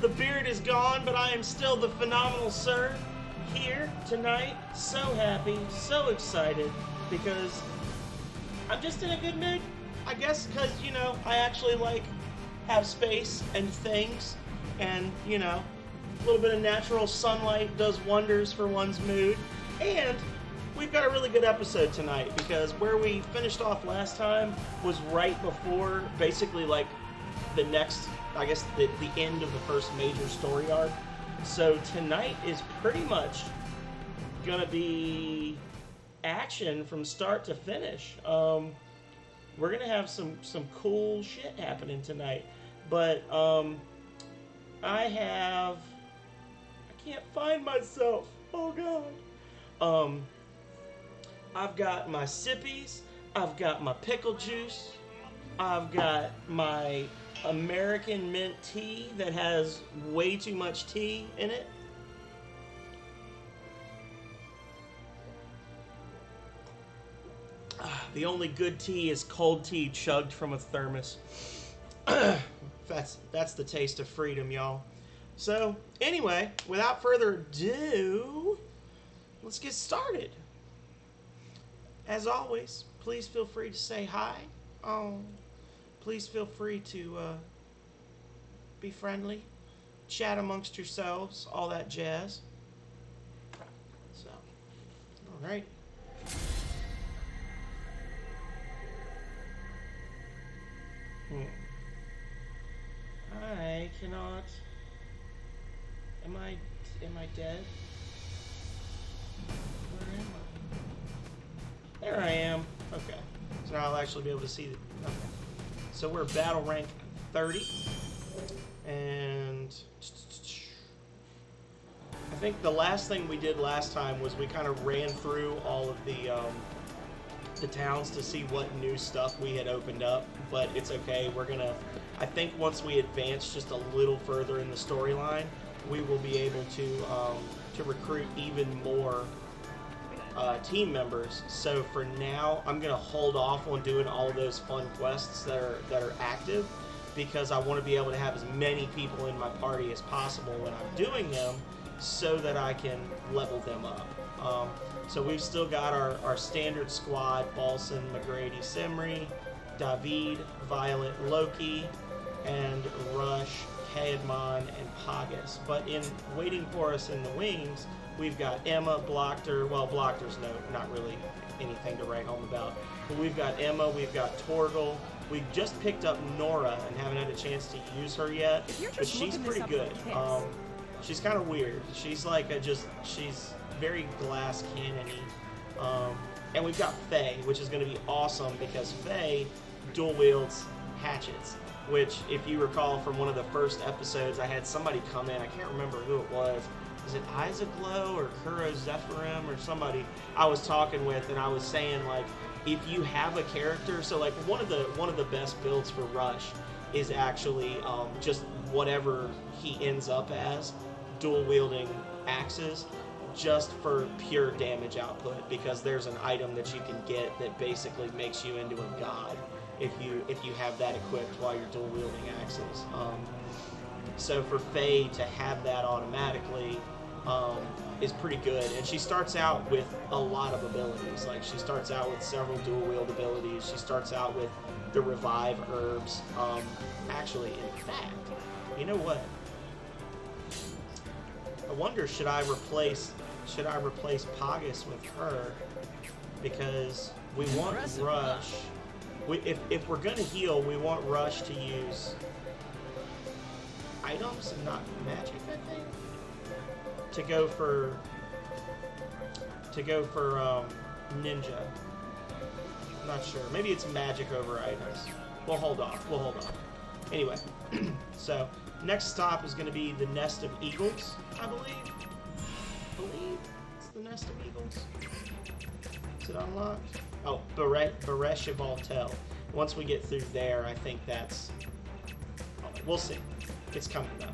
The beard is gone, but I am still the phenomenal sir. Here tonight, so happy, so excited, because I'm just in a good mood. I guess because, you know, I actually have space and things, and, you know, a little bit of natural sunlight does wonders for one's mood. And we've got a really good episode tonight, because where we finished off last time was right before basically the next, I guess, the end of the first major story arc. So tonight is pretty much gonna be action from start to finish. We're gonna have some cool shit happening tonight, but I can't find myself. Oh god. I've got my sippies. I've got my pickle juice. I've got my American mint tea that has way too much tea in it. The only good tea is cold tea chugged from a thermos. That's the taste of freedom, y'all. So, anyway, without further ado, let's get started. As always, please feel free to say hi. Please feel free to be friendly, chat amongst yourselves, all that jazz. So, all right. I cannot. Am I dead? Where am I? There I am. Okay. So now I'll actually be able to see the. Okay. So we're battle rank 30, and I think the last thing we did last time was we kind of ran through all of the towns to see what new stuff we had opened up, but it's okay. I think once we advance just a little further in the storyline, we will be able to recruit even more team members. So for now, I'm gonna hold off on doing all of those fun quests that are active, because I want to be able to have as many people in my party as possible when I'm doing them, so that I can level them up. So we've still got our standard squad: Balson, McGrady, Simri, David, Violet, Loki, and Rush, Kaedmon, and Pagas. But in waiting for us in the wings, we've got Emma, Blockter. Well, Blockter's not really anything to write home about. But we've got Emma, we've got Torgal. We just picked up Nora and haven't had a chance to use her yet, but she's pretty good. She's kind of weird. She's she's very glass cannon-y. And we've got Faye, which is going to be awesome, because Faye dual wields hatchets, which, if you recall from one of the first episodes, I had somebody come in, I can't remember who it was it Isaac Lowe or Kuro Zephyrim or somebody I was talking with, and I was saying, if you have a character, so one of the best builds for Rush is actually just whatever he ends up as, dual wielding axes, just for pure damage output, because there's an item that you can get that basically makes you into a god if you have that equipped while you're dual wielding axes. So for Faye to have that automatically is pretty good, and she starts out with a lot of abilities. She starts out with several dual wield abilities. She starts out with the revive herbs. Actually, in fact, you know what? I wonder, should I replace Pagas with her, because we want Rush. If we're gonna heal, we want Rush to use items and not magic, I think. To go for ninja. I'm not sure. Maybe it's magic over items. We'll hold off. Anyway, so next stop is going to be the Nest of Eagles, I believe. It's the Nest of Eagles. Is it unlocked? Oh, Baresh Voltel. Once we get through there, I think that's... We'll see. It's coming, though.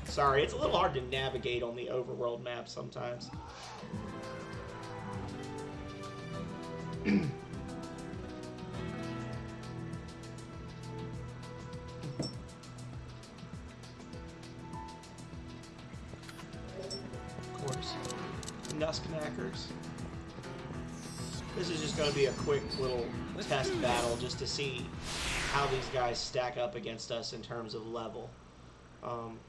Sorry, it's a little hard to navigate on the overworld map sometimes. Nuskknackers. This is just going to be a quick little test battle just to see how these guys stack up against us in terms of level.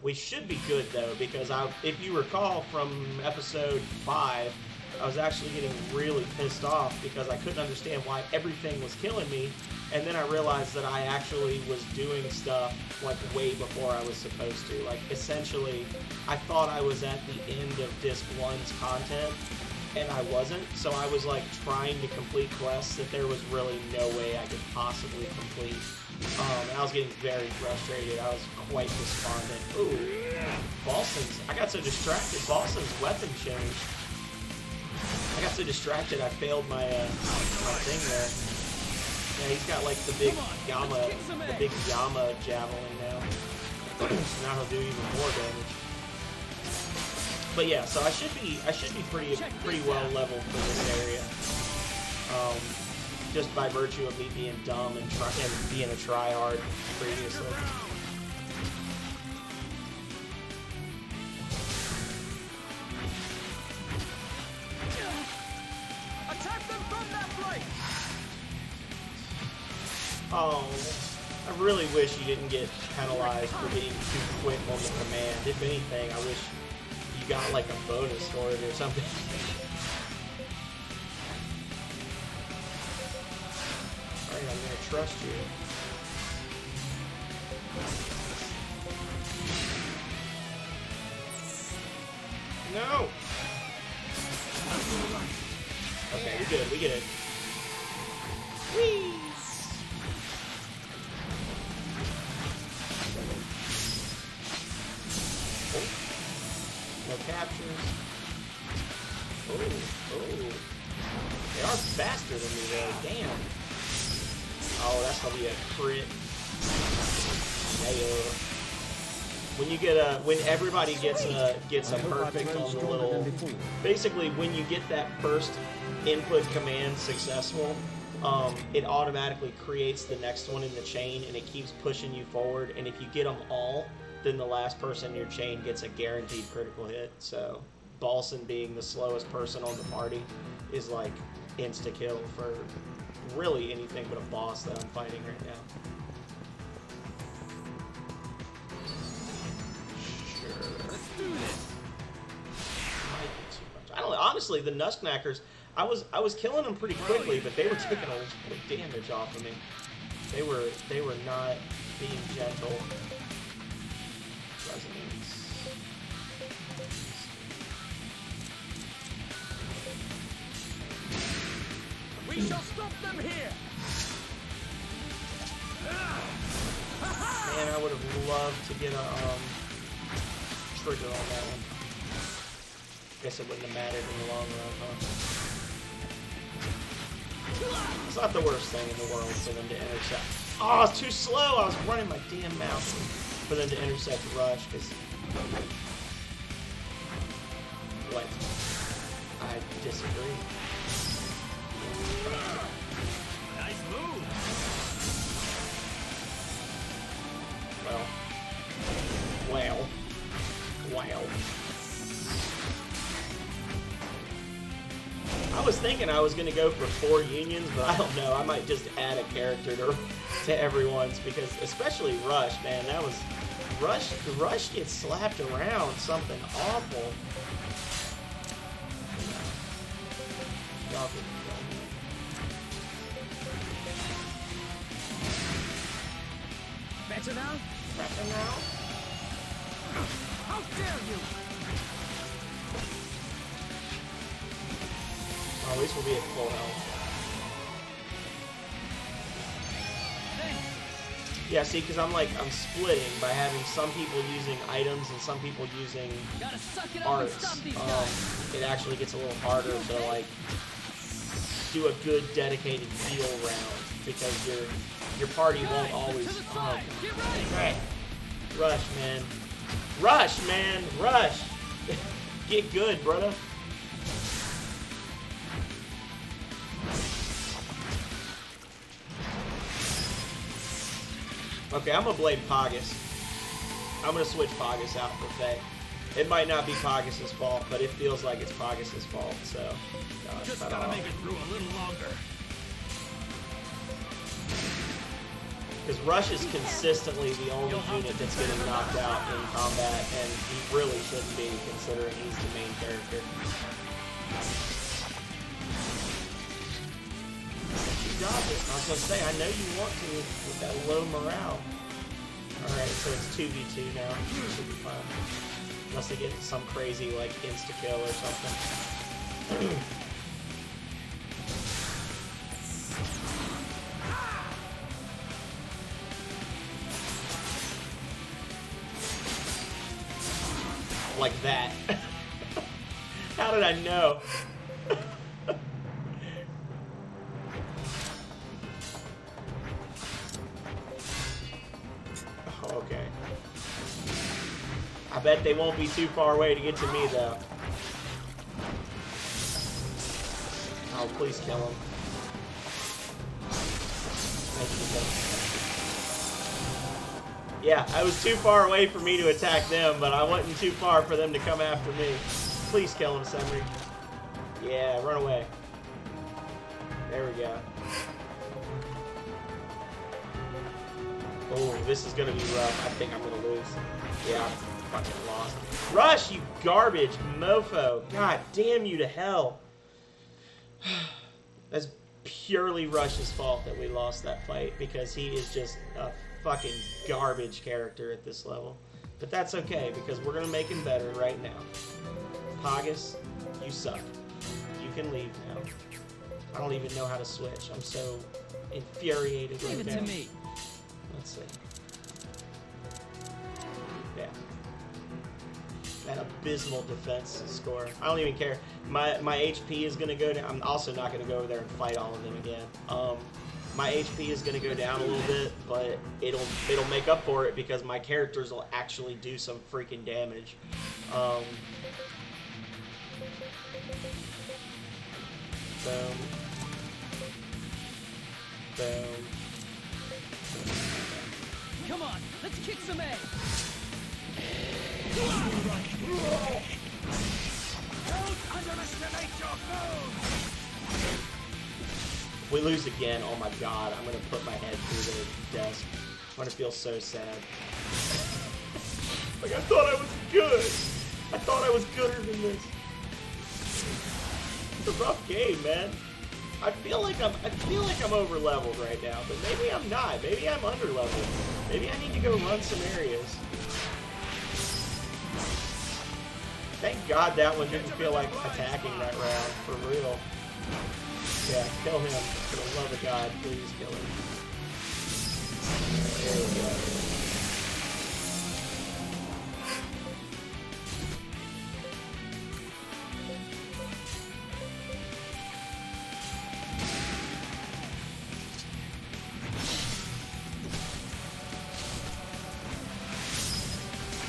We should be good, though, because if you recall from episode 5, I was actually getting really pissed off because I couldn't understand why everything was killing me, and then I realized that I actually was doing stuff like way before I was supposed to. Like, essentially, I thought I was at the end of Disc 1's content, and I wasn't, so I was like trying to complete quests that there was really no way I could possibly complete. And I was getting very frustrated. I was quite despondent. Ooh, Balson's. I got so distracted. Balson's weapon changed. I got so distracted I failed my thing there. Yeah, he's got like the big Yama javelin now. So now he'll do even more damage. But yeah, so I should be pretty well leveled for this area. Just by virtue of me being dumb and being a tryhard previously. Attack them from that flank! Oh, I really wish you didn't get penalized for being too quick on the command. If anything, I wish you got like a bonus for it or something. Alright, I'm gonna trust you. No! Okay, we're good, we get it. Whee! No captures. Oh. They are faster than me though, damn. Oh, that's gonna be a crit. Yeah. When you get when everybody gets a perfect on the little, basically when you get that first input command successful, it automatically creates the next one in the chain and it keeps pushing you forward. And if you get them all, then the last person in your chain gets a guaranteed critical hit. So Balson being the slowest person on the party is like insta-kill for really anything but a boss that I'm fighting right now. Sure. Let's do this. Might be too much. I don't know. Honestly, the Nuskknackers, I was killing them pretty quickly, but they were taking a lot of damage off of me. They were not being gentle. Resonance. We shall stop them here. Man, I would have loved to get a trigger on that one. Guess it wouldn't have mattered in the long run, huh? It's not the worst thing in the world for them to intercept. Oh, it's too slow! I was running my damn mouse for them to intercept Rush, because... What? I disagree. Nice move. Wow. I was thinking I was going to go for 4 unions, but I don't know. I might just add a character to everyone's, because especially Rush, man, that was... Rush gets slapped around something awful. Y'all can kill me. Better now? Better now? How dare you! Oh, at least we'll be at full health. Yeah, see, because I'm splitting by having some people using items and some people using arts. It actually gets a little harder to like do a good dedicated heal round because your party won't always. Oh, Rush, man. Rush, man. Rush. Get good, brother. Okay, I'm gonna blade Pogus. I'm gonna switch Pogus out for Faye. It might not be Poggus's fault, but it feels like it's Poggus's fault, so... Just gotta make it through a little longer. Because Rush is consistently the only unit that's getting knocked out in combat, and he really shouldn't be, considering he's the main character. You dodge it. I was going to say, I know you want to with that low morale. Alright, so it's 2v2 now. It should be fun. Unless they get some crazy, like, insta-kill or something. Like that. How did I know? Oh, okay. I bet they won't be too far away to get to me, though. Oh, please kill him. Yeah, I was too far away for me to attack them, but I wasn't too far for them to come after me. Please kill him, Semri. Yeah, run away. There we go. Oh, this is gonna be rough. I think I'm gonna lose. Yeah, I'm fucking lost. Rush, you garbage mofo. God damn you to hell. That's purely Rush's fault that we lost that fight, because he is just a fucking garbage character at this level. But that's okay, because we're gonna make him better right now. Poggus, you suck. You can leave now. I don't even know how to switch. I'm so infuriated right now. Leave it to me. Let's see. Yeah. That abysmal defense score. I don't even care. My HP is gonna go down. I'm also not gonna go over there and fight all of them again. My HP is gonna go down a little bit, but it'll make up for it because my characters will actually do some freaking damage. Boom. Boom. Come on, let's kick some ass. Don't underestimate your foe. If we lose again, oh my god, I'm gonna put my head through the desk. I'm gonna feel so sad. Like, I thought I was good. I thought I was gooder than this. It's a rough game, man. I feel like I'm over leveled right now, but maybe I'm not. Maybe I'm under leveled. Maybe I need to go run some areas. Thank God that one didn't feel like attacking that round, for real. Yeah, kill him. For the love of God, please kill him. There we go.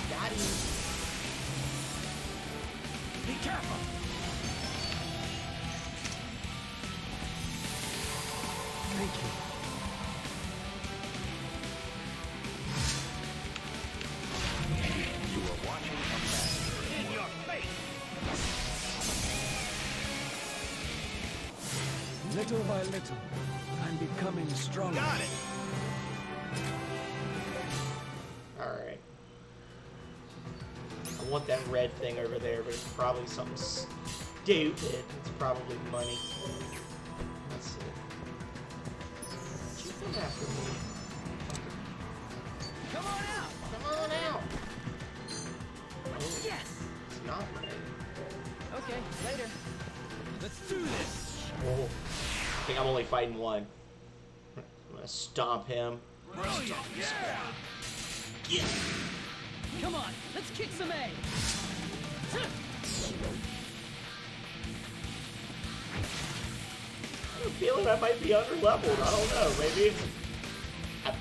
Got him. Be careful. Thank you. You are watching a master in your face. Little by little, I'm becoming stronger. Got it. Alright. I want that red thing over there, but it's probably something stupid. It's probably money. Let's see. You come after me. Come on out. Come on out! Oh, Yes. it's not red. Okay, later. Let's do this. Oh. I think I'm only fighting one. I'm gonna stomp him. Brilliant. Yeah. Yeah. Come on, let's kick some ass. I have a feeling I might be under leveled. I don't know. Maybe it's... I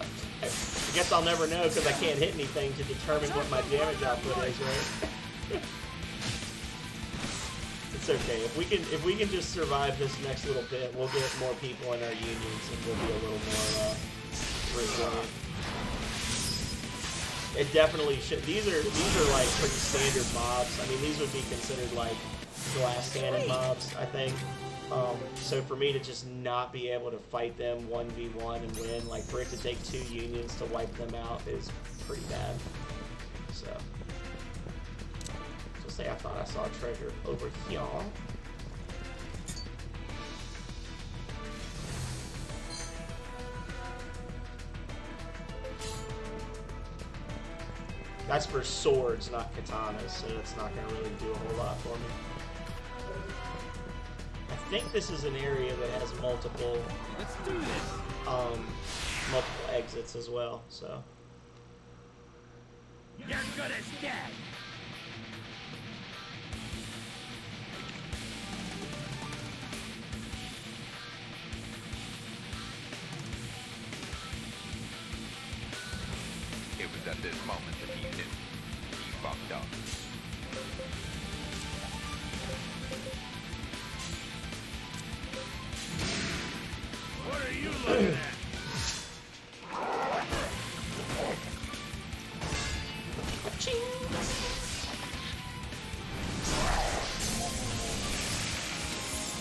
guess I'll never know because I can't hit anything to determine what my damage output is, right? It's okay. If we can just survive this next little bit, we'll get more people in our unions and we'll be a little more resilient. It definitely should. These are like pretty standard mobs. I mean, these would be considered like glass cannon mobs, I think. So for me to just not be able to fight them 1v1 and win, like for it to take 2 unions to wipe them out is pretty bad. So say I thought I saw a treasure over here. That's for swords, not katanas, so it's not going to really do a whole lot for me. I think this is an area that has multiple, Let's do this. multiple exits as well, so. You're good as dead. It was at this moment that he knew. He fucked up. What are you looking at?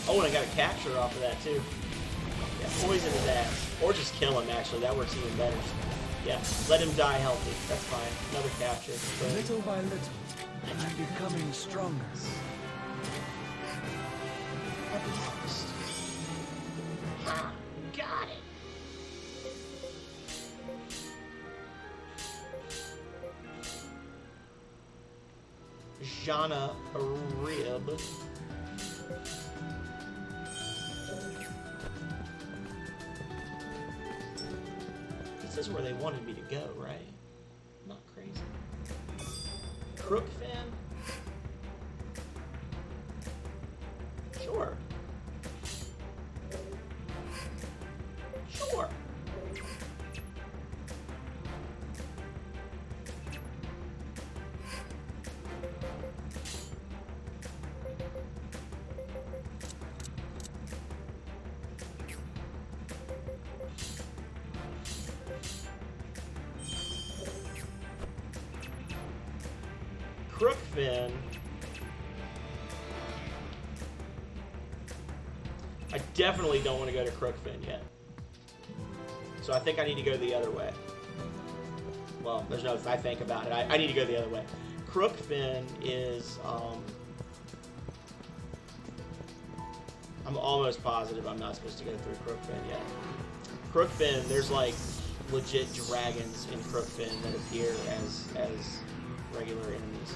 Oh, and I got a capture off of that too. Yeah, poison his ass. Or just kill him, actually. That works even better. Yeah, let him die healthy. That's fine. Another capture. But Little by little, I'm becoming stronger. ha, got it. Jana Rib. This is where they wanted me to go, right? Not crazy. Crookfin? Sure. Sure. Crookfin. I definitely don't want to go to Crookfin yet. So I think I need to go the other way. Well, there's no I think about it. I need to go the other way. Crookfin is, I'm almost positive I'm not supposed to go through Crookfin yet. Crookfin, there's like legit dragons in Crookfin that appear as regular enemies.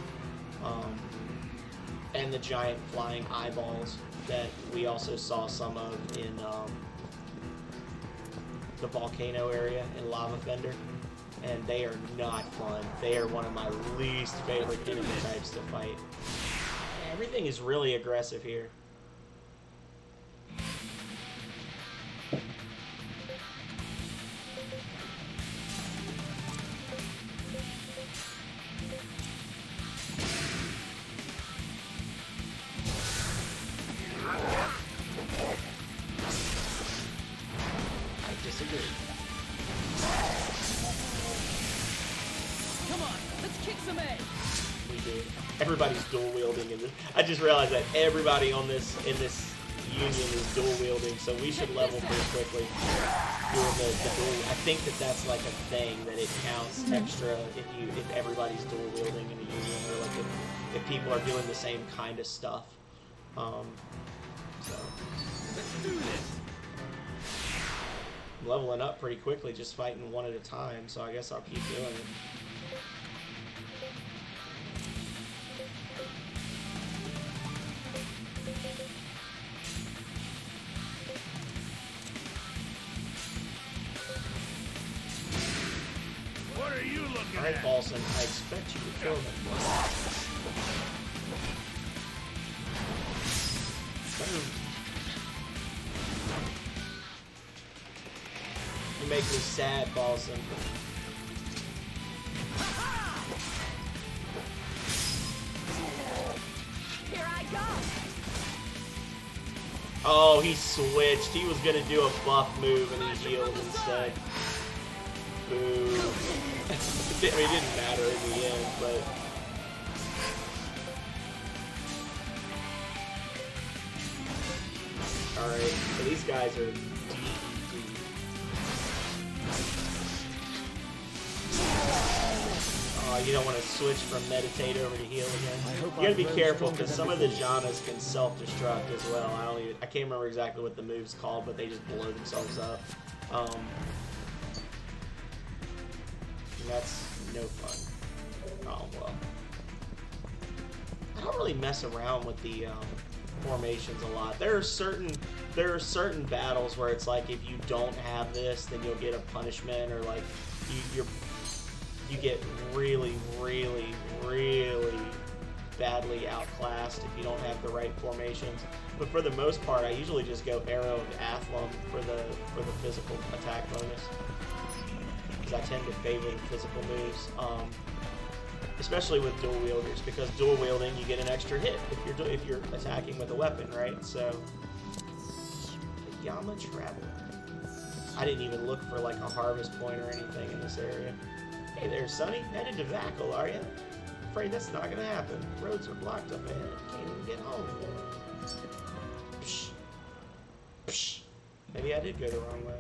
And the giant flying eyeballs that we also saw some of in the volcano area in Lava Fender. And they are not fun. They are one of my least favorite enemy types to fight. Everything is really aggressive here. Everybody's dual wielding in this. I just realized that everybody on this in this union is dual wielding, so we should level pretty quickly doing the dual. I think that's like a thing that it counts extra if everybody's dual wielding in a union, or like if people are doing the same kind of stuff. So Let's do this. I'm leveling up pretty quickly, just fighting one at a time. So I guess I'll keep doing it. What are you looking Alright, at? Paulson, I expect you to kill them. You make me sad, Paulson. Here I go. Oh, he switched. He was gonna do a buff move and he healed instead. Boo. It didn't matter in the end, but... Alright, so these guys are deep. Oh, you don't want to switch from meditate over to heal again. You gotta be careful because some of the jhanas can self-destruct as well. I can't remember exactly what the move's called, but they just blow themselves up. And that's no fun. Oh well. I don't really mess around with the formations a lot. There are certain battles where it's like if you don't have this, then you'll get a punishment, or like you get really, really, really badly outclassed if you don't have the right formations. But for the most part, I usually just go Arrow of Athlum for the physical attack bonus, because I tend to favor the physical moves, especially with dual wielders, because dual wielding you get an extra hit if you're attacking with a weapon, right? So Yama Travel. I didn't even look for like a harvest point or anything in this area. Hey there, Sonny. Headed to Vackle, are you? Afraid that's not gonna happen. Roads are blocked up ahead. Can't even get home. Psh. Psh. Maybe I did go the wrong way.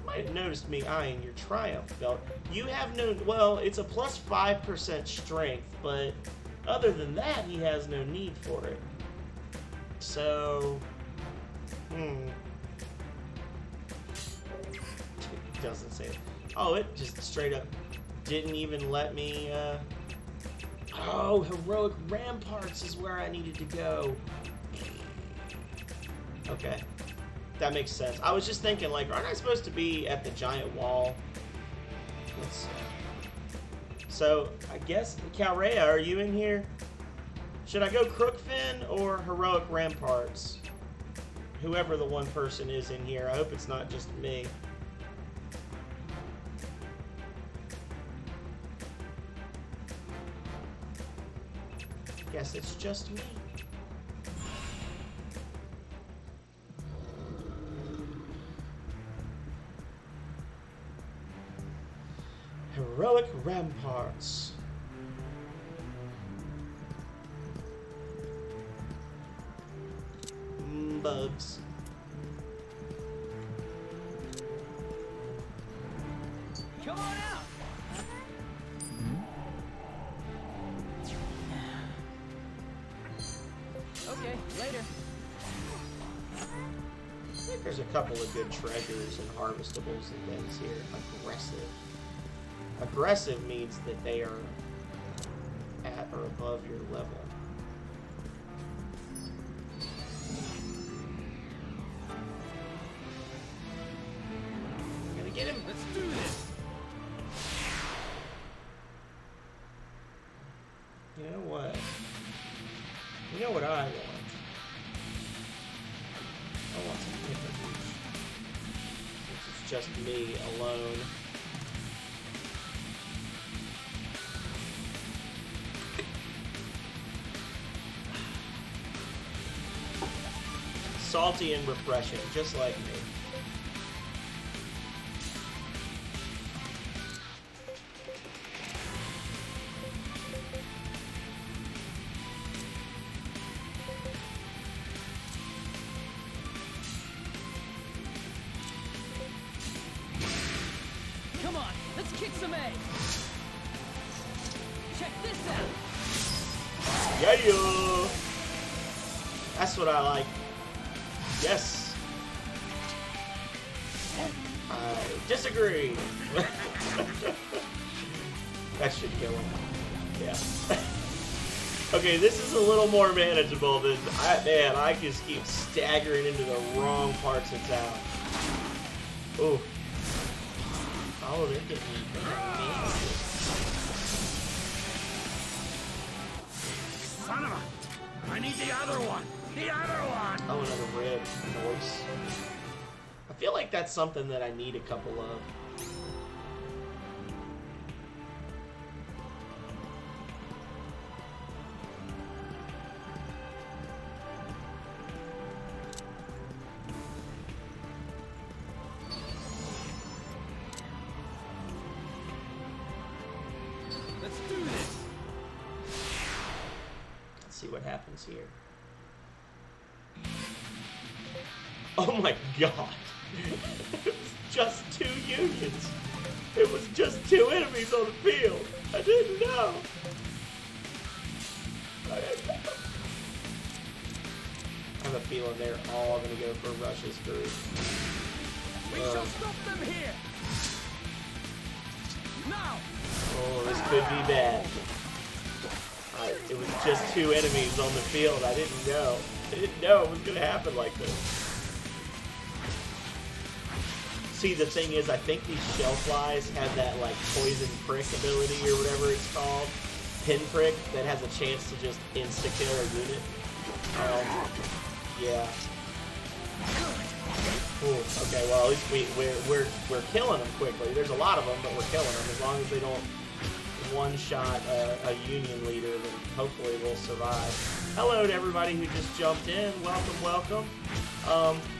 Might have noticed me eyeing your Triumph belt. You have no... Well, it's a plus 5% strength, but other than that, he has no need for it. So... It doesn't say it. Oh, it just straight up didn't even let me, Oh, heroic ramparts is where I needed to go. Okay. That makes sense. I was just thinking, like, aren't I supposed to be at the giant wall? Let's see. So, I guess, Calreya, are you in here? Should I go Crookfin or heroic ramparts? Whoever the one person is in here. I hope it's not just me. Guess it's just me. Heroic ramparts. Bugs. Come on out. Okay, later. I think there's a couple of good treasures and harvestables and things here. Aggressive. Aggressive means that they are at or above your level. I'm gonna get him. Let's do this. You know what? You know what I want? I want some hippos. This is just me alone. Salty and refreshing, just like me. Come on, let's kick some A. Check this out. Yeah. That's what I like. Yes. I disagree. That should kill him. Yeah. Okay, this is a little more manageable than... Man, I just keep staggering into the wrong parts of town. Ooh. Oh, they're getting me. Son of a... I need the other one. The other one. Oh, another rib. Nice. I feel like that's something that I need a couple of. see what happens here. Oh my god. It was just 2 unions. It was just 2 enemies on the field. I didn't know. I have a feeling they're all going to go for Russia's group. We shall stop them here. Now. Oh, this could be bad. It was just 2 enemies on the field. I didn't know. I didn't know it was going to happen like this. See, the thing is, I think these shell flies have that, like, poison prick ability or whatever it's called. Pinprick that has a chance to just insta-kill a unit. Yeah. Ooh, okay, well, at least we're killing them quickly. There's a lot of them, but we're killing them. As long as they don't one-shot a Union leader, then hopefully we'll survive. Hello to everybody who just jumped in. Welcome, welcome.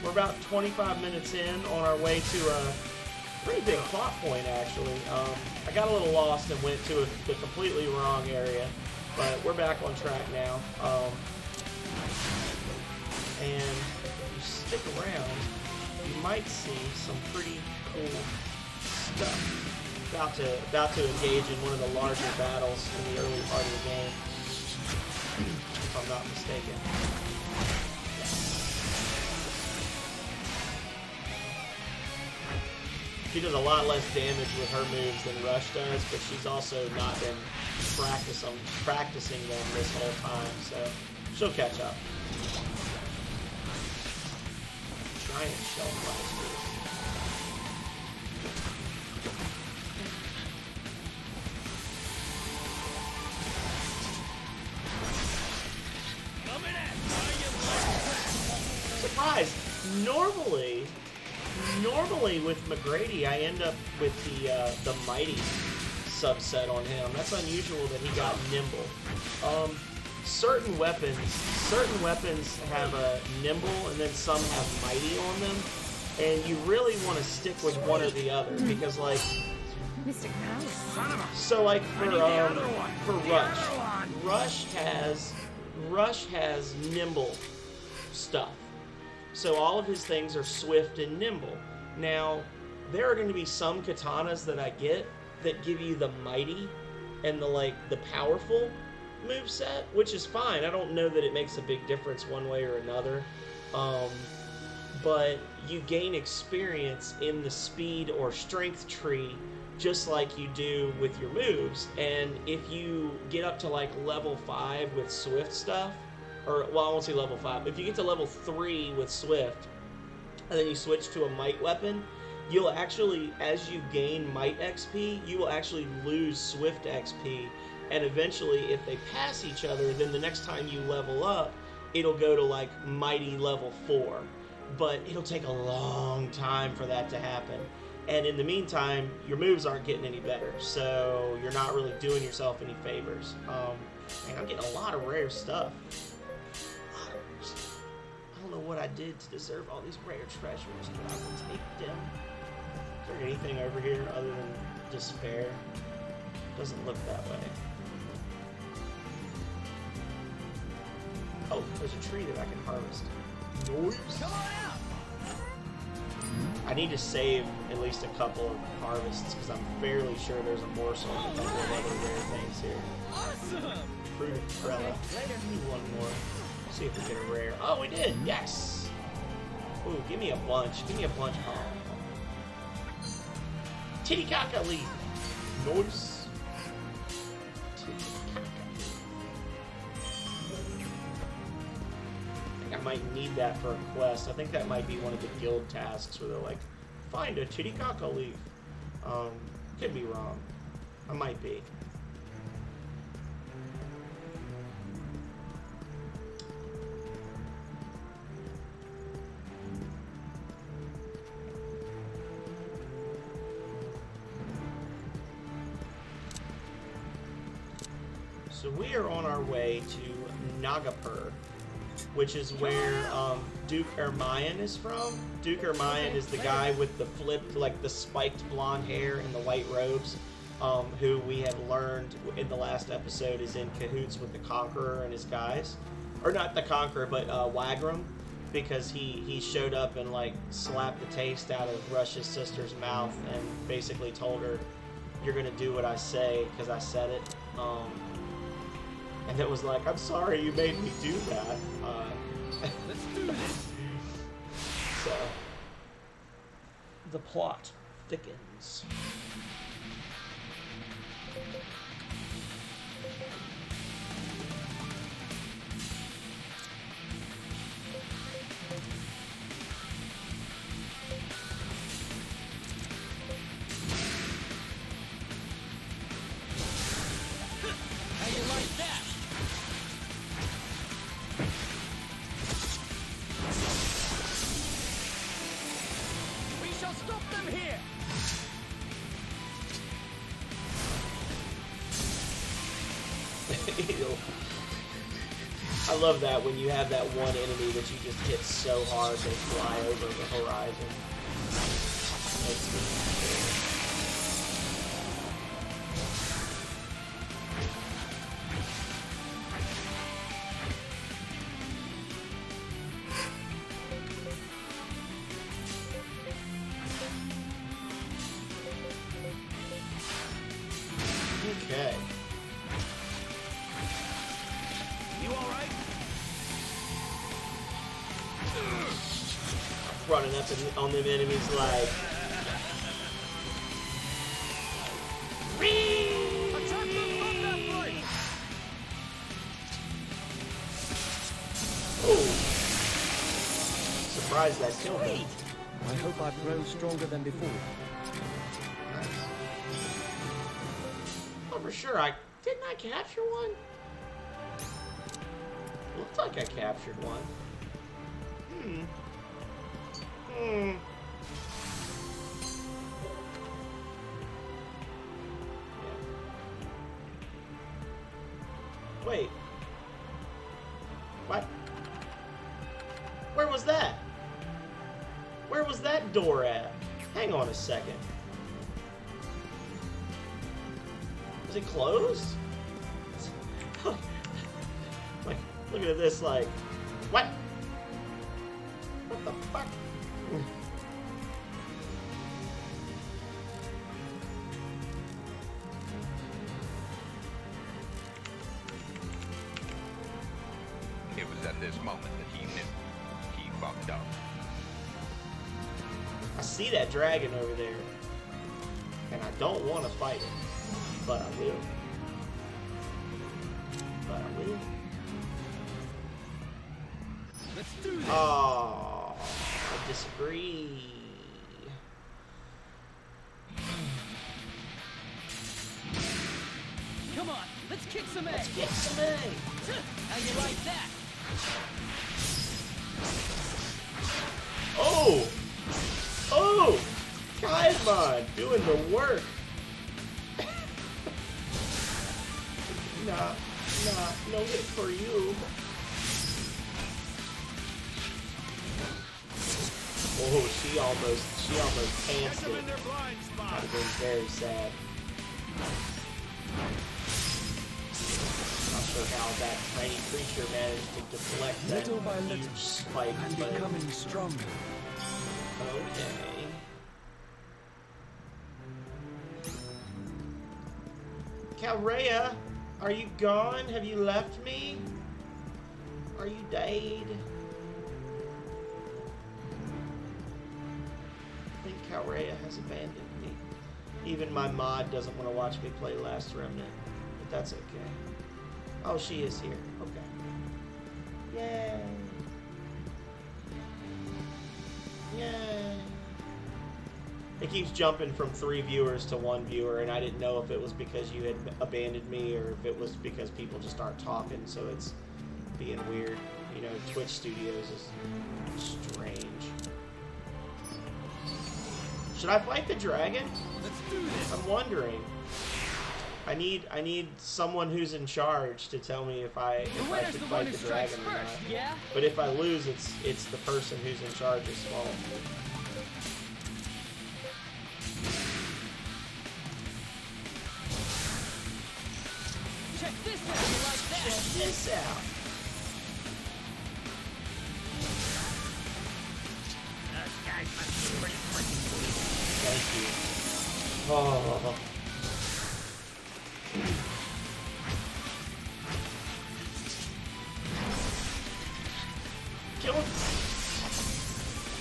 We're about 25 minutes in on our way to a pretty big plot point, actually. I got a little lost and went to the completely wrong area, but we're back on track now. And if you stick around, you might see some pretty cool stuff. About to engage in one of the larger battles in the early part of the game, if I'm not mistaken. She does a lot less damage with her moves than Rush does, but she's also not been practicing them this whole time, so she'll catch up. Giant shell blasters. Surprise! Normally with McGrady, I end up with the mighty subset on him. That's unusual that he got nimble. Certain weapons have a nimble, and then some have mighty on them, and you really want to stick with one or the other because, like, Mr. Krause. so like for Rush has nimble stuff. So all of his things are swift and nimble. Now, there are going to be some katanas that I get that give you the mighty and the powerful moveset, which is fine. I don't know that it makes a big difference one way or another. But you gain experience in the speed or strength tree just like you do with your moves. And if you get up to like level 5 with swift stuff, or, well, I won't say level 5. If you get to level 3 with Swift, and then you switch to a Might weapon, you'll actually, as you gain Might XP, you will actually lose Swift XP, and eventually, if they pass each other, then the next time you level up, it'll go to, like, Mighty level 4. But it'll take a long time for that to happen. And in the meantime, your moves aren't getting any better, so you're not really doing yourself any favors. And I'm getting a lot of rare stuff. I don't know what I did to deserve all these rare treasures, but I will take them. Is there anything over here other than despair? Doesn't look that way. Oh, there's a tree that I can harvest. Nice. Come on out. I need to save at least a couple of harvests because I'm fairly sure there's a morsel and a couple of other rare things here. Awesome. Fruit of Prella. Later. Need one more. See if we get a rare. Oh, we did! Yes! Ooh, give me a bunch. Give me a bunch. Oh. Titicaca leaf. Nice. Titicaca. I think I might need that for a quest. I think that might be one of the guild tasks where they're like, find a Titicaca leaf. Could be wrong. I might be. So we are on our way to Nagapur, which is where Duke Ermayan is from. Duke Ermayan is the guy with the flipped, like the spiked blonde hair and the white robes. who we have learned in the last episode is in cahoots with the Conqueror and his guys. Or not the Conqueror, but Wagram, because he showed up and like slapped the taste out of Rush's sister's mouth and basically told her, "You're gonna do what I say because I said it." And it was like, "I'm sorry you made me do that." Let's do this. So the plot thickens. How you like that? We shall stop them here. Ew. I love that when you have that one enemy that you just hit so hard they fly over the horizon. Makes me happy. Okay. You all right? Running up on them enemies like. Attack them from that flank. Oh. Surprised that killed me. I hope I've grown stronger than before. Nice. Oh, for sure. Didn't I capture one? Looked like I captured one. Yeah. Wait. What? Where was that? Where was that door at? Hang on a second. Was it closed? Like, looking at this like, what? What the fuck? It was at this moment that he knew he fucked up. I see that dragon over there, and I don't want to fight it, but I will. But I will. Let's do this. Oh, I disagree. Come on, let's kick some Let's ass. get some A. How you like that? Oh! Oh! Kaimon doing the work. Nah, no hit for you. Oh, she almost Get pantsed them in it. their blind That spot. would have been very sad. Not sure how that tiny creature managed to deflect that Little by little, huge spike, I'm but becoming stronger. okay. Calreya, are you gone? Have you left me? Are you dead? I think Calreya has abandoned me. Even my mod doesn't want to watch me play Last Remnant, but that's okay. Oh, she is here. Okay. Yay. Yay. It keeps jumping from 3 viewers to 1 viewer, and I didn't know if it was because you had abandoned me or if it was because people just aren't talking, so it's being weird. You know, Twitch Studios is strange. Should I fight the dragon? Let's do this. I'm wondering. I need someone who's in charge to tell me if I should fight the dragon or not. Yeah? But if I lose, it's the person who's in charge's fault. this out. Those guys must be pretty quick. Thank you. Oh. Kill him.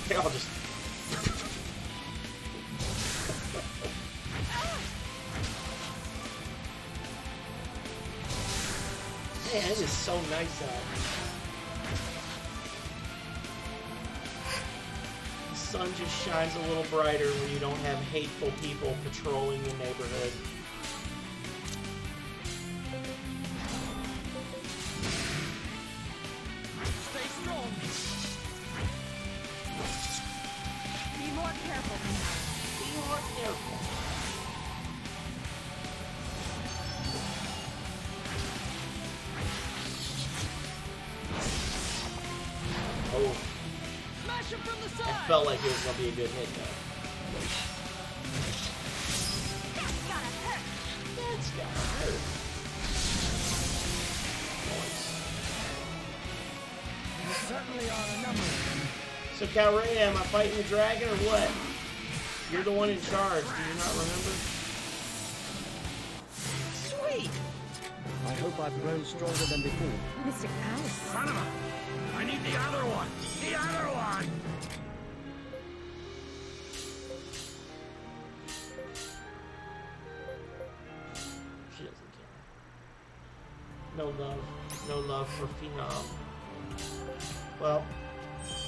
Here, I'll just... Man, it is so nice out. The sun just shines a little brighter when you don't have hateful people patrolling your neighborhood. Stay strong. Be more careful. Be more careful. Oh, Smash him from the it side. felt like it was going to be a good hit, though. That's gotta hurt. That's gotta hurt. Nice. There certainly are a number of them. So, Calreya, am I fighting the dragon or what? You're the one in charge. Do you not remember? Sweet. I hope I've grown stronger than before. Mr. Krause. Son of a... I need the other one. The other one. She doesn't care. No love. No love for Phenom. Well,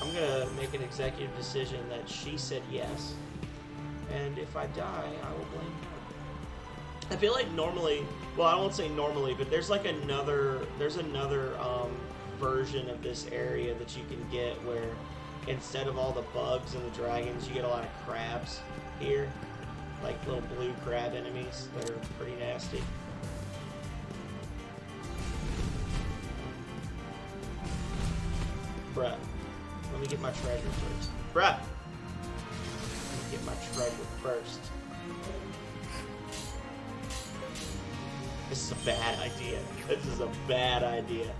I'm gonna make an executive decision that she said yes. And if I die, I will blame her. I feel like normally, well, I won't say normally, but there's like another version of this area that you can get where instead of all the bugs and the dragons, you get a lot of crabs here. Like little blue crab enemies that are pretty nasty. Bruh, let me get my treasure first. Bruh! Let me get my treasure first. This is a bad idea. This is a bad idea.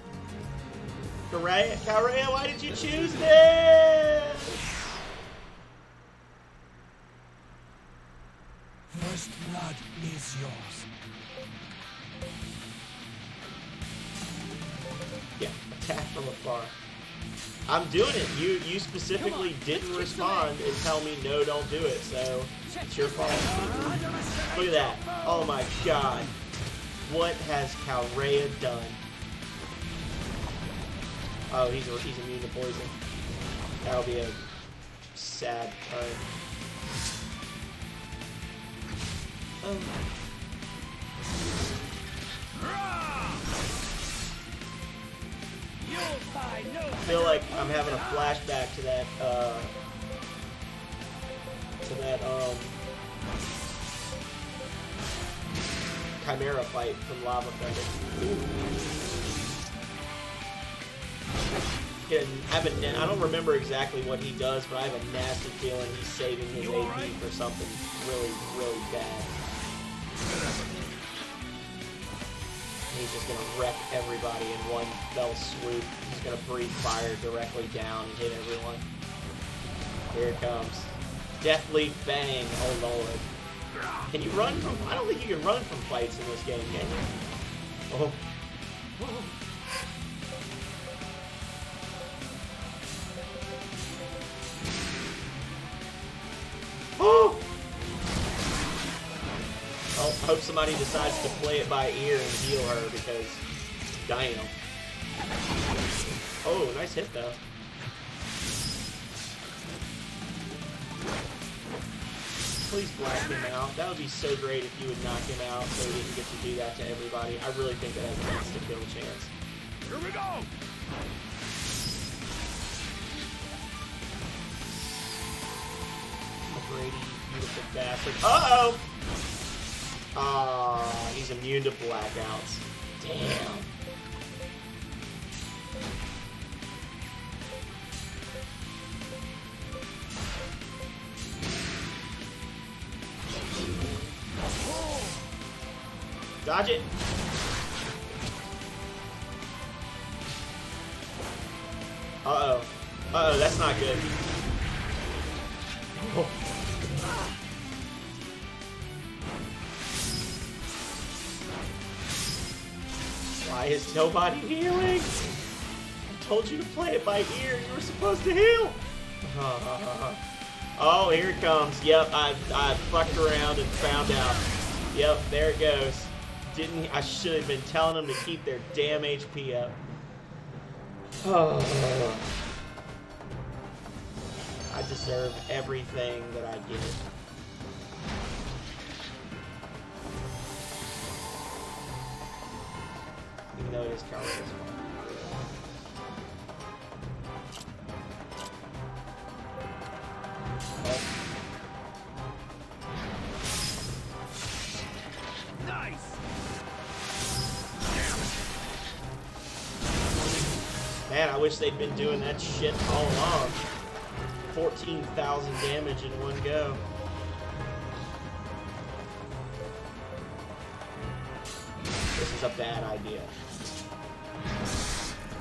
Calreya, why did you choose this? First blood is yours. Yeah, attack from afar. I'm doing it. You specifically didn't respond and tell me no, don't do it. So it's your fault. Look at that. Oh my god. What has Calreya done? Oh, he's immune to poison. That'll be a sad turn. Oh. I feel like I'm having a flashback to that Chimera fight from Lava Thunder. I don't remember exactly what he does, but I have a nasty feeling he's saving his AP for something really, really bad. He's just gonna wreck everybody in one fell swoop. He's gonna breathe fire directly down and hit everyone. Here it comes. Deathly Bang, oh lord. Can you run from... I don't think you can run from fights in this game, can you? Oh. Oh! Well, I hope somebody decides to play it by ear and heal her because... Damn. Oh, nice hit though. Please black him out. That would be so great if you would knock him out so he didn't get to do that to everybody. I really think that has an insta-kill chance. Here we go. McGrady, beautiful bastard. Uh-oh! Ah, he's immune to blackouts. Damn. Dodge it. Uh-oh. Uh-oh, that's not good. Oh. Why is nobody healing? I told you to play it by ear. You were supposed to heal. Oh, here it comes. Yep, I fucked around and found out. Yep, there it goes. I should have been telling them to keep their damn HP up. Oh. I deserve everything that I get. Even though it is Calreya's fault. Nice. Man, I wish they'd been doing that shit all along. 14,000 damage in one go. This is a bad idea.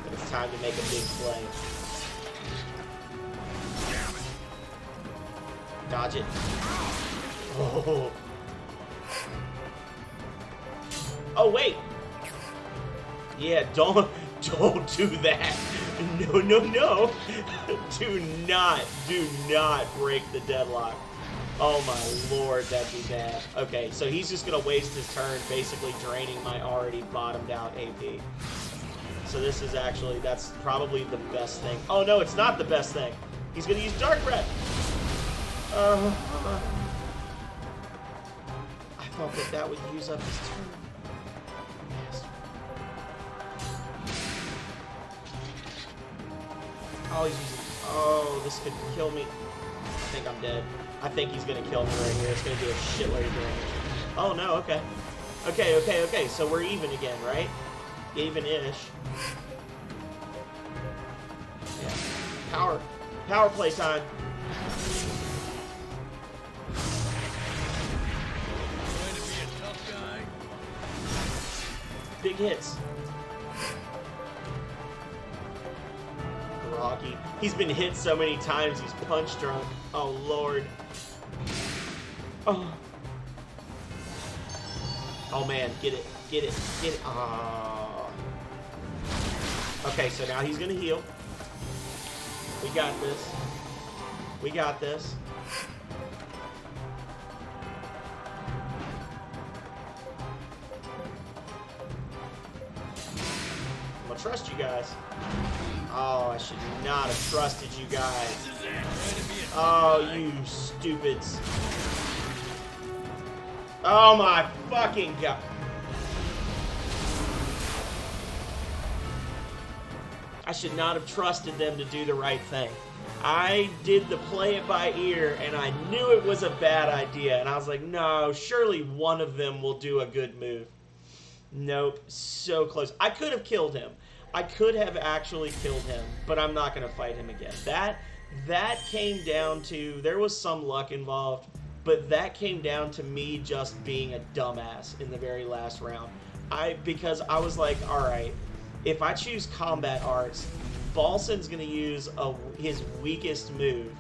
But it's time to make a big play. Dodge it. Oh. Oh, wait. Yeah, don't do that. No, no, no. Do not break the deadlock. Oh my lord, that'd be bad. Okay, so he's just gonna waste his turn basically draining my already bottomed out AP. So this is actually, that's probably the best thing. Oh no, it's not the best thing. He's gonna use Dark Breath. I thought that would use up his turn. Yes. Oh, he's using... Oh, this could kill me. I think I'm dead. I think he's gonna kill me right here. It's gonna do a shitload of damage. Oh no, okay. Okay, so we're even again, right? Even-ish. Yeah. Power play time. Going to be a tough guy. Big hits. Rocky. He's been hit so many times, he's punch drunk. Oh, Lord. Oh. Oh, man. Get it. Get it. Get it. Oh. Okay, so now he's going to heal. We got this. We got this. I'm going to trust you guys. Oh, I should not have trusted you guys. Oh, you stupids. Oh my fucking god. I should not have trusted them to do the right thing. I did the play it by ear, and I knew it was a bad idea. And I was like, no, surely one of them will do a good move. Nope, so close. I could have killed him. I could have actually killed him, but I'm not going to fight him again. That came down to, there was some luck involved, but that came down to me just being a dumbass in the very last round. Because I was like, all right, if I choose combat arts, Balson's going to use his weakest move.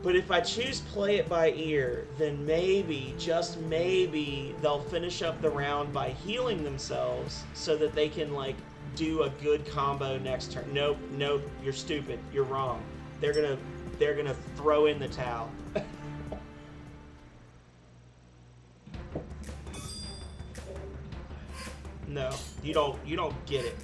But if I choose play it by ear, then maybe, just maybe, they'll finish up the round by healing themselves so that they can, like, do a good combo next turn. Nope, you're stupid. You're wrong. They're gonna throw in the towel. No, you don't get it.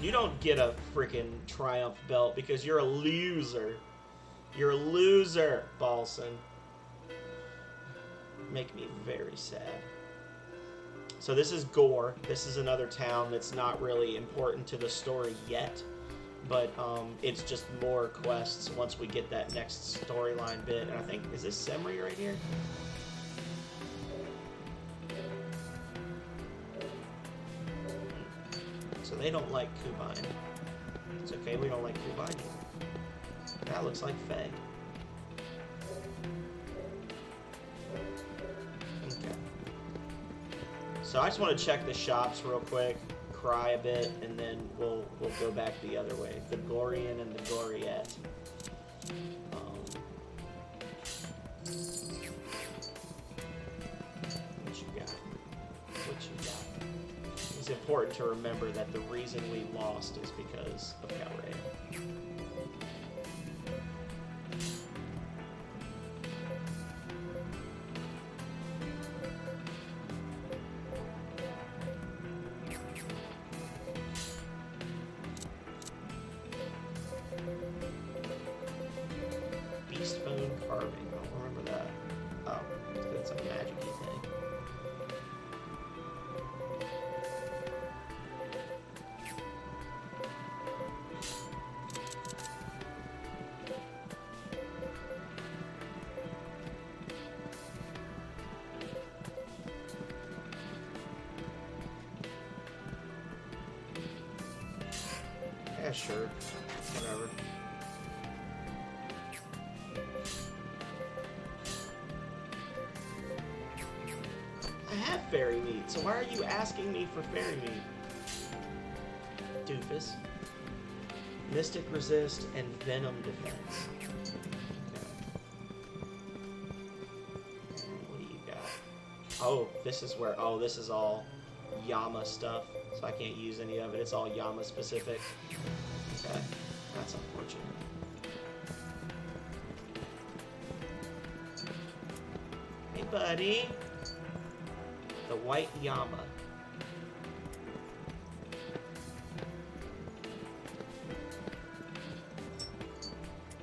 You don't get a freaking Triumph belt because you're a loser. You're a loser, Balson. Make me very sad. So this is Gore. This is another town that's not really important to the story yet, but it's just more quests once we get that next storyline bit. And I think, is this Semri right here? So they don't like Kubain. It's okay, we don't like Kubain either. That looks like Faye. Okay. So I just want to check the shops real quick, cry a bit, and then we'll go back the other way. The Gorian and the Goriette. What you got? What you got? It's important to remember that the reason we lost is because of Calreya. Beastbone carving. I don't remember that. Oh, that's a magic-y thing. Yeah, sure. Whatever. I have fairy meat, so why are you asking me for fairy meat? Doofus. Mystic resist and venom defense. Okay. What do you got? Oh, this is where, oh, this is all Yama stuff, so I can't use any of it. It's all Yama specific. Okay, that's unfortunate. Hey, buddy. The white Yama.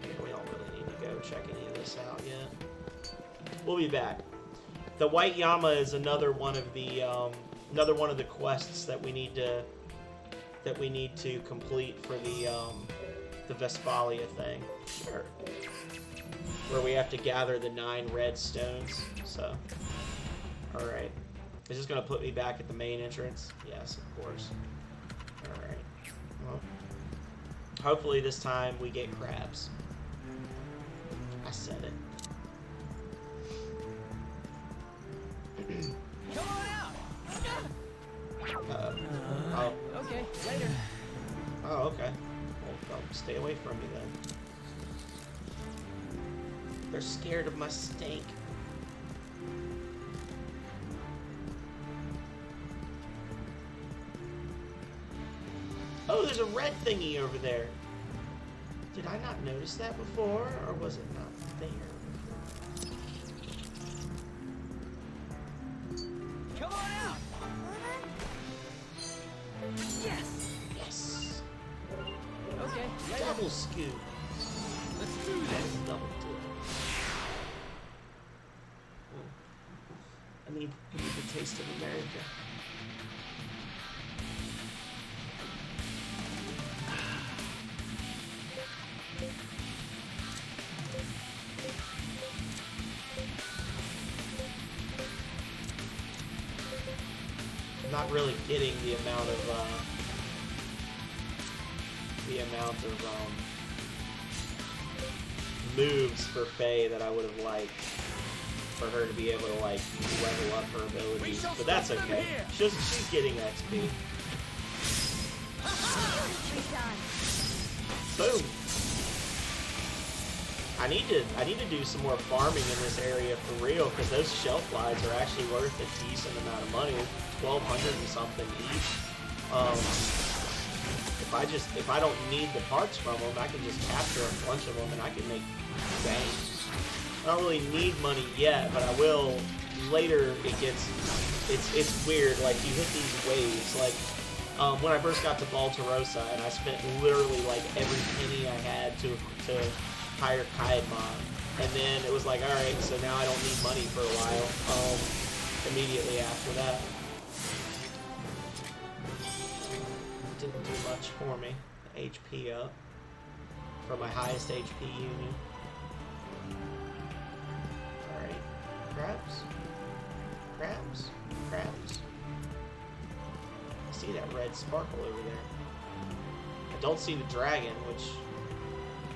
Yeah, we don't really need to go check any of this out yet. We'll be back. The white Yama is another one of the quests that we need to complete for the Vespalia thing. Sure. Where we have to gather the 9 red stones. So, all right. Is this gonna put me back at the main entrance? Yes, of course. All right. Well, hopefully this time we get crabs. I said it. Come on out! Oh. Okay, later. Oh, okay. Well, don't stay away from me then. They're scared of my stink. Oh, there's a red thingy over there. Did I not notice that before, or was it not there before? Come on out! Yes! Yes! Okay, later. Double scoop! Let's do this. Double dip. I need the taste of America. Not really getting the amount of moves for Faye that I would have liked for her to be able to like level up her abilities, but that's okay. She's getting XP. Boom. I need to do some more farming in this area for real, because those shelf lights are actually worth a decent amount of money. 1,200 and something each. If I don't need the parts from them, I can just capture a bunch of them and I can make bank. I don't really need money yet, but I will later. It's weird. Like you hit these waves. Like when I first got to Baltarosa, and I spent literally like every penny I had to hire Kaidmon, and then it was like, all right, so now I don't need money for a while. Immediately after that. Didn't do much for me. HP up for my highest HP union. Alright. Crabs? Crabs? Crabs? I see that red sparkle over there. I don't see the dragon, which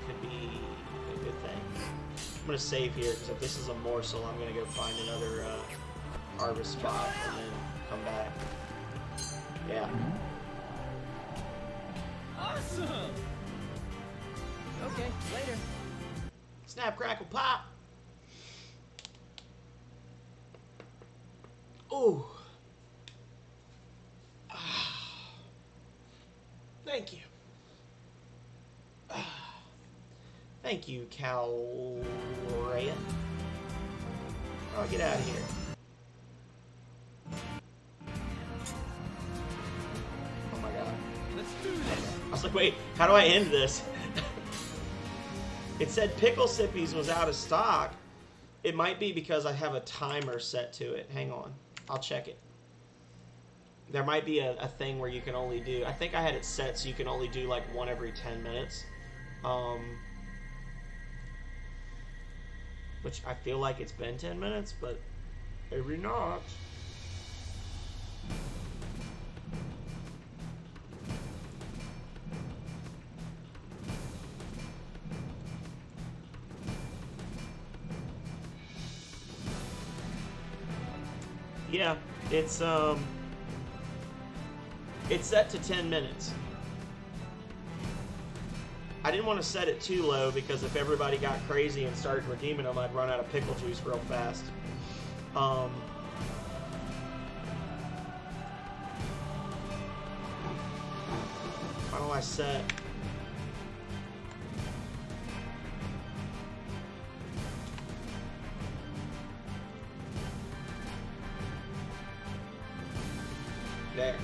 could be a good thing. I'm gonna save here, because if this is a morsel, I'm gonna go find another harvest spot and then come back. Yeah. Awesome! Okay, later. Snap, crackle, pop! Ooh. Thank you. Thank you, Calreya. Oh, get out of here. Oh my god. Let's do this. I was like, wait, how do I end this? It said Pickle Sippies was out of stock. It might be because I have a timer set to it. Hang on. I'll check it. There might be a thing where you can only do... I think I had it set so you can only do like one every 10 minutes. Which I feel like it's been 10 minutes, but maybe not. Yeah, it's set to 10 minutes. I didn't want to set it too low because if everybody got crazy and started redeeming them, I'd run out of pickle juice real fast. Why don't I set... There.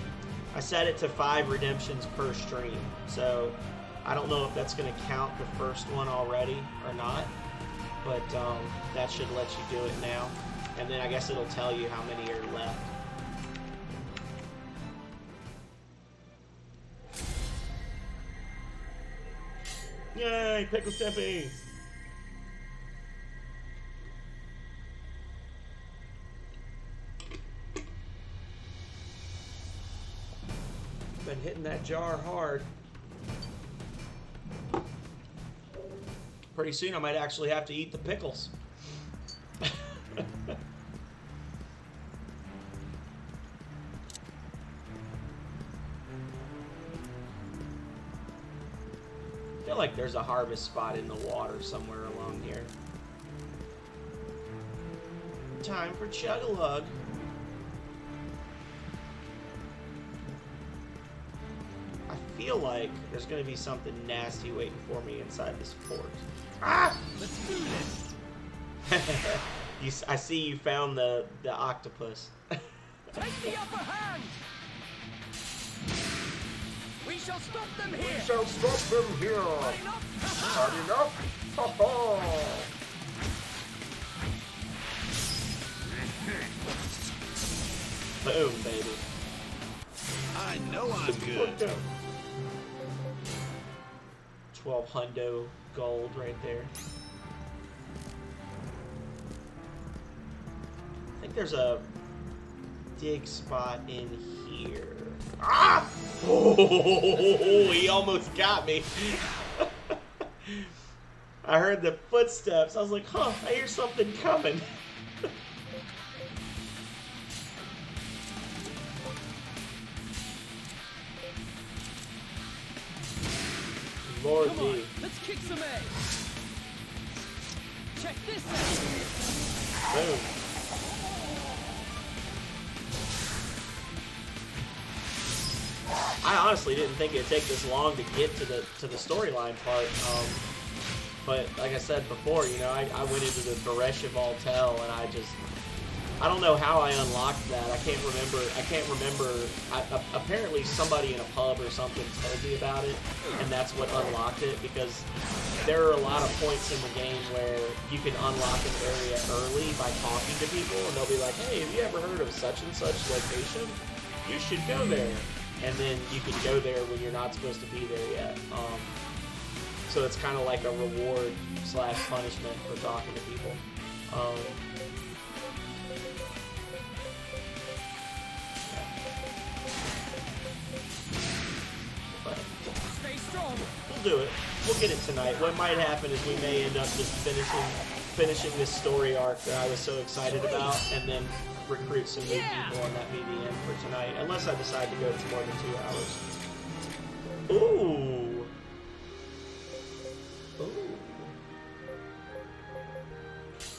I set it to 5 redemptions per stream, so I don't know if that's going to count the first one already or not, but that should let you do it now, and then I guess it'll tell you how many are left. Yay, pickle sippies! Been hitting that jar hard. Pretty soon I might actually have to eat the pickles. I feel like there's a harvest spot in the water somewhere along here. Time for Chug-a-Lug. I feel like there's gonna be something nasty waiting for me inside this fort. Ah! Let's do this. I see you found the octopus. Take the upper hand. We shall stop them here. We shall stop them here. Not enough. Not enough? Ha ha! Boom, baby. I know I'm good. 12 hundo gold right there. I think there's a dig spot in here. Ah! Oh, he almost got me. I heard the footsteps. I was like, huh, I hear something coming. Lord Come on, D. let's kick some ass. Check this out. Boom. I honestly didn't think it'd take this long to get to the storyline part. But like I said before, you know, I went into the Baresh Voltel and I don't know how I unlocked that. I can't remember. Apparently somebody in a pub or something told me about it, and that's what unlocked it, because there are a lot of points in the game where you can unlock an area early by talking to people, and they'll be like, hey, have you ever heard of such and such location? You should go there. And then you can go there when you're not supposed to be there yet. So it's kind of like a reward / punishment for talking to people. But Stay strong. we'll do it. We'll get it tonight. What might happen is we may end up just finishing this story arc that I was so excited about, and then recruit some new people on that BDM for tonight, unless I decide to go for more than 2 hours. Ooh. Ooh.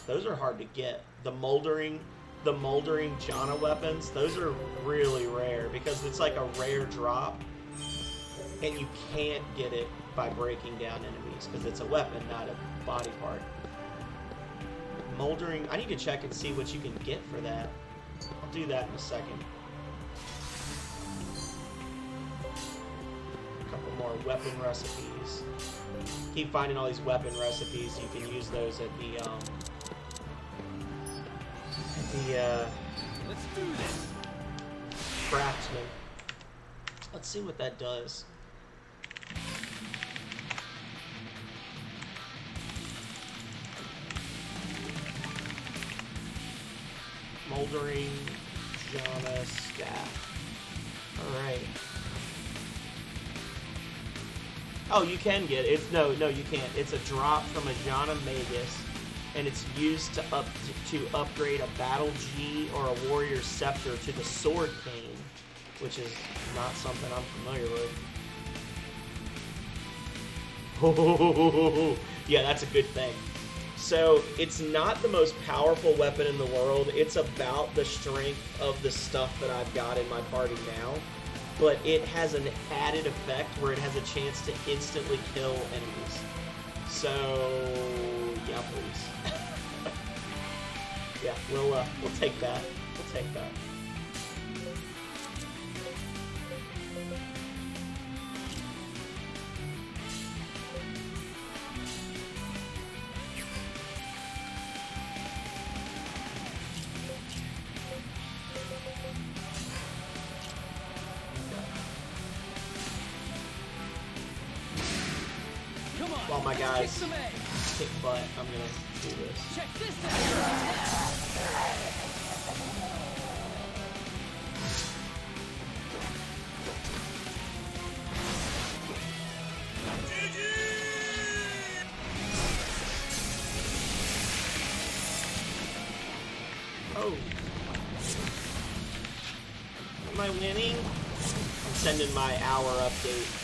Those are hard to get. The moldering Jana weapons, those are really rare because it's like a rare drop, and you can't get it by breaking down enemies because it's a weapon, not a body part. Moldering, I need to check and see what you can get for that. I'll do that in a second. A couple more weapon recipes. Keep finding all these weapon recipes. You can use those at the Let's do this. craftsman. Let's see what that does. Moldering Jana staff. Alright. Oh, you can get it. No, you can't. It's a drop from a Jana Magus, and it's used to upgrade a Battle G or a Warrior Scepter to the Sword Cane, which is not something I'm familiar with. Yeah, that's a good thing. So, it's not the most powerful weapon in the world. It's about the strength of the stuff that I've got in my party now. But it has an added effect where it has a chance to instantly kill enemies. So, yeah, please. Yeah, we'll take that. We'll take that. While my guys kick butt, I'm gonna do this. Check this out. Oh. Am I winning? I'm sending my hour update.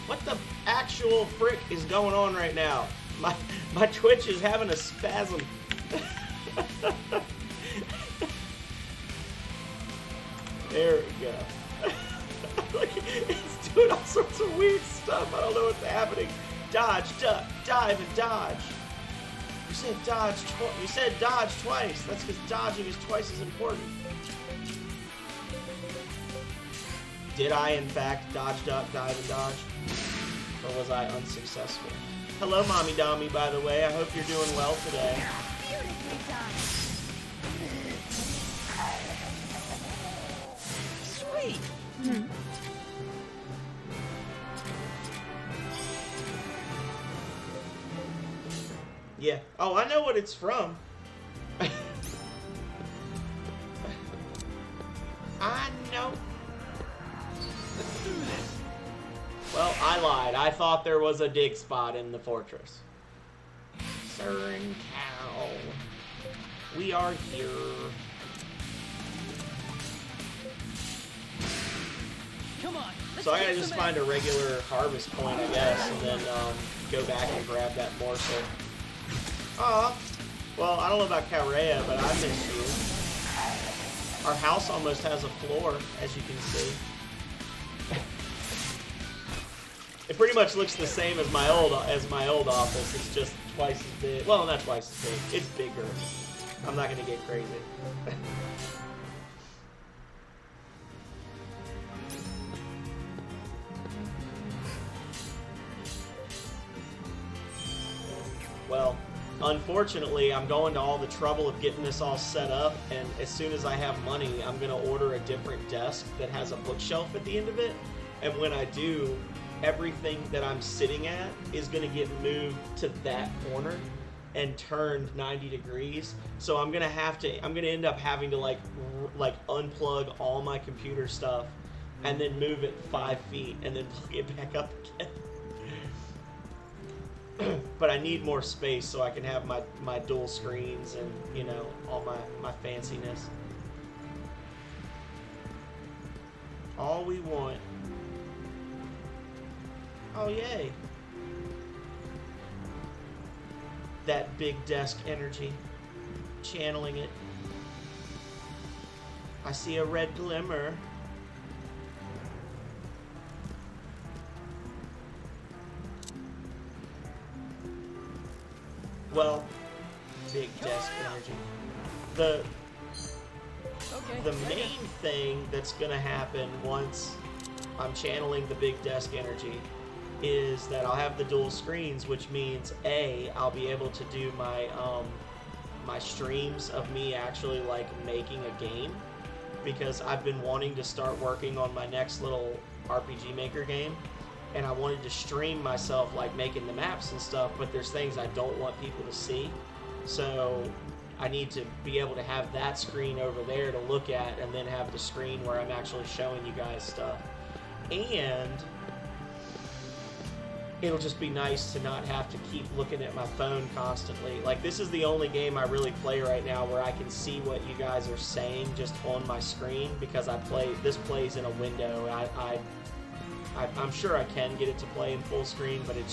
What the actual frick is going on right now? My Twitch is having a spasm. There we go. Like, it's doing all sorts of weird stuff. I don't know what's happening. Dodge, duck, dive, and dodge. You said dodge You said dodge twice. That's because dodging is twice as important. Did I, in fact, dodge, duck, dive, and dodge? Or was I unsuccessful? Hello, Mommy Dommy, by the way. I hope you're doing well today. Beautifully done. Sweet. Yeah. Oh, I know what it's from. I know. Let's do this. Well, I lied. I thought there was a dig spot in the fortress. Sir and Cow. We are here. Come on. So I gotta just find a regular harvest point, I guess, and then go back and grab that morsel. Aw. Well, I don't know about Calreya, but I miss you. Our house almost has a floor, as you can see. It pretty much looks the same as my old office. It's just twice as big. Well, not twice as big. It's bigger. I'm not gonna get crazy. Well, unfortunately, I'm going to all the trouble of getting this all set up, and as soon as I have money, I'm gonna order a different desk that has a bookshelf at the end of it. And when I do, everything that I'm sitting at is going to get moved to that corner and turned 90 degrees. So I'm going to end up having to like unplug all my computer stuff and then move it 5 feet and then plug it back up again. But I need more space so I can have my dual screens and, you know, all my fanciness. All we want. Oh, yay. That big desk energy. Channeling it. I see a red glimmer. Well, big desk energy. The main thing that's going to happen once I'm channeling the big desk energy is that I'll have the dual screens, which means I'll be able to do my my streams of me actually like making a game, because I've been wanting to start working on my next little RPG Maker game, and I wanted to stream myself like making the maps and stuff, but there's things I don't want people to see, so I need to be able to have that screen over there to look at, and then have the screen where I'm actually showing you guys stuff. And it'll just be nice to not have to keep looking at my phone constantly. Like, this is the only game I really play right now where I can see what you guys are saying just on my screen, because this plays in a window. I'm sure I can get it to play in full screen, but it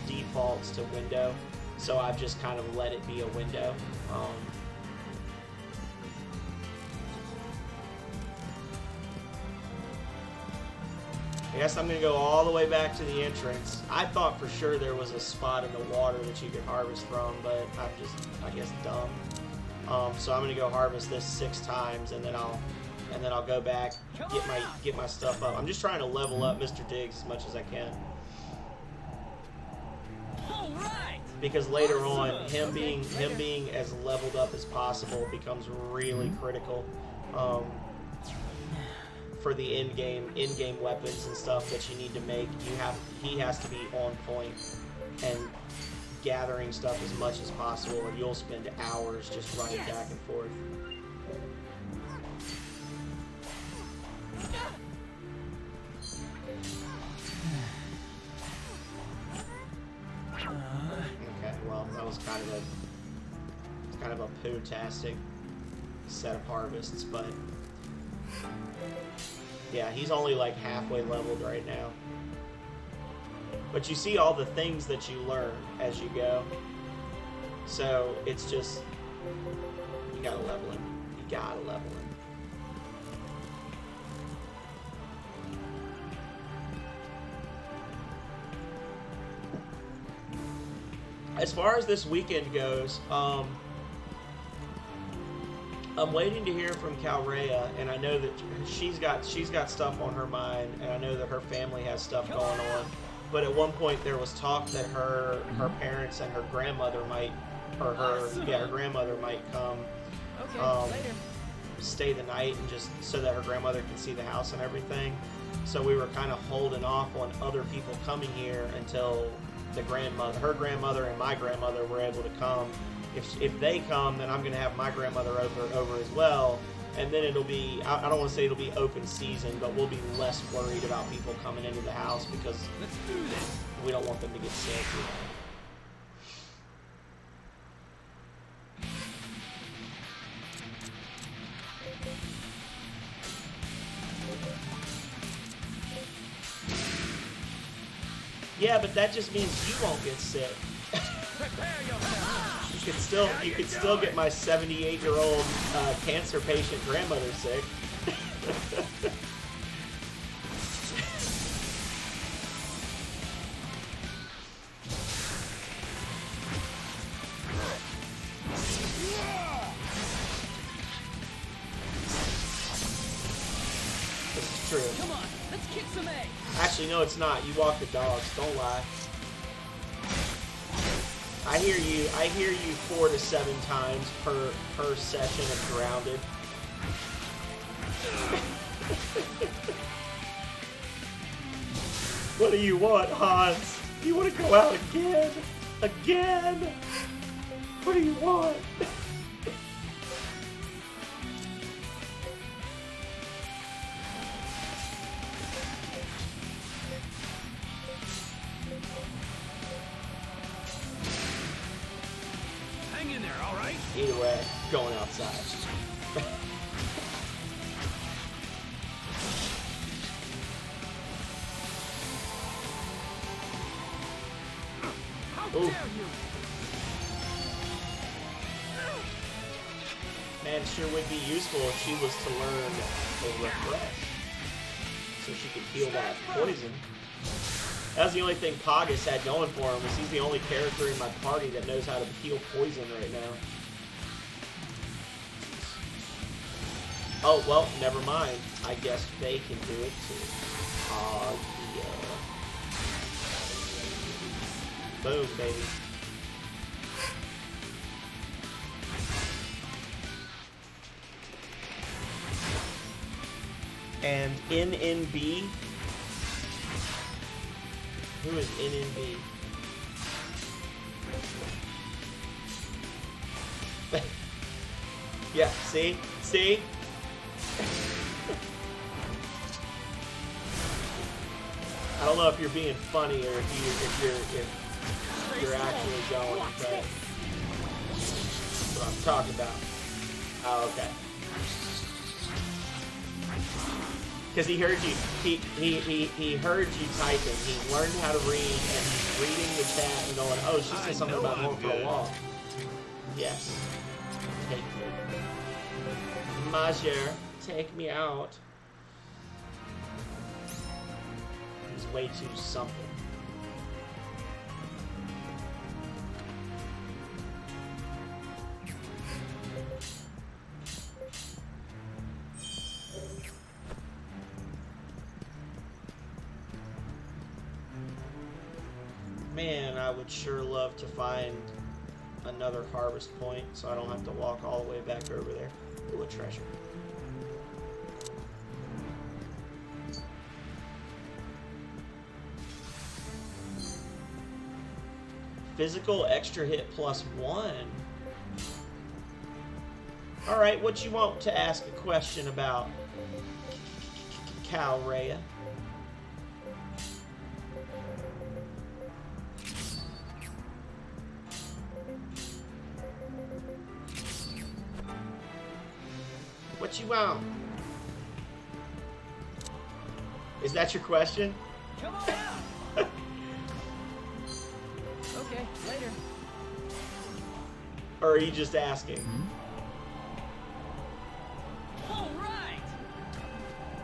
defaults to window, so I've just kind of let it be a window. I guess I'm going to go all the way back to the entrance. I thought for sure there was a spot in the water that you could harvest from, but I'm just, I guess, dumb. So I'm going to go harvest this 6 times, and then I'll go back, get my stuff up. I'm just trying to level up Mr. Diggs as much as I can. Because later on, him being as leveled up as possible becomes really critical. For the in-game weapons and stuff that you need to make, he has to be on point and gathering stuff as much as possible, or you'll spend hours just running back and forth. Okay, well, that was kind of a poo-tastic set of harvests, but yeah, he's only like halfway leveled right now. But you see all the things that you learn as you go. So it's just, you gotta level him. You gotta level him. As far as this weekend goes, I'm waiting to hear from Calreya, and I know that she's got stuff on her mind, and I know that her family has stuff going on. But at one point there was talk that her parents and her grandmother might, her grandmother might come, stay the night, and just so that her grandmother can see the house and everything. So we were kind of holding off on other people coming here until her grandmother and my grandmother were able to come. If they come, then I'm going to have my grandmother over as well, and then it'll be, I don't want to say it'll be open season, but we'll be less worried about people coming into the house, because we don't want them to get sick. Yeah, but that just means you won't get sick. You could still get my 78-year-old cancer patient grandmother sick. This is true. Come on, let's kick some eggs. Actually, no, it's not. You walk the dogs. Don't lie. I hear you 4 to 7 times per session of Grounded. What do you want, Hans? You want to go out again? Again? What do you want? Hang in there, all right? Either way, going outside. How Ooh. dare you? Man, it sure would be useful if she was to learn a refresh. So she could heal that poison. That was the only thing Pogus had going for him, was he's the only character in my party that knows how to heal poison right now. Oh, well, never mind. I guess they can do it too. Oh, yeah. Boom, baby. And NNB. Who is NNB? Yeah, see? See? I don't know if you're being funny or if you're actually going, but that's what I'm talking about. Oh, okay. Because he heard you, he heard you typing. He learned how to read, and he's reading the chat and going, "Oh, she said something about going for a walk." Yes. Take me, Major. Take me out. He's way too something. Man, I would sure love to find another harvest point so I don't have to walk all the way back over there. Ooh, a treasure. Physical extra hit +1. Alright, what you want to ask a question about, Calreya? What you want? Is that your question? Come on out. Okay, later. Or are you just asking? All right.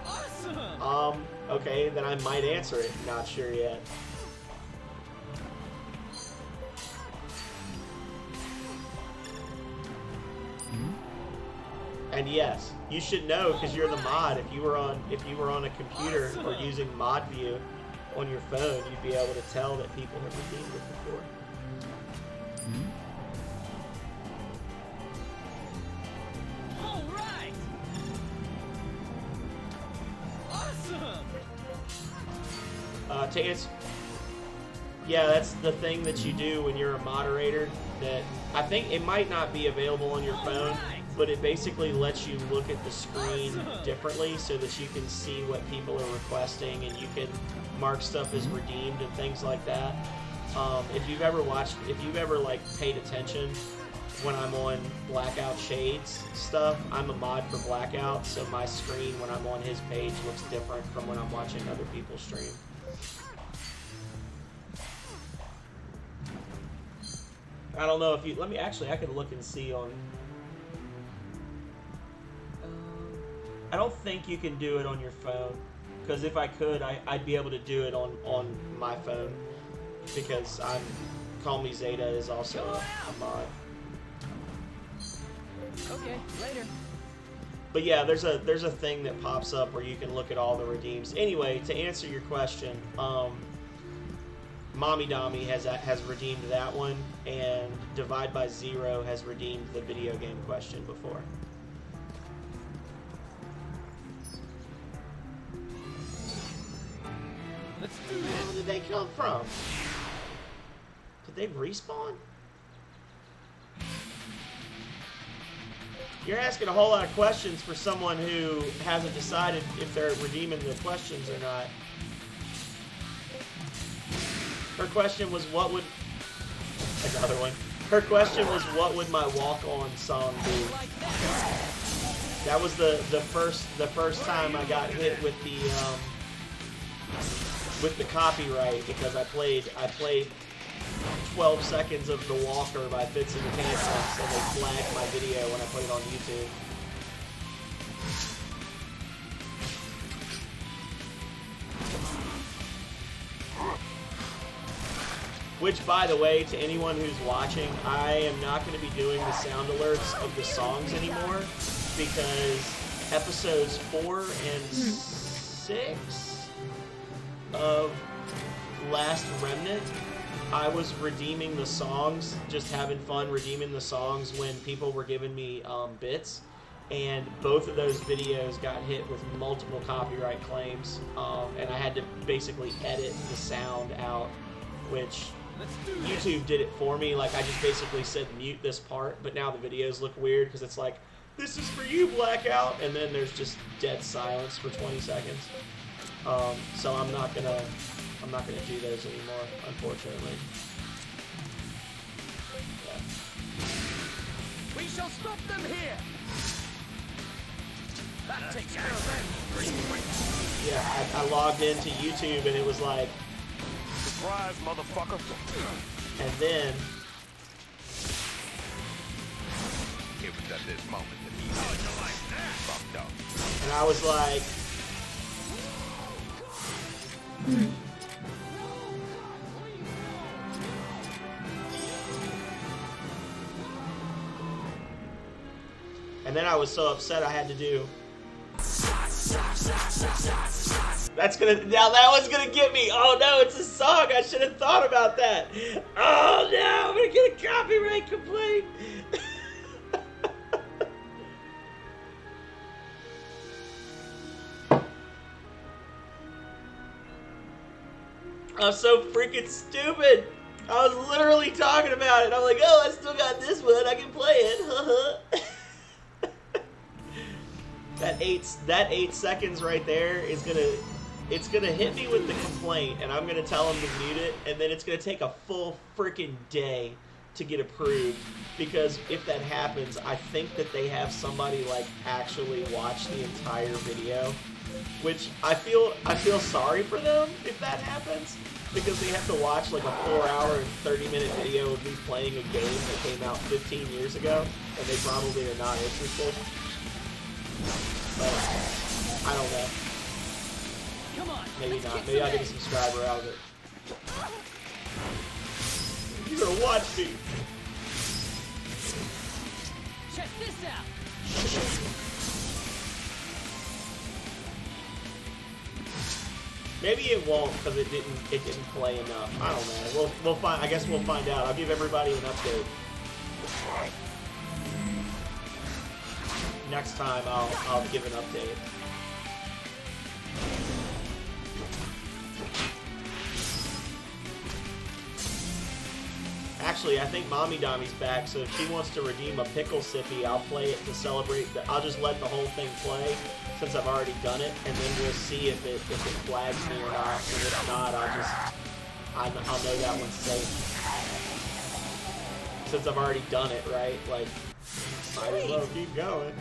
Awesome. Okay, then I might answer it. Not sure yet. And yes, you should know because you're the mod. If you were on a computer or using mod view on your phone, you'd be able to tell that people have redeemed it before. All right. Awesome. To answer, yeah, that's the thing that you do when you're a moderator. That I think it might not be available on your phone, but it basically lets you look at the screen differently so that you can see what people are requesting and you can mark stuff as redeemed and things like that. If you've ever like paid attention when I'm on Blackout Shades stuff, I'm a mod for Blackout, so my screen when I'm on his page looks different from when I'm watching other people stream. I don't know if you, I could look and see on, I don't think you can do it on your phone, because if I could, I'd be able to do it on my phone, because Call Me Zeta is also a mod. Okay, later. But yeah, there's a thing that pops up where you can look at all the redeems. Anyway, to answer your question, Mommy Dommy has redeemed that one, and Divide by Zero has redeemed the video game question before. Let's do this. did they come from? Did they respawn? You're asking a whole lot of questions for someone who hasn't decided if they're redeeming the questions or not. Her question was, what would... Another one. Her question was, what would my walk-on song be? That was the first time I got hit with the copyright, because I played 12 seconds of The Walker by Fits and the Pants, and they flagged my video when I put it on YouTube. Which, by the way, to anyone who's watching, I am not going to be doing the sound alerts of the songs anymore, because episodes 4 and 6 of last Remnant, I was redeeming the songs, just having fun redeeming the songs when people were giving me bits, and both of those videos got hit with multiple copyright claims, and I had to basically edit the sound out, which YouTube did it for me. Like, I just basically said mute this part, but now the videos look weird because it's like, this is for you, Blackout, and then there's just dead silence for 20 seconds. So I'm not gonna do those anymore, unfortunately. Yeah. We shall stop them here. That takes care of them. Yeah, I logged into YouTube and it was like, Surprise, motherfucker. and then It was at this moment that he fucked up. and I was like, and then I was so upset I had to do. Now that one's gonna get me. Oh no, it's a song. I should have thought about that. Oh no, I'm gonna get a copyright complaint. I'm so freaking stupid. I was literally talking about it. I'm like, oh, I still got this one. I can play it. That 8 seconds right there is gonna hit me with the complaint, and I'm gonna tell them to mute it, and then it's gonna take a full freaking day to get approved, because if that happens, I think that they have somebody like actually watch the entire video, which I feel sorry for them if that happens, because they have to watch like a 4-hour and 30-minute video of me playing a game that came out 15 years ago, and they probably are not interested. But I don't know. Come on. Maybe let's not. kick Maybe some I'll get a ass. subscriber out of it. You're gonna watch me. Check this out. Maybe it won't because it didn't play enough. I don't know. We'll find. I guess we'll find out. I'll give everybody an update. Next time I'll give an update. Actually, I think Mommy Dommy's back, so if she wants to redeem a pickle sippy, I'll play it to celebrate. I'll just let the whole thing play since I've already done it, and then we'll see if it flags me or not. And if not, I'll know that one's safe. Since I've already done it, right? Like, might as well keep going.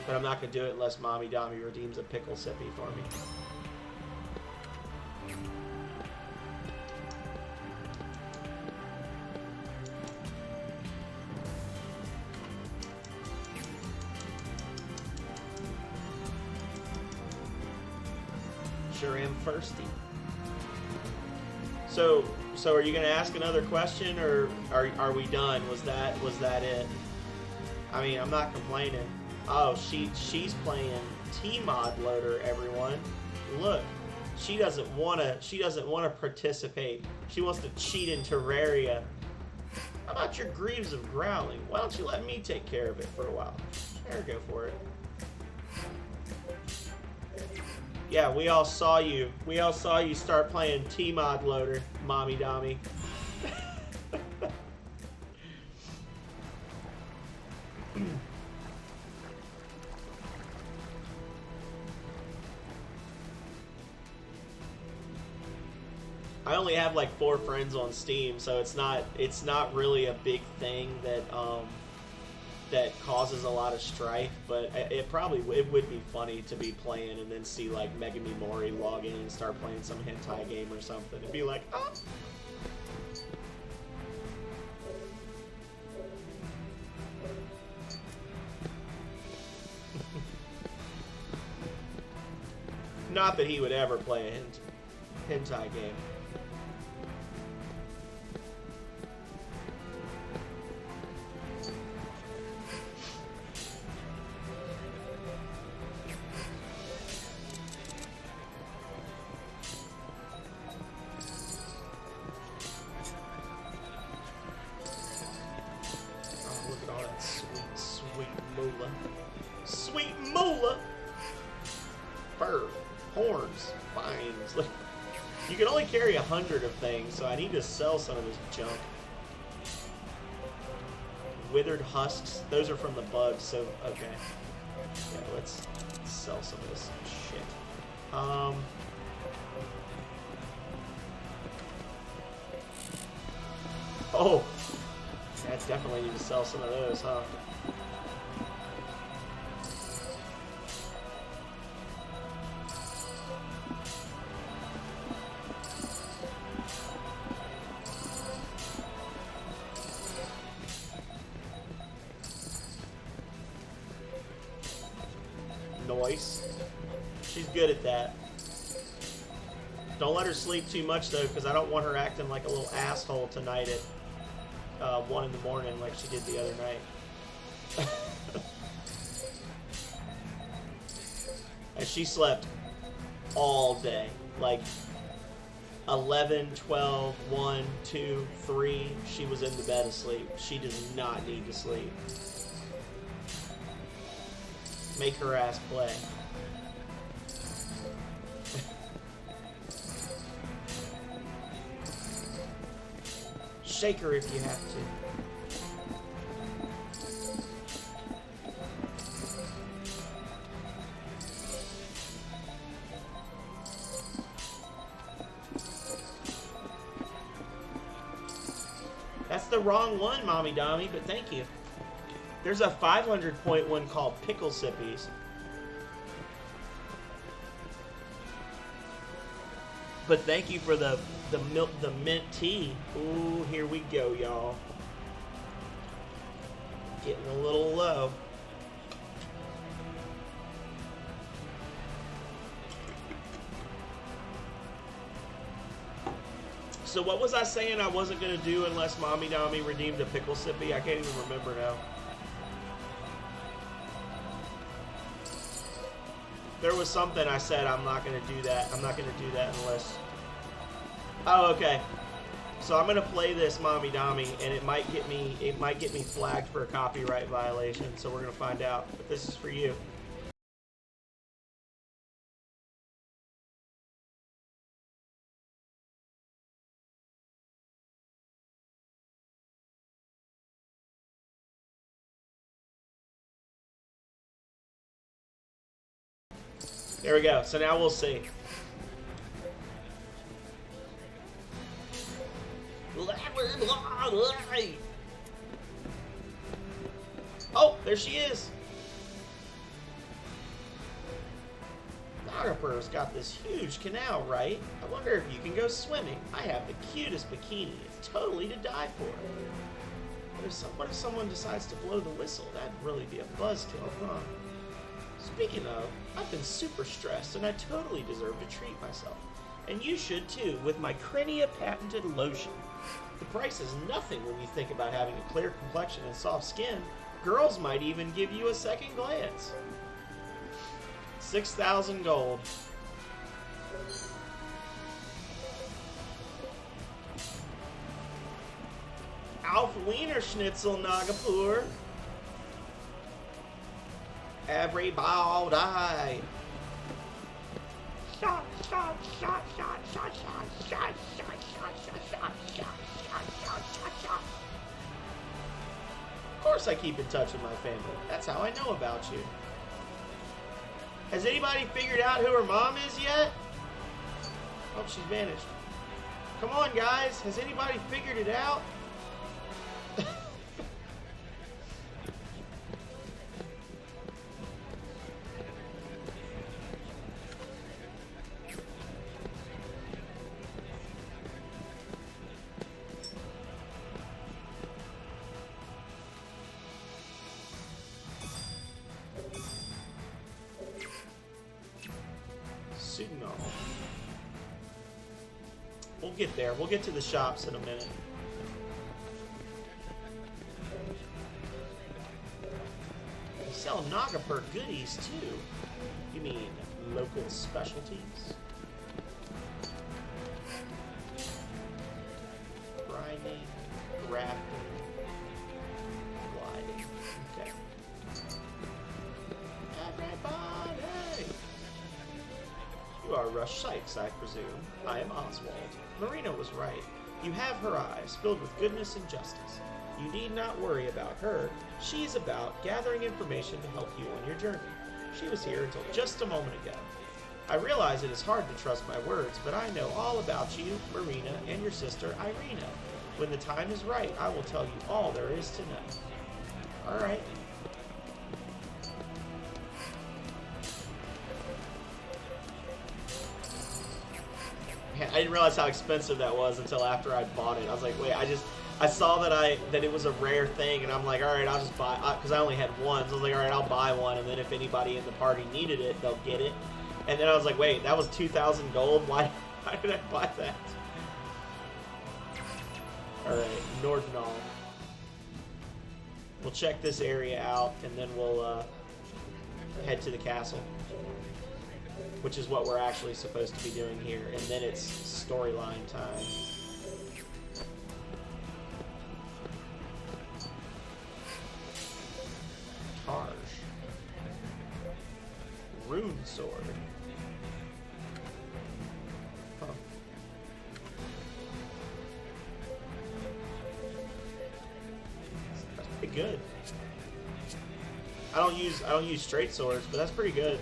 But I'm not gonna do it unless Mommy Dommy redeems a pickle sippy for me. Sure am thirsty. So are you gonna ask another question, or are we done? Was that it? I mean, I'm not complaining. Oh, she's playing T-Mod Loader, everyone. Look, she doesn't wanna participate. She wants to cheat in Terraria. How about your Greaves of Growling? Why don't you let me take care of it for a while? There, go for it. Yeah, we all saw you. We all saw you start playing T-Mod Loader, Mommy Dommy. I only have like 4 friends on Steam, so it's not really a big thing that that causes a lot of strife. But it would be funny to be playing and then see like Megami Mori log in and start playing some hentai game or something and be like, oh. Not that he would ever play a hentai game. Sweet moolah. Fur, horns, vines. Like, you can only carry 100 of things, so I need to sell some of this junk. Withered husks. Those are from the bugs, so okay. Yeah, let's sell some of this shit. Oh, I definitely need to sell some of those, huh? Noise. She's good at that. Don't let her sleep too much though, because I don't want her acting like a little asshole tonight at 1 in the morning like she did the other night. And she slept all day. Like 11, 12, 1, 2, 3. She was in the bed asleep. She does not need to sleep. Make her ass play. Shake her if you have to. That's the wrong one, Mommy Dommy, but thank you. There's a 500-point one called Pickle Sippies. But thank you for the mint tea. Ooh, here we go, y'all. Getting a little low. So what was I saying I wasn't going to do unless Mommy Dommy redeemed a Pickle Sippy? I can't even remember now. There was something I said I'm not going to do that. I'm not going to do that unless... Oh, okay. So I'm going to play this Mommy Dommy, and it might get me flagged for a copyright violation, so we're going to find out. But this is for you. There we go. So now we'll see. Oh, there she is. Nagapur's got this huge canal, right? I wonder if you can go swimming. I have the cutest bikini. It's totally to die for. What if someone decides to blow the whistle? That'd really be a buzzkill, huh? Speaking of, I've been super stressed and I totally deserve to treat myself. And you should too, with my Calreya patented lotion. The price is nothing when you think about having a clear complexion and soft skin. Girls might even give you a second glance. 6,000 gold. Auf Wiener Schnitzel, Nagapur. Everybody. Of course I keep in touch with my family. That's how I know about you. Has anybody figured out who her mom is yet? Oh, she's vanished. Come on, guys. Has anybody figured it out? Signal. We'll get there. We'll get to the shops in a minute. They sell Nagapur goodies too. You mean local specialties? Grinding, grafting, gliding. Okay. Everybody! You are Rush Sykes, I presume. I am Oswald. Marina was right. You have her eyes, filled with goodness and justice. You need not worry about her. She is about gathering information to help you on your journey. She was here until just a moment ago. I realize it is hard to trust my words, but I know all about you, Marina, and your sister, Irina. When the time is right, I will tell you all there is to know. Alright. I didn't realize how expensive that was until after I bought it. I was like, wait, I saw that it was a rare thing, and I'm like, all right, I'll just buy, because I only had one, so I was like, all right, I'll buy one, and then if anybody in the party needed it, they'll get it. And then I was like, wait, that was 2,000 gold? Why did I buy that? All right, Nordnall. We'll check this area out, and then we'll head to the castle, which is what we're actually supposed to be doing here. And then it's storyline time. Targe. Rune sword. Huh. That's pretty good. I don't use straight swords, but that's pretty good.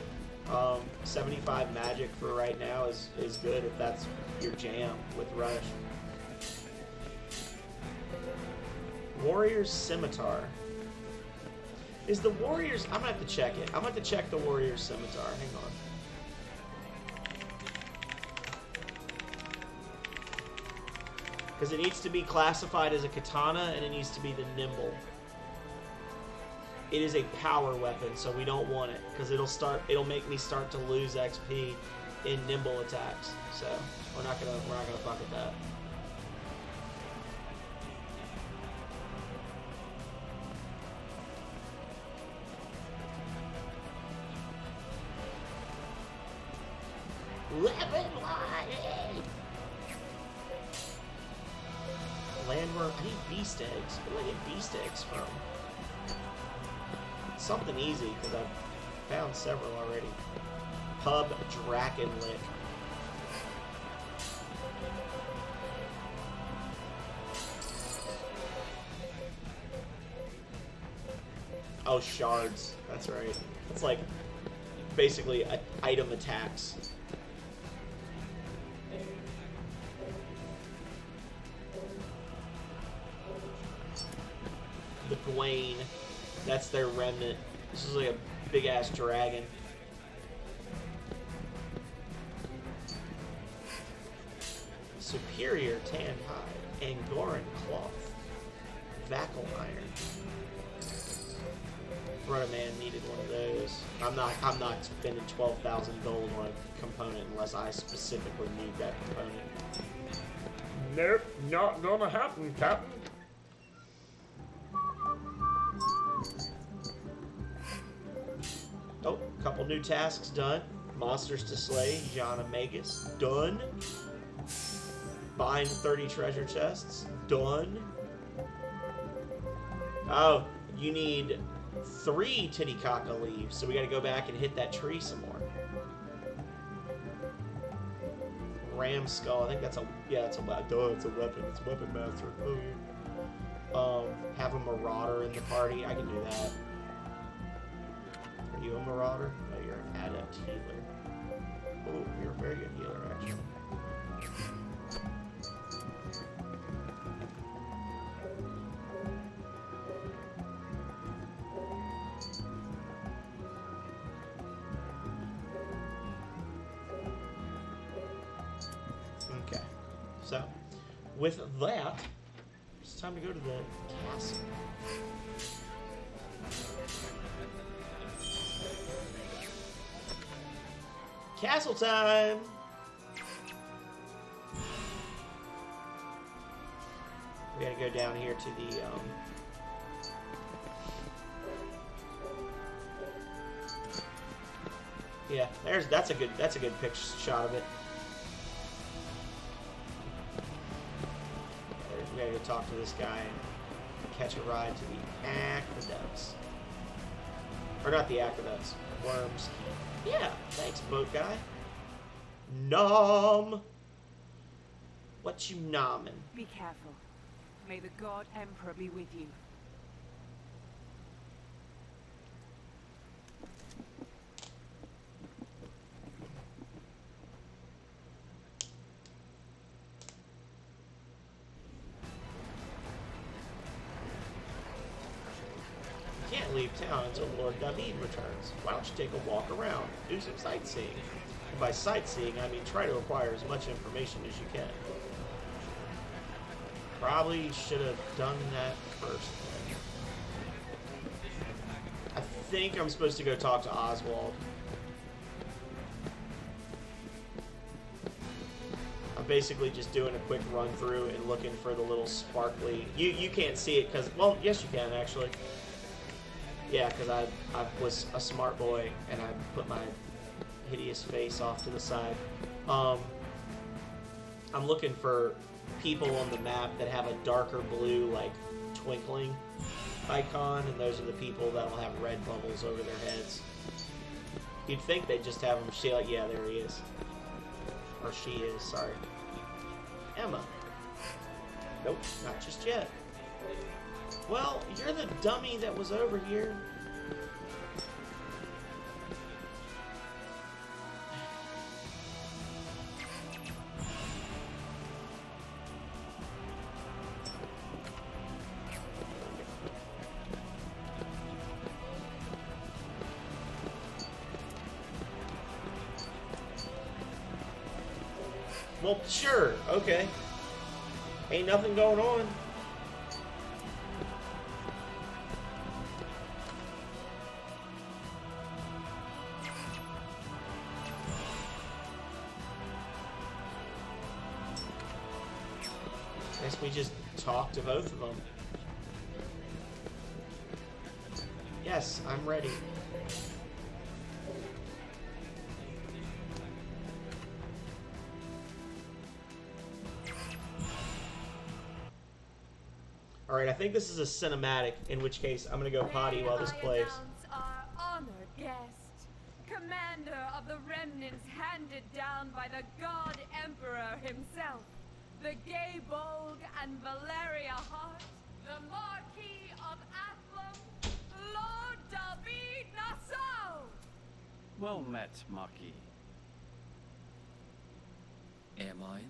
75 magic for right now is good if that's your jam with Rush. Warrior's Scimitar. Is the Warrior's... I'm going to have to check it. I'm going to have to check the Warrior's Scimitar. Hang on. Because it needs to be classified as a katana, and it needs to be the nimble. It is a power weapon, so we don't want it, because it'll make me start to lose XP in nimble attacks. So we're not gonna fuck with that. Landworm. I need beast eggs. Where do I get beast eggs from? Something easy, because I've found several already. Pub Drakenlick. Oh, shards. That's right. It's like basically item attacks. The Gwaine. That's their remnant. This is like a big ass dragon. Superior tan hide. Angoran cloth. Vacal iron. Brother man needed one of those. I'm not spending 12,000 gold on a component unless I specifically need that component. Nope, not gonna happen, Captain. Oh, couple new tasks done. Monsters to slay, Jana Magus, done. Bind 30 treasure chests, done. Oh, you need 3 Titicaca leaves, so we gotta go back and hit that tree some more. ram skull. I think that's a it's a it's a weapon. It's a weapon master. Oh yeah. Have a marauder in the party. I can do that. Are you a marauder? No, you're an adept healer. Oh, you're a very good healer, actually. Okay, so with that, it's time to go to the castle. Castle time! We gotta go down here to the, yeah, that's a good picture shot of it. We gotta go talk to this guy and catch a ride to the aqueducts. Or not the aqueducts, worms. Yeah, thanks, boat guy. Nom! What you nomming? Be careful. May the God Emperor be with you. Can't leave town until Lord David returns. Why don't you take a walk around, do some sightseeing? And by sightseeing, I mean try to acquire as much information as you can. Probably should have done that first. I think I'm supposed to go talk to Oswald. I'm basically just doing a quick run through and looking for the little sparkly... You can't see it because... Well, yes you can actually. Yeah, because I was a smart boy and I put my hideous face off to the side. I'm looking for people on the map that have a darker blue, like, twinkling icon, and those are the people that will have red bubbles over their heads. You'd think they'd just have them, yeah, there he is. Or she is, sorry. Emma. Nope, not just yet. Well, you're the dummy that was over here. Well, sure, okay. Ain't nothing going on. Guess we just talk to both of them. Yes, I'm ready. Alright, I think this is a cinematic, in which case I'm gonna go potty while this plays. Our honored guest, commander of the remnants handed down by the God Emperor himself, the gay Bolg and Valeria Hart, the Marquis of Athlum, Lord David Nassau! Well met, Marquis. Am I?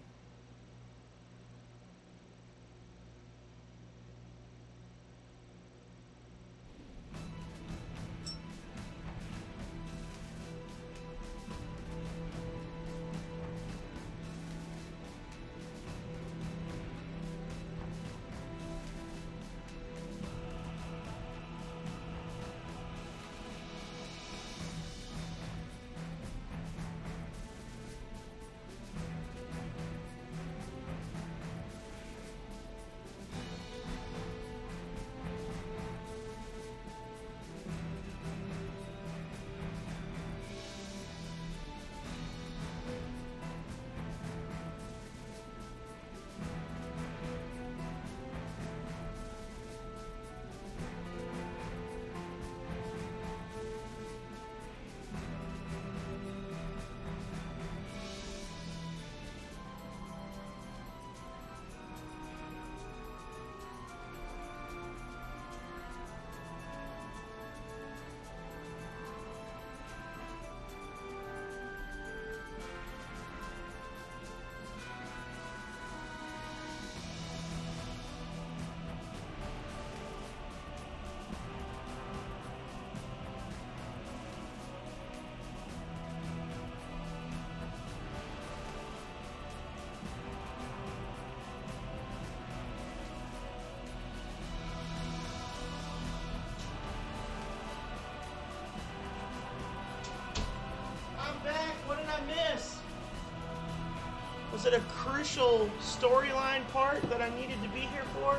Was it a crucial storyline part that I needed to be here for?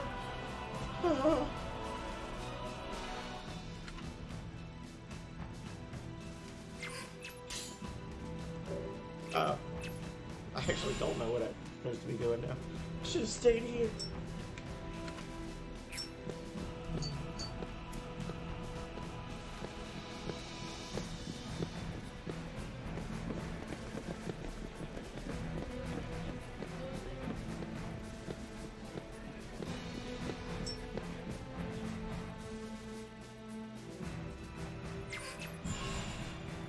I actually don't know what I'm supposed to be doing now. Should have stayed here.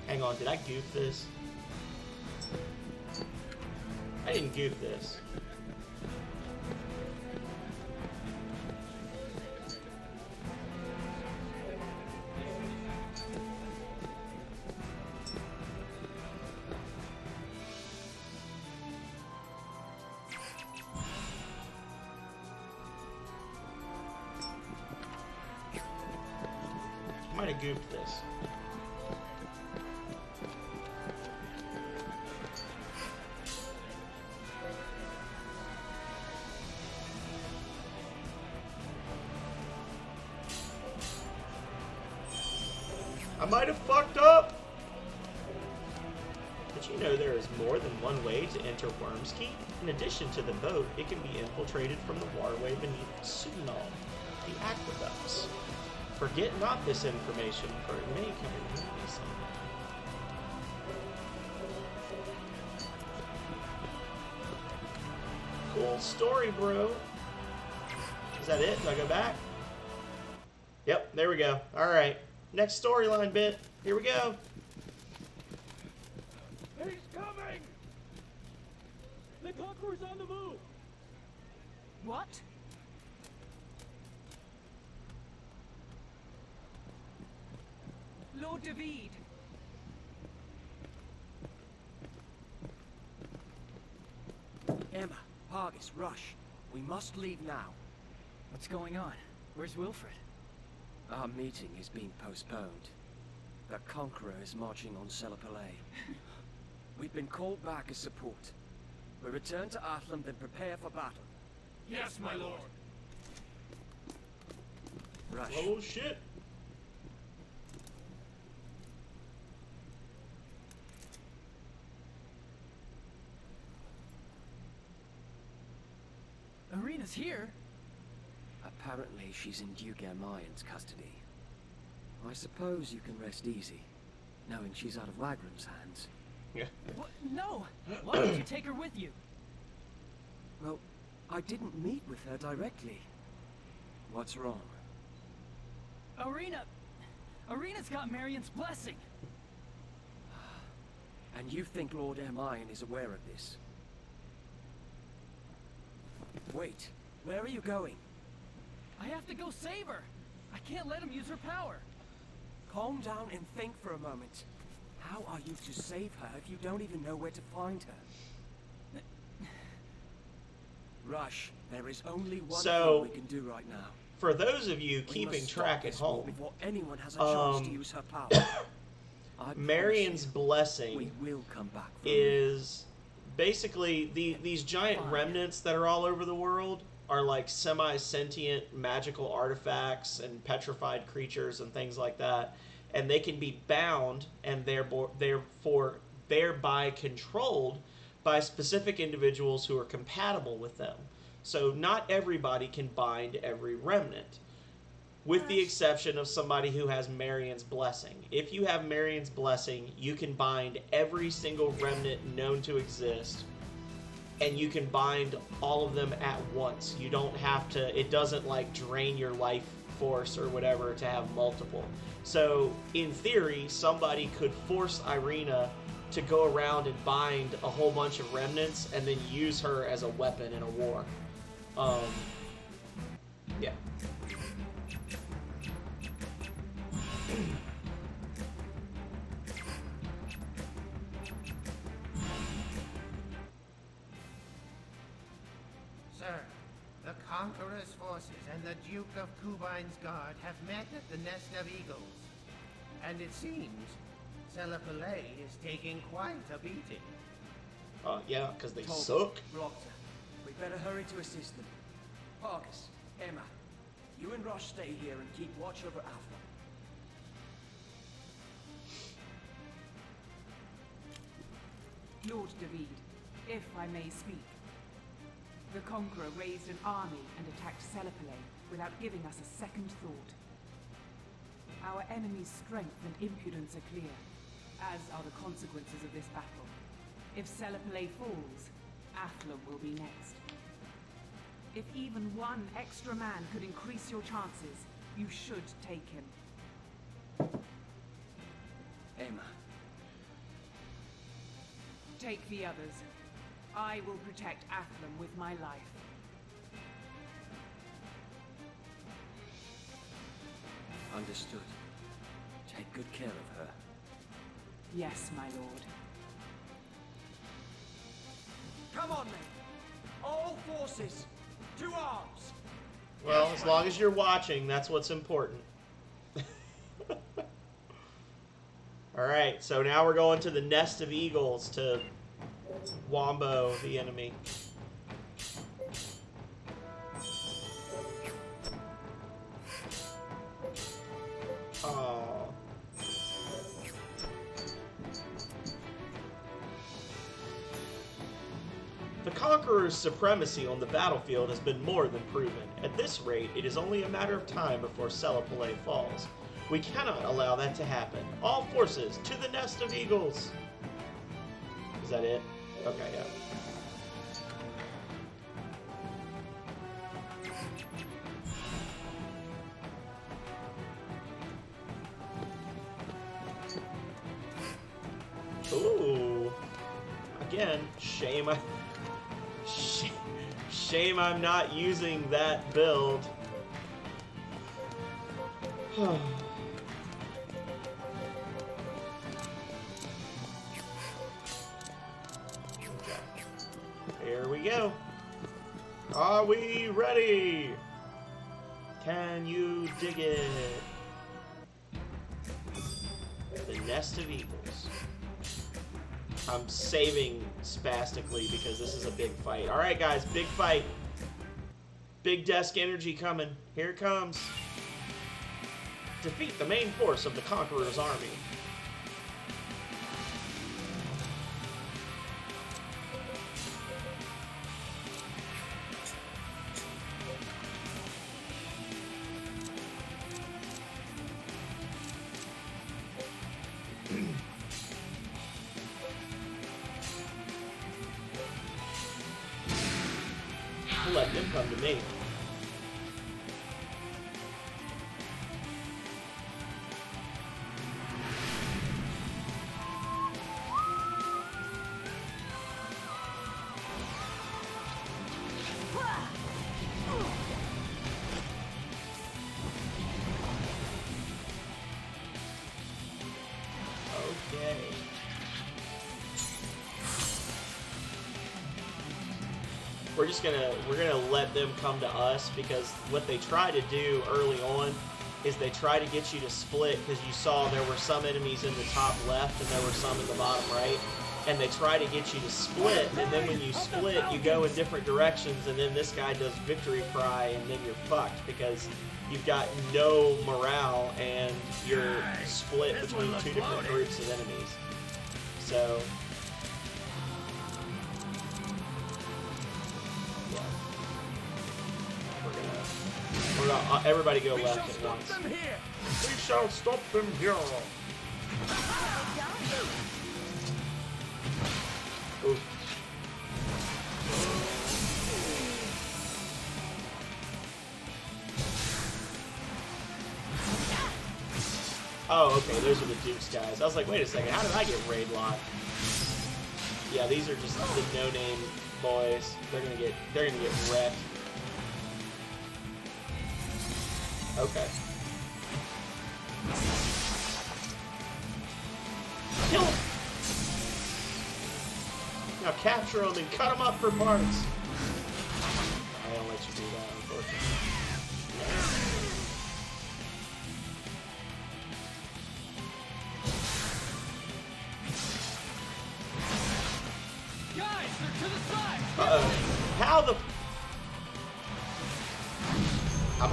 Hang on, did I goof this? I didn't goof this. I might have goofed this. I might have fucked up! Did you know there is more than one way to enter Worm's Keep? In addition to the boat, it can be infiltrated from the waterway beneath Sunal, the aqueducts. Forget not this information, for it may come in handy someday. Cool story, bro. Is that it? Do I go back? Yep, there we go. Alright. Next storyline bit. Here we go. He's coming! The Conqueror's on the move! What? Lord David. Emma, Hargis, rush. We must leave now. What's going on? Where's Wilfred? Our meeting is being postponed. The Conqueror is marching on Selapalais. We've been called back as support. We return to Athlam, then prepare for battle. Yes, my lord. Rush. Oh shit. Arena's here. Apparently she's in Duke Ermion's custody. I suppose you can rest easy, knowing she's out of Wagram's hands. Yeah. What? No! Why don't you take her with you? Well, I didn't meet with her directly. What's wrong? Arena's got Marion's blessing. And you think Lord Ermion is aware of this? Wait, where are you going? I have to go save her. I can't let him use her power. Calm down and think for a moment. How are you to save her if you don't even know where to find her? Rush, there is only one thing we can do right now. For those of you We keeping must track stop at this war home, before anyone has a chance to use her power. I Marion's promise you, blessing we will come back from is basically these giant remnants that are all over the world are like semi-sentient magical artifacts and petrified creatures and things like that, and they can be bound and therefore thereby controlled by specific individuals who are compatible with them. So not everybody can bind every remnant, with the exception of somebody who has Marion's blessing. If you have Marion's blessing, you can bind every single remnant known to exist, and you can bind all of them at once. You don't have to, it doesn't like drain your life force or whatever to have multiple. So in theory, somebody could force Irina to go around and bind a whole bunch of remnants and then use her as a weapon in a war. Yeah. Sir, the Conqueror's forces and the Duke of Kubine's guard have met at the Nest of Eagles. And it seems Selapalais is taking quite a beating. Yeah, because they Told suck. Blocked her. We better hurry to assist them. Parkus, Emma, you and Rosh stay here and keep watch over Alpha. Lord David, if I may speak. The Conqueror raised an army and attacked Selipole without giving us a second thought. Our enemy's strength and impudence are clear, as are the consequences of this battle. If Selipole falls, Athlum will be next. If even one extra man could increase your chances, you should take him. Emma. Take the others. I will protect Athlum with my life. Understood. Take good care of her. Yes, my lord. Come on, men. All forces, to arms. Well, as long as you're watching, that's what's important. Alright, so now we're going to the Nest of Eagles to wombo the enemy. Oh. The Conqueror's supremacy on the battlefield has been more than proven. At this rate, it is only a matter of time before Selipole falls. We cannot allow that to happen. All forces, to the Nest of Eagles! Is that it? Okay, yeah. Ooh. Again, shame I'm not using that build. Here we go. Are we ready? Can you dig it? The Nest of Eagles. I'm saving spastically because this is a big fight. Alright guys, big fight. Big desk energy coming. Here it comes. Defeat the main force of the Conqueror's army. Let them come to me. Okay. We're gonna let them come to us, because what they try to do early on is they try to get you to split, because you saw there were some enemies in the top left and there were some in the bottom right, and they try to get you to split, and then when you split you go in different directions, and then this guy does victory cry, and then you're fucked because you've got no morale and you're split between two different groups of enemies. So everybody go left at once. We shall stop them here. Ooh. Oh, okay, those are the Dukes guys. I was like, wait a second, how did I get raid locked? Yeah, these are just the no-name boys. They're gonna get wrecked. Okay. Kill him! Now capture them and cut them up for parts. I don't let you do that, unfortunately. Guys!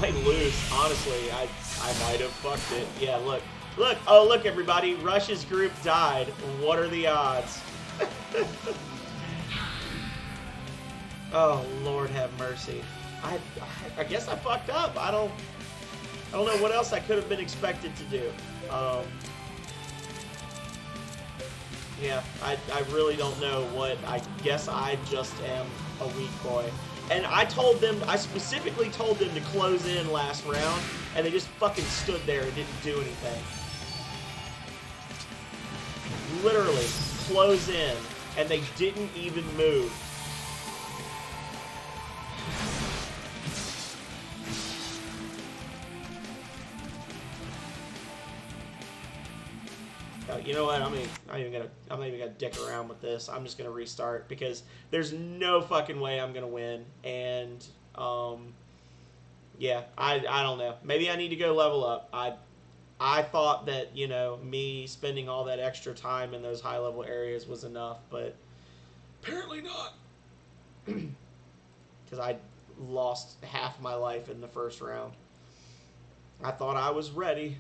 might lose. Honestly, I might have fucked it. Yeah, look. Look. Oh, look, everybody. Rush's group died. What are the odds? Oh, Lord have mercy. I guess I fucked up. I don't know what else I could have been expected to do. Yeah, I really don't know what. I guess I just am a weak boy. And I specifically told them to close in last round, and they just fucking stood there and didn't do anything. Literally, close in, and they didn't even move. You know what? I'm not even gonna dick around with this. I'm just gonna restart because there's no fucking way I'm gonna win. And yeah, I don't know. Maybe I need to go level up. I thought that, you know, me spending all that extra time in those high level areas was enough, but apparently not. Because I lost half my life in the first round. I thought I was ready.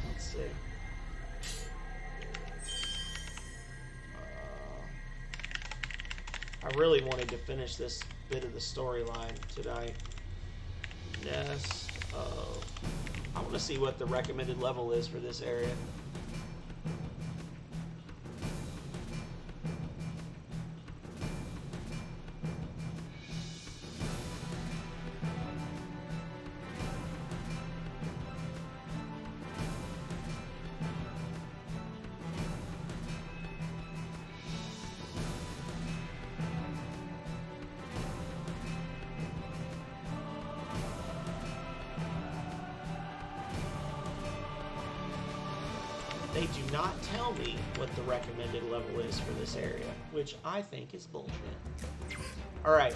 Let's see. I really wanted to finish this bit of the storyline tonight. Nest of... I want to see what the recommended level is for this area. They do not tell me what the recommended level is for this area, which I think is bullshit. Alright.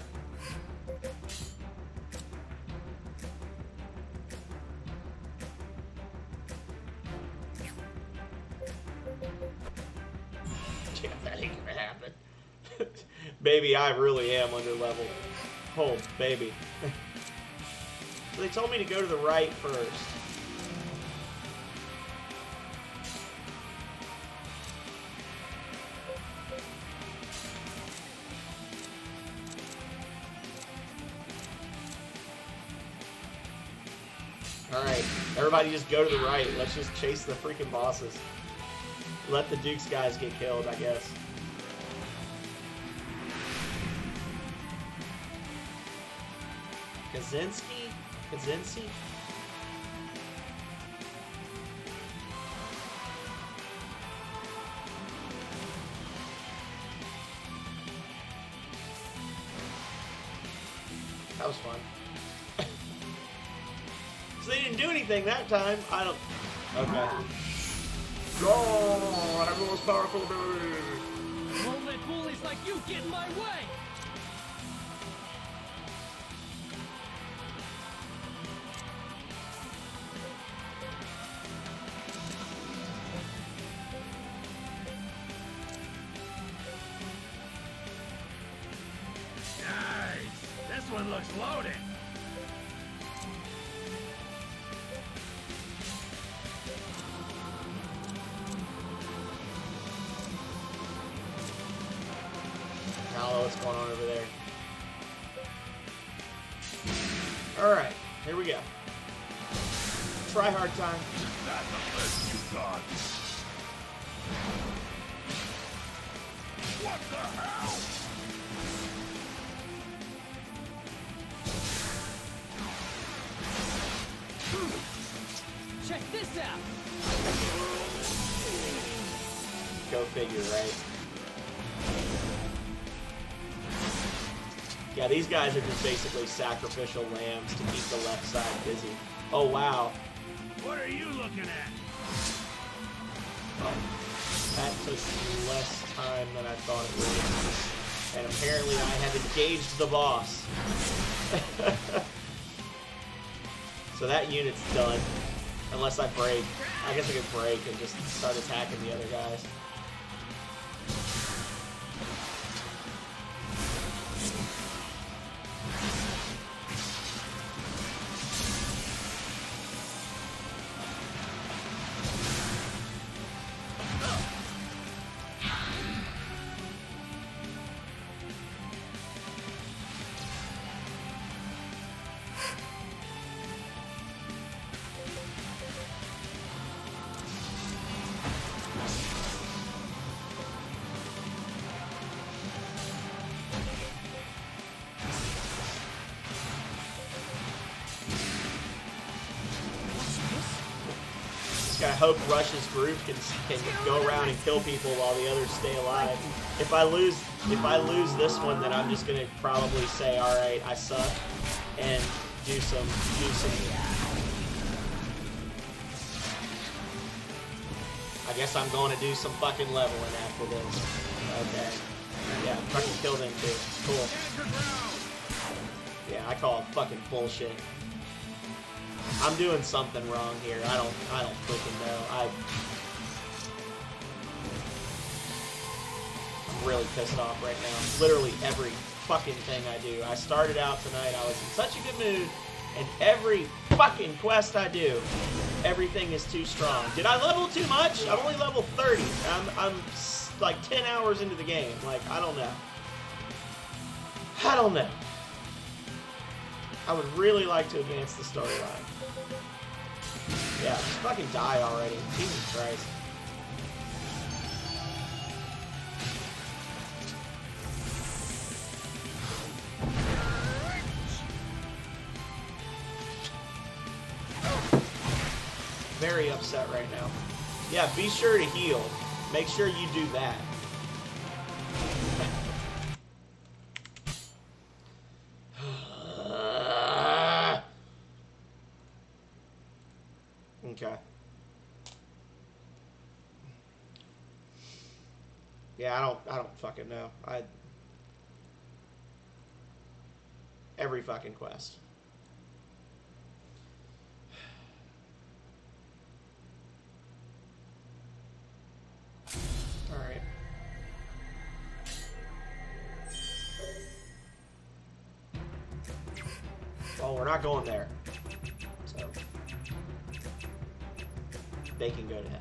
Yeah, that ain't gonna happen. Baby, I really am under level. Oh, baby. So they told me to go to the right first. Alright, everybody just go to the right. Let's just chase the freaking bosses. Let the Duke's guys get killed, I guess. Kaczynski? Kaczynski? That was fun. So they didn't do anything that time. I don't... Okay. God, I'm the most powerful bird. Won't let bullies like you get in my way! Nice! This one looks loaded! I don't know what's going on over there. Alright, here we go. Try hard time. That's the best you got! What the hell? Check this out! Go figure, right? Yeah, these guys are just basically sacrificial lambs to keep the left side busy. Oh, wow. What are you looking at? Oh, that took less time than I thought it would. And apparently I have engaged the boss. So that unit's done. Unless I break. I guess I could break and just start attacking the other guys. just gotta hope Rush's group can go around and kill people while the others stay alive. If I lose this one, then I'm just gonna probably say, all right, I suck, and do some. I guess I'm going to do some fucking leveling after this. Okay. Yeah, fucking kill them too. Cool. Yeah, I call fucking bullshit. I'm doing something wrong here. I don't freaking know. I'm really pissed off right now. Literally every fucking thing I do. I started out tonight, I was in such a good mood, and every fucking quest I do, everything is too strong. Did I level too much? I'm only level 30. I'm like 10 hours into the game. Like, I don't know. I don't know. I would really like to advance the storyline. Yeah, just fucking die already. Jesus Christ. Very upset right now. Yeah, be sure to heal. Make sure you do that. Okay. Yeah, I don't fucking know. Every fucking quest. Alright. Well, we're not going there. So they can go to hell.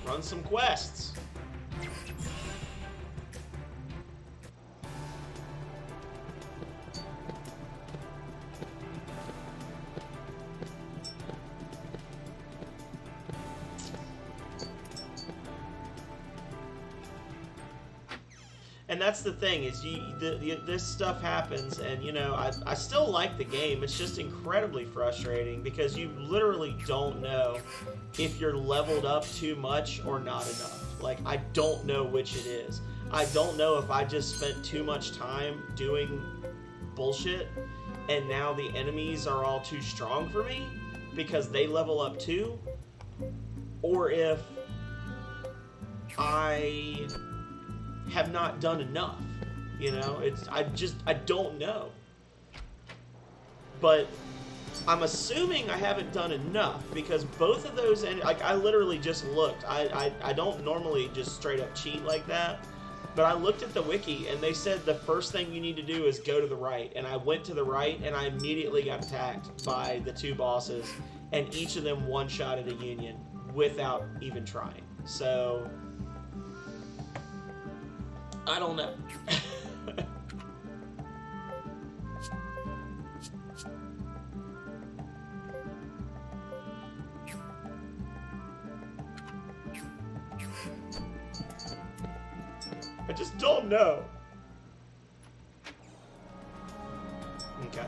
Run some quests. And that's the thing, is this stuff happens, and you know, I still like the game. It's just incredibly frustrating because you literally don't know if you're leveled up too much or not enough. Like, I don't know which it is. I don't know if I just spent too much time doing bullshit and now the enemies are all too strong for me because they level up too, or if I have not done enough. You know, I don't know. But I'm assuming I haven't done enough because both of those, like, I literally just looked. I don't normally just straight up cheat like that, but I looked at the wiki and they said the first thing you need to do is go to the right, and I went to the right and I immediately got attacked by the two bosses, and each of them one-shotted a Union without even trying. So I don't know. I just don't know. Okay.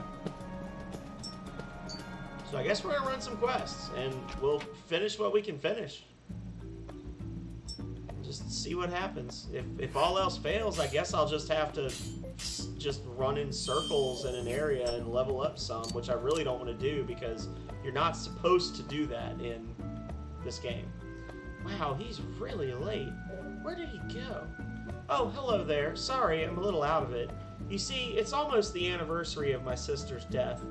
So I guess we're gonna run some quests, and we'll finish what we can finish. Just see what happens. If all else fails, I guess I'll just have to just run in circles in an area and level up some, which I really don't want to do because you're not supposed to do that in this game. Wow, he's really late. Where did he go? Oh, hello there. Sorry, I'm a little out of it. You see, it's almost the anniversary of my sister's death.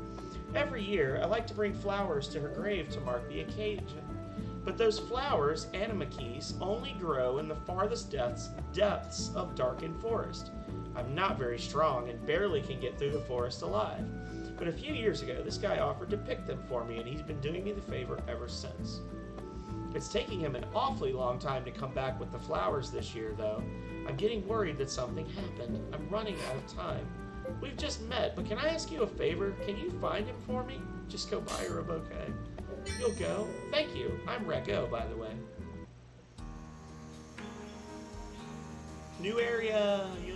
Every year, I like to bring flowers to her grave to mark the occasion. But those flowers, animakeys, only grow in the farthest depths of darkened forest. I'm not very strong and barely can get through the forest alive. But a few years ago, this guy offered to pick them for me, and he's been doing me the favor ever since. It's taking him an awfully long time to come back with the flowers this year, though. I'm getting worried that something happened. I'm running out of time. We've just met, but can I ask you a favor? Can you find him for me? Just go buy her a bouquet. You'll go? Thank you. I'm Rego, by the way. New area, yeah.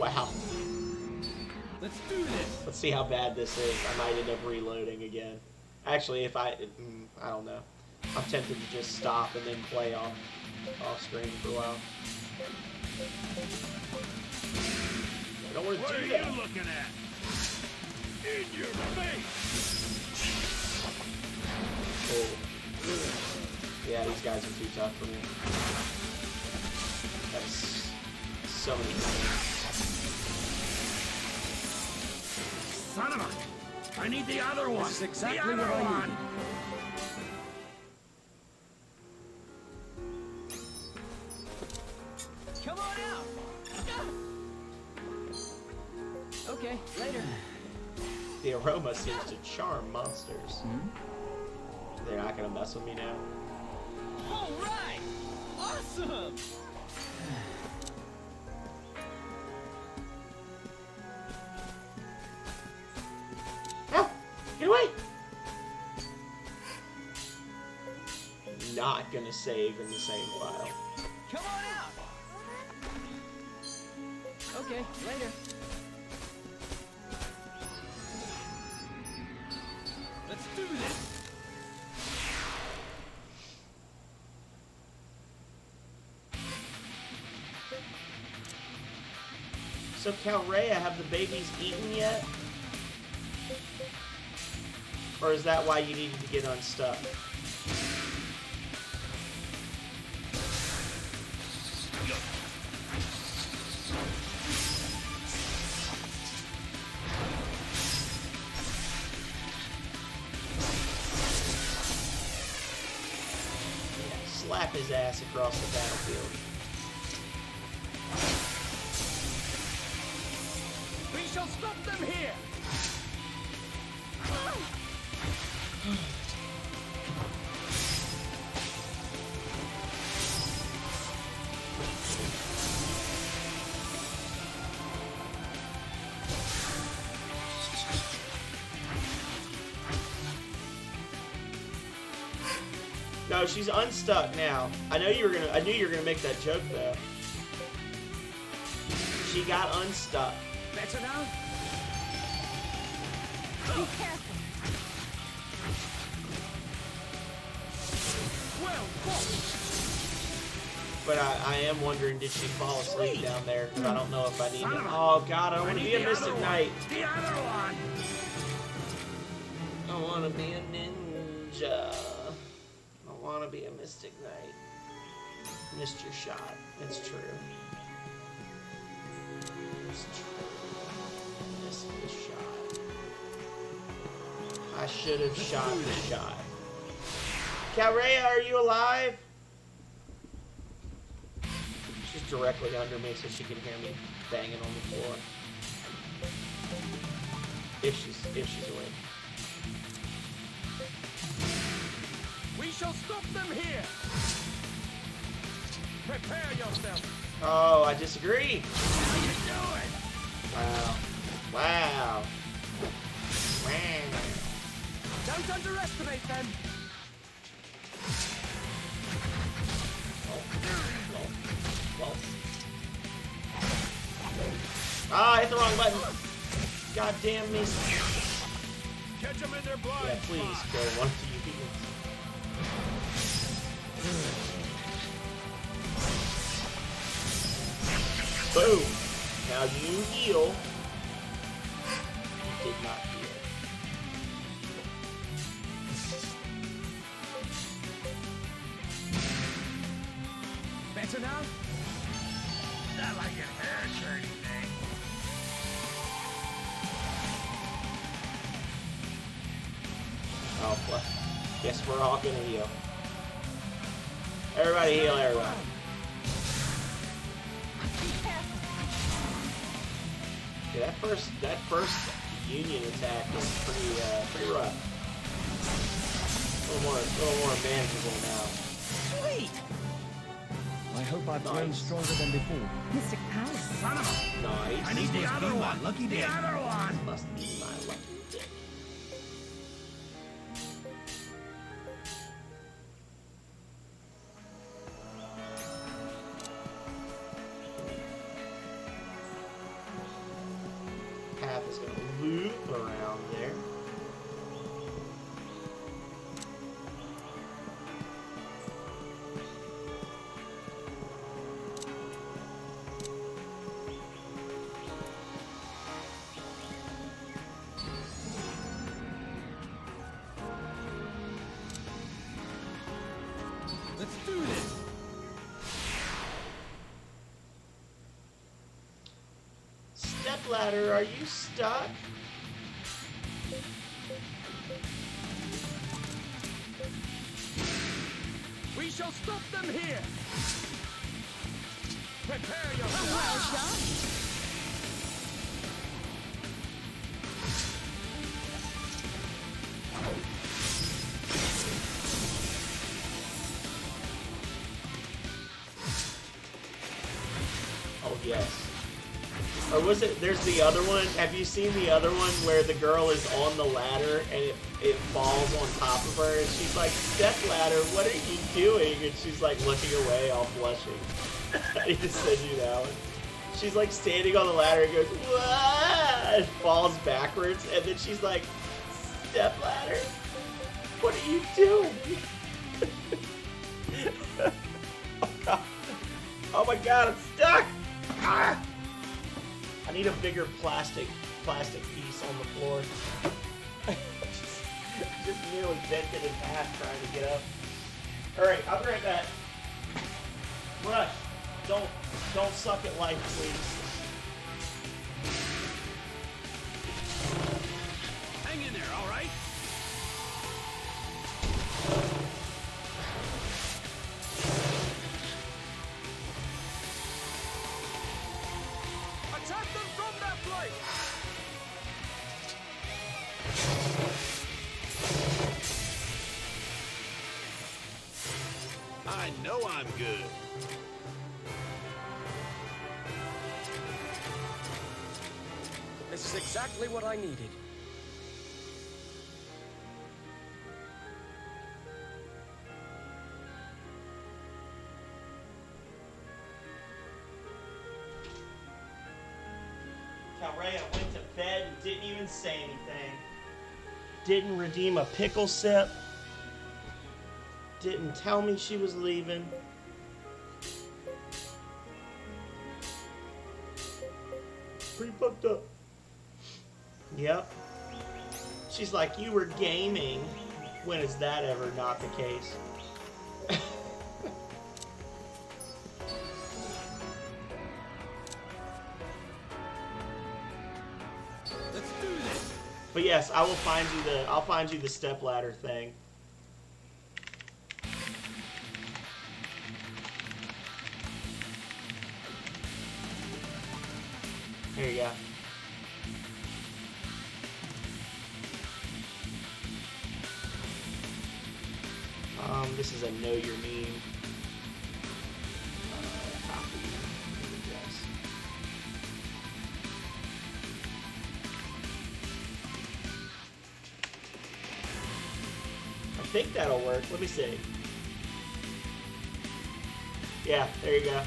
Wow. Let's do this. Let's see how bad this is. I might end up reloading again. Actually, if I don't know. I'm tempted to just stop and then play off screen for a while. I don't want to What do are that. you looking at? In your face! Oh. Yeah, these guys are too tough for me. That's so many things. Son of a... I need the other one! This is exactly the what other I one! needed. Come on out. Okay, later. The aroma seems to charm monsters. They're not gonna mess with me now. All right. Awesome. Ah! Get away! Not gonna save in the same file. Come on out. Okay, later. Let's do this. So Calreya, have the babies eaten yet? Or is that why you needed to get unstuck? Yeah, slap his ass across the battlefield. We shall stop them here. No, she's unstuck now. I knew you were gonna make that joke though. She got unstuck. Better now? Be careful. Well, But I am wondering, did she fall asleep down there? Because I don't know if I need to. Oh god, I want to be a Mystic Knight. The other one! I want to be a ninja. I want to be a Mystic Knight. Missed your shot. It's true. It's true. Missed the shot. I should have shot the shot. Calreya, are you alive? She's directly under me so she can hear me banging on the floor. If she's awake. we shall stop them here. Prepare yourself. Oh, I disagree. How you doing? Wow. Wow. Wow. Don't underestimate them. Well. Ah, I hit the wrong button. God damn me. Catch them in their blind Yeah, please spot. kill one of you. Boom. Now you heal. You did not heal. Better now? Not like an air or anything. Oh, well. Guess we're all gonna heal. Everybody heal everybody. Yeah, that first Union attack was pretty rough. A little more manageable now. Sweet. I hope I've grown Nice. stronger than before. Mystic Palace. Son of a... Nice. I need the must other be my one! lucky The day. other one! Must be my lucky day. stepladder, are you stuck? We shall stop them here. Prepare yourself. Well done. Oh, yes. Or was it, there's the other one. Have you seen the other one where the girl is on the ladder and it falls on top of her and she's like, stepladder, what are you doing? And she's like looking away, all blushing. I need to send you that one. She's like standing on the ladder and goes, "Wah!" and falls backwards, and then she's like, stepladder, what are you doing? Oh, God. Oh my God, I'm stuck! Ah! I need a bigger plastic piece on the floor. I just nearly bent it in half trying to get up. Alright, I'll be right back. Rush, don't suck at life, please. Hang in there, all right? Attack them from that place! I know I'm good. This is exactly what I needed. Calreya went to bed and didn't even say anything. Didn't redeem a pickle sip. Didn't tell me she was leaving. Pretty fucked up. Yep. She's like, you were gaming. When is that ever not the case? Let's do this. But yes, I'll find you the stepladder thing. Here you go. This is a know your meme. Copy. Yes. I think that'll work. Let me see. Yeah, there you go.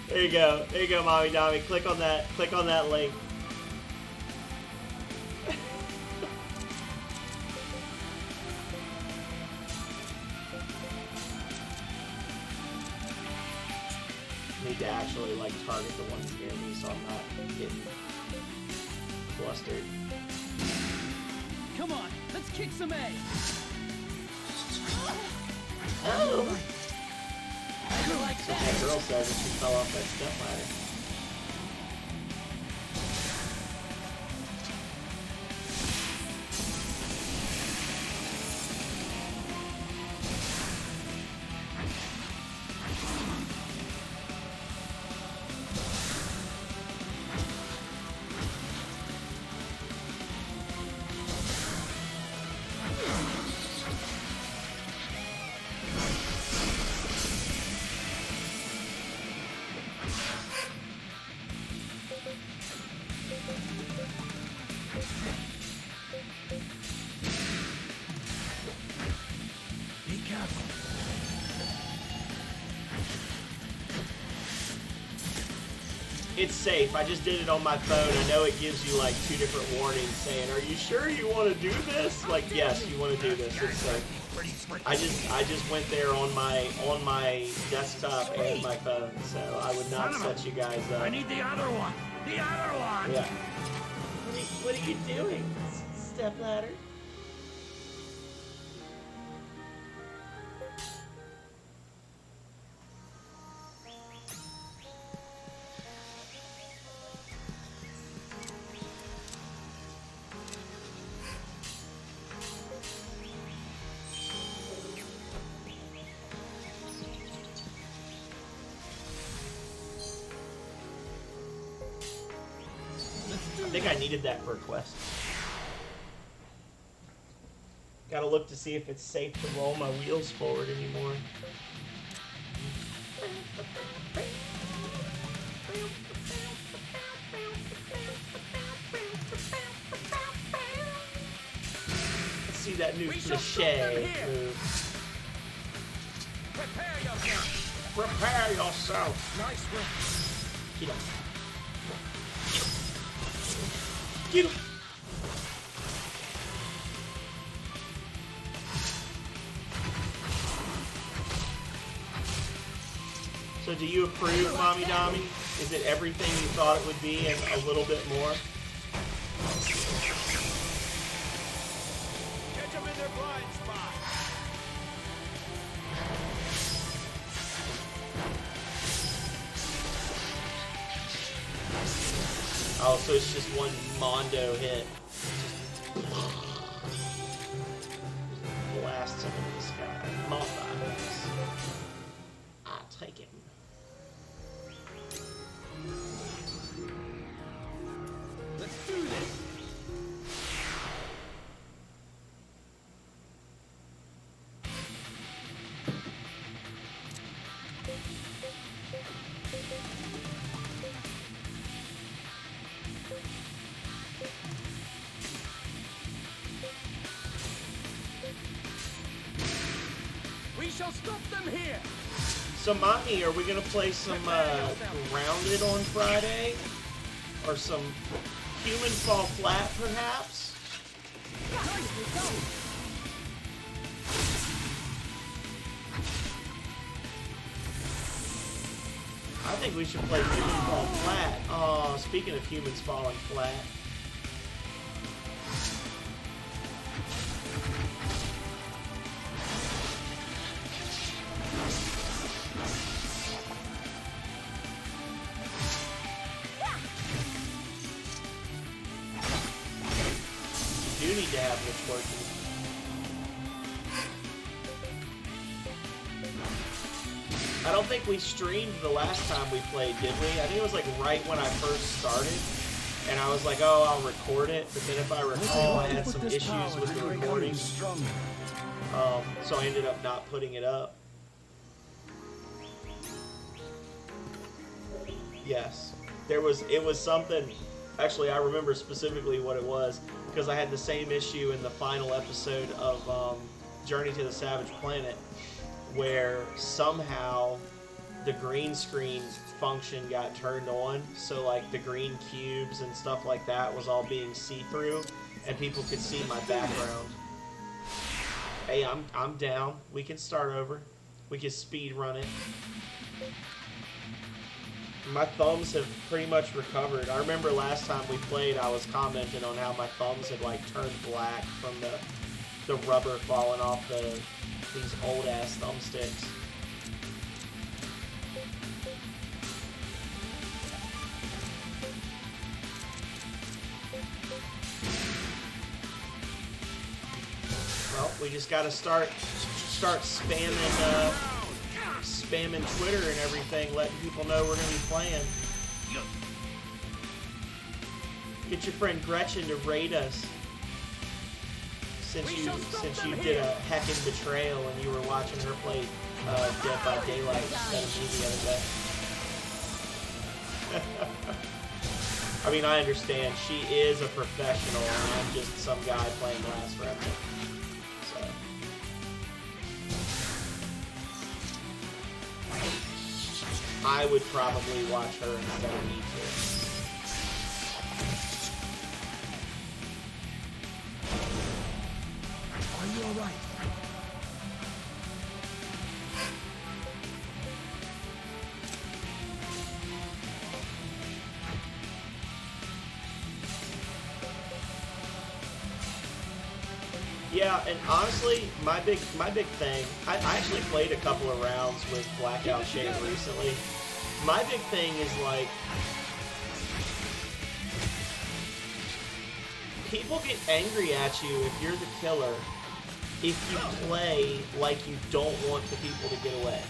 There you go. There you go, Mommy Dommy. Click on that. Click on that link. Need to actually like target the ones near me so I'm not getting flustered. Come on, let's kick some ass. Oh! I like That that. girl says that she fell off that step ladder. Be careful. It's safe. I just did it on my phone. I know it gives you like 2 different warnings saying, "Are you sure you want to do this?" Like, yes, you want to do this. It's safe. I just went there on my desktop and my phone, so I would not set you guys up. I need the other one. The other one. Yeah. What are you doing, stepladder? think I needed that for a quest. Gotta look to see if it's safe to roll my wheels forward anymore. Let's see that new cliche move. Prepare yourself. Prepare yourself. Nice work. Get him. Get him. So do you approve, Mommy Dommy? Is it everything you thought it would be and a little bit more? Catch them in their blind spot. Oh, so it's just one Mondo hit. Blasts him into the sky. Mondos. I'll take it. Let's do this. We shall stop them here. So, Mommy, are we going to play some Grounded on Friday? Or some Human Fall Flat, perhaps? I think we should play Human Fall Flat. Oh, speaking of humans falling flat. You do need to have this working. I don't think we streamed the last time we played, did we? I think it was like right when I first started, and I was like, oh, I'll record it, but then if I recall, I had some issues with the recording, so I ended up not putting it up. Yes, it was something, actually I remember specifically what it was, because I had the same issue in the final episode of Journey to the Savage Planet, where somehow the green screen function got turned on, so like the green cubes and stuff like that was all being see-through, and people could see my background. Hey, I'm down. We can start over. We can speed run it. My thumbs have pretty much recovered. I remember last time we played, I was commenting on how my thumbs had like turned black from the rubber falling off these old ass thumbsticks. Well, we just gotta start spamming Twitter and everything, letting people know we're gonna be playing. Get your friend Gretchen to raid us. Since you did a heckin' betrayal and you were watching her play Dead by Daylight instead of me the other day. I mean, I understand. She is a professional and I'm just some guy playing Last Remnant. So. I would probably watch her instead of me too. Are you alright? Yeah, and honestly, my big thing, I actually played a couple of rounds with Blackout Shade recently. My big thing is like, people get angry at you if you're the killer if you play like you don't want the people to get away.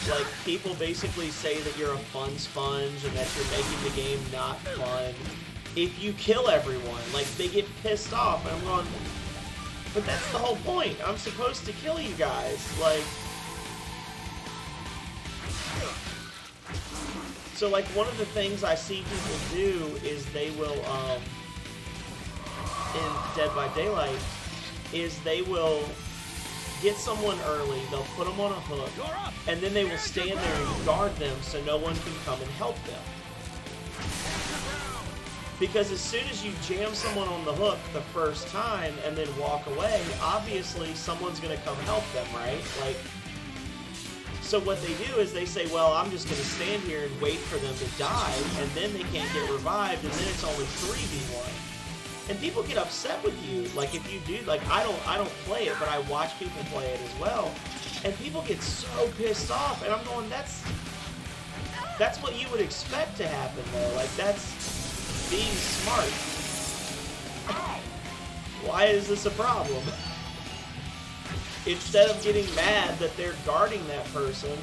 Like, people basically say that you're a fun sponge and that you're making the game not fun. if you kill everyone. Like, they get pissed off, and I'm going, but that's the whole point. I'm supposed to kill you guys. Like, so like one of the things I see people do is they will, in Dead by Daylight, is they will get someone early, they'll put them on a hook, and then they will stand there and guard them so no one can come and help them. Because as soon as you jam someone on the hook the first time and then walk away, obviously someone's going to come help them, right? Like, so what they do is they say, well, I'm just going to stand here and wait for them to die, and then they can't get revived, and then it's only 3v1. And people get upset with you. Like, if you do, like, I don't play it, but I watch people play it as well, and people get so pissed off, and I'm going, that's what you would expect to happen, though. Like, that's being smart. Why is this a problem? Instead of getting mad that they're guarding that person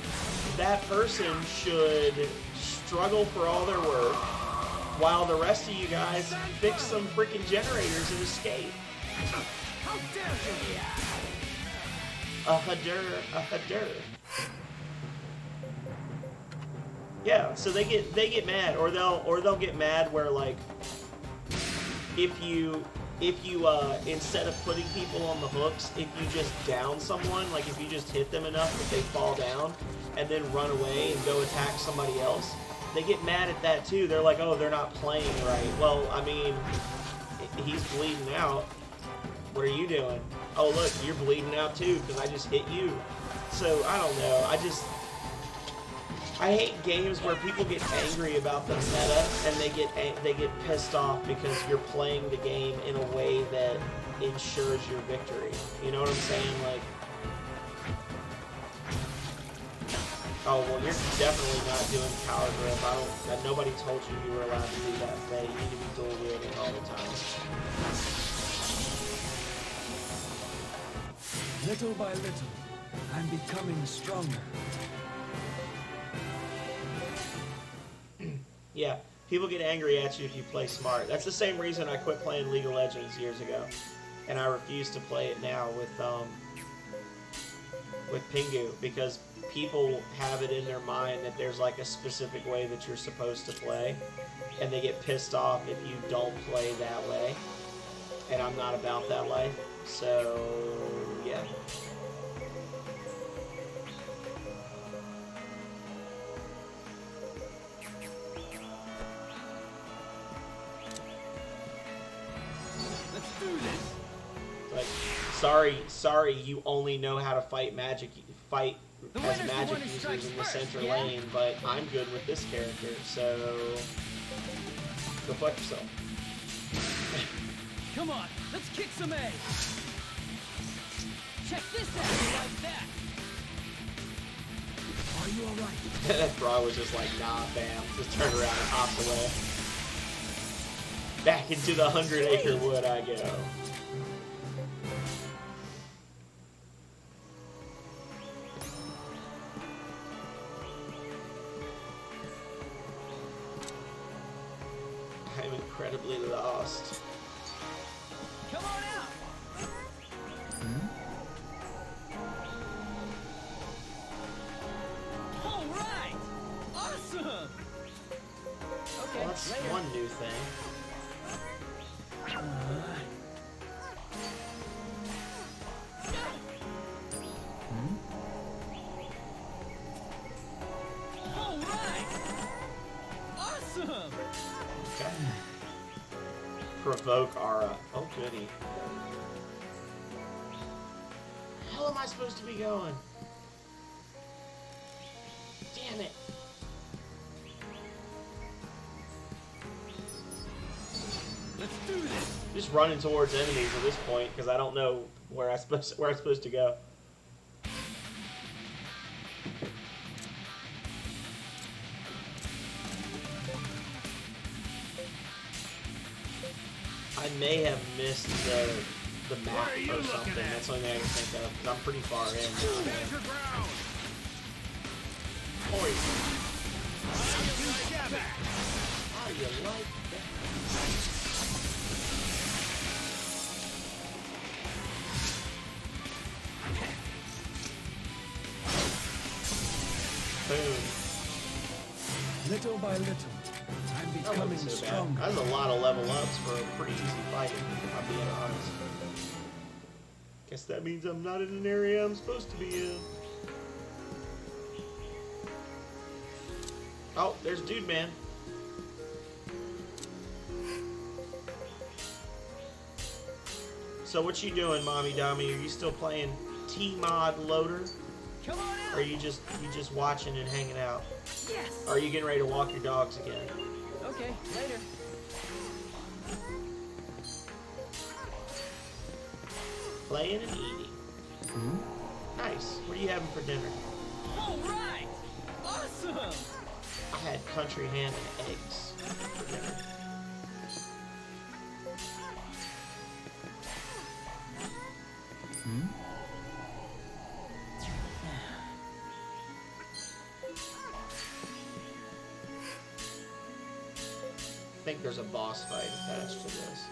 should struggle for all they're worth while the rest of you guys fix some freaking generators and escape. How dare you! A hadur. Yeah, so they get mad, or they'll get mad where, like, if you instead of putting people on the hooks, if you just down someone, like if you just hit them enough that they fall down and then run away and go attack somebody else, they get mad at that too. They're like, oh, they're not playing right. Well, I mean, he's bleeding out. What are you doing? Oh, look, you're bleeding out too because I just hit you. So I don't know. I hate games where people get angry about the meta and they get pissed off because you're playing the game in a way that ensures your victory. You know what I'm saying? Like, oh well, you're definitely not doing power grip. Nobody told you were allowed to do that. Faye. You need to be dual wielding all the time. Little by little, I'm becoming stronger. Yeah, people get angry at you if you play smart. That's the same reason I quit playing League of Legends years ago, and I refuse to play it now with Pingu, because people have it in their mind that there's like a specific way that you're supposed to play, and they get pissed off if you don't play that way, and I'm not about that life, so yeah. Like, sorry, you only know how to fight as magic users in the center lane, but I'm good with this character, so go fuck yourself. Come on, let's kick some ass. Check this out, like that. Are you alright? That bra was just like, nah, bam, just turned around and hopped away. Back into the 100-acre wood I go. I'm incredibly lost. Come on out. All right. Awesome. Okay. Well, that's one new thing. All right. Awesome. Okay. Provoke aura. Oh, goody. How am I supposed to be going? Damn it. Let's do this. Just running towards enemies at this point because I don't know where I'm supposed to go. I may have missed the map or something. That's the only thing I can think of because I'm pretty far in. Poison. How you like that? Boom. Little by little, I'm That becoming wasn't so bad. stronger. That's a lot of level ups for a pretty easy fight, if I'm being honest. Guess that means I'm not in an area I'm supposed to be in. Oh, there's Dude Man. So what you doing, Mommy Dummy? Are you still playing T-Mod Loader? Come on out. Or are you just watching and hanging out? Yes. Or are you getting ready to walk your dogs again? Okay, later. Playing and eating. Nice. What are you having for dinner? All right. Awesome. I had country ham and eggs for dinner. I think there's a boss fight attached to this.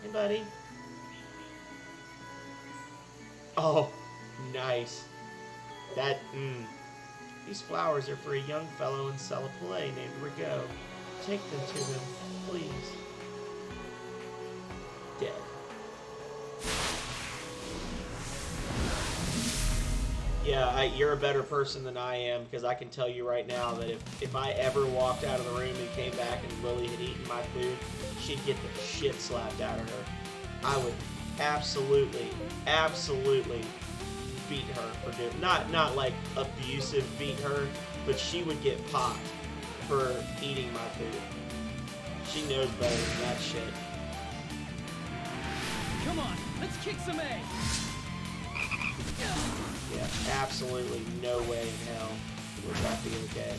Hey, buddy. Oh, nice. That, These flowers are for a young fellow in Celipalais named Rigaud. Take them to him, please. Dead. Yeah, you're a better person than I am, because I can tell you right now that if I ever walked out of the room and came back and Lily had eaten my food, she'd get the shit slapped out of her. I would absolutely beat her for doing, not like abusive beat her, but she would get popped for eating my food. She knows better than that shit. Come on, let's kick some ass. Yeah, absolutely no way in hell would that be okay.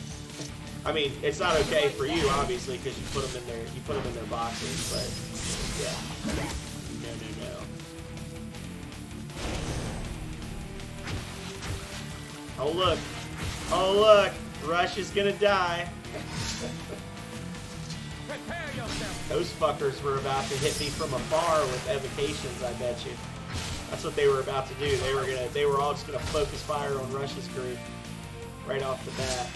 I mean, it's not okay for you, obviously, because you put them in their boxes, but yeah, no. Oh look, Rush is gonna die. Prepare yourself. Those fuckers were about to hit me from afar with evocations, I bet you. That's what they were about to do. They were all just gonna focus fire on Rush's group right off the bat.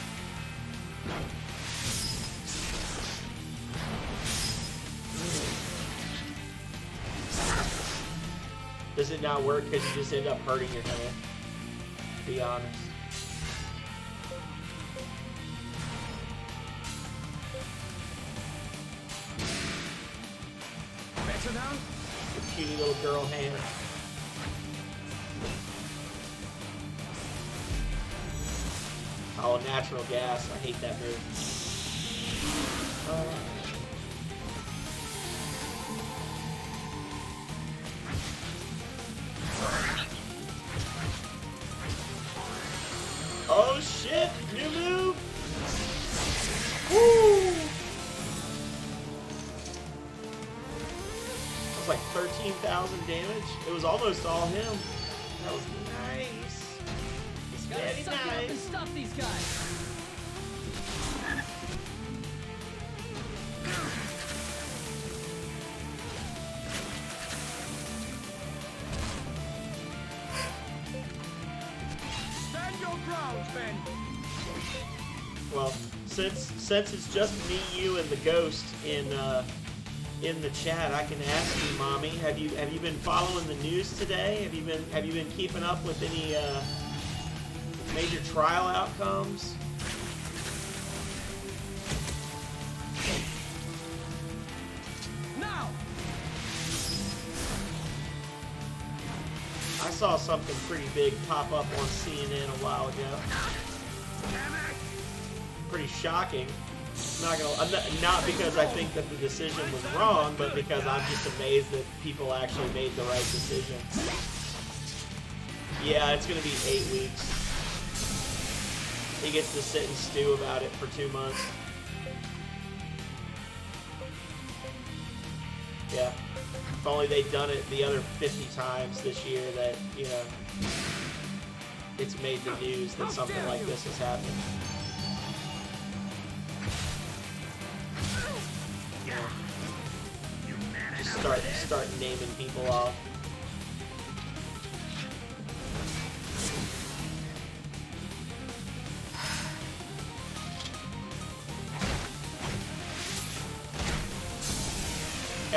Does it not work because you just end up hurting your hand? Be honest. Better now? Your cutie little girl hand. Oh, natural gas. I hate that move. Oh shit! New move! Woo! That was like 13,000 damage. It was almost all him. That was nice. Gotta Very suck it up and nice. stop these guys. Stand your ground, Ben. Well, since it's just me, you, and the ghost in the chat, I can ask you, Mommy, have you been following the news today? Have you been keeping up with any major trial outcomes? Now. I saw something pretty big pop up on CNN a while ago. Pretty shocking. Not because I think that the decision was wrong, but because I'm just amazed that people actually made the right decision. Yeah, it's gonna be 8 weeks. He gets to sit and stew about it for 2 months. Yeah. If only they'd done it the other 50 times this year that, it's made the news that something like this has happened. Just start naming people off.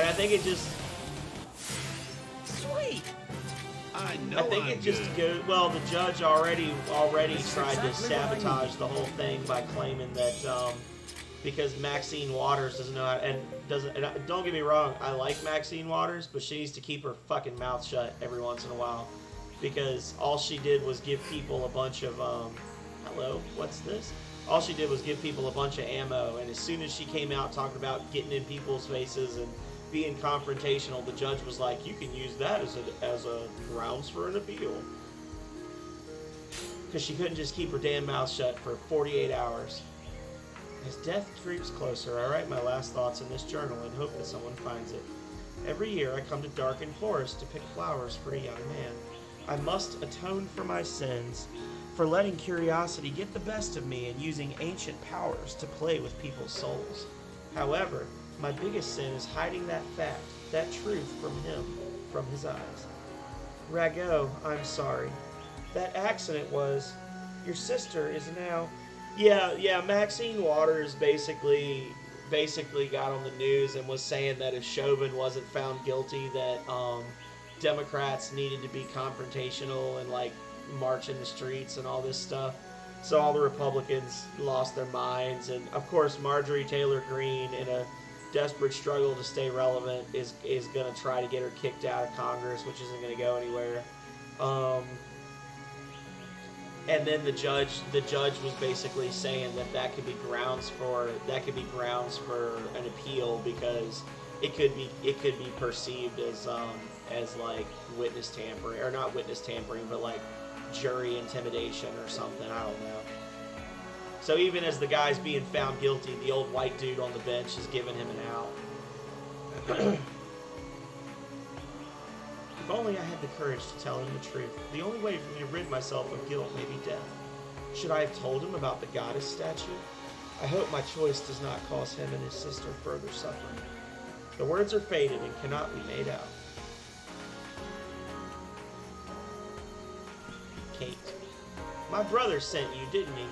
I think it just... Sweet! I know I think I'm it just good. goes... Well, the judge already This is tried to exactly what I sabotage need. the whole thing by claiming that, because Maxine Waters doesn't know how... And don't get me wrong, I like Maxine Waters, but she needs to keep her fucking mouth shut every once in a while. Because all she did was give people a bunch of, hello, what's this? All she did was give people a bunch of ammo, and as soon as she came out talking about getting in people's faces and being confrontational, the judge was like, you can use that as a grounds for an appeal. Because she couldn't just keep her damn mouth shut for 48 hours. As death creeps closer, I write my last thoughts in this journal and hope that someone finds it. Every year I come to darkened forest to pick flowers for a young man. I must atone for my sins, for letting curiosity get the best of me and using ancient powers to play with people's souls. However, my biggest sin is hiding that fact, that truth from him, from his eyes. Rago, I'm sorry. That accident was... Your sister is now... Yeah, Maxine Waters basically got on the news and was saying that if Chauvin wasn't found guilty, that Democrats needed to be confrontational and like march in the streets and all this stuff. So all the Republicans lost their minds, and of course Marjorie Taylor Greene, in a desperate struggle to stay relevant, is going to try to get her kicked out of Congress, which isn't going to go anywhere. And then the judge was basically saying that could be grounds for an appeal, because it could be perceived as like witness tampering, or not witness tampering, but like jury intimidation or something. I don't know. So even as the guy's being found guilty, the old white dude on the bench is giving him an out. If only I had the courage to tell him the truth. The only way for me to rid myself of guilt may be death. Should I have told him about the goddess statue? I hope my choice does not cause him and his sister further suffering. The words are faded and cannot be made out. Kate. My brother sent you, didn't he?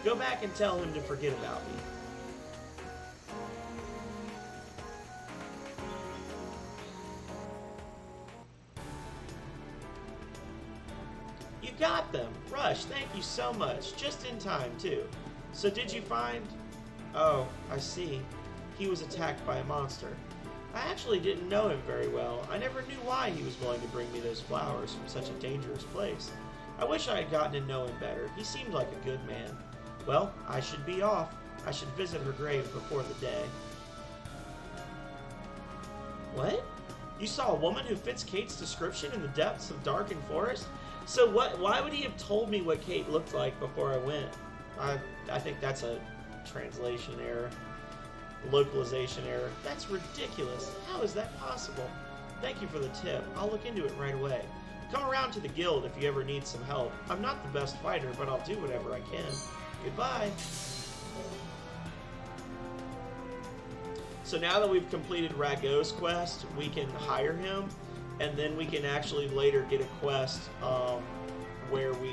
Go back and tell him to forget about me. You got them! Rush, thank you so much. Just in time, too. So did you find... Oh, I see. He was attacked by a monster. I actually didn't know him very well. I never knew why he was willing to bring me those flowers from such a dangerous place. I wish I had gotten to know him better. He seemed like a good man. Well, I should be off. I should visit her grave before the day. What? You saw a woman who fits Kate's description in the depths of darkened forest? So what? Why would he have told me what Kate looked like before I went? I think that's a translation error. Localization error. That's ridiculous. How is that possible? Thank you for the tip. I'll look into it right away. Come around to the guild if you ever need some help. I'm not the best fighter, but I'll do whatever I can. Goodbye. So now that we've completed Rago's quest, we can hire him, and then we can actually later get a quest where we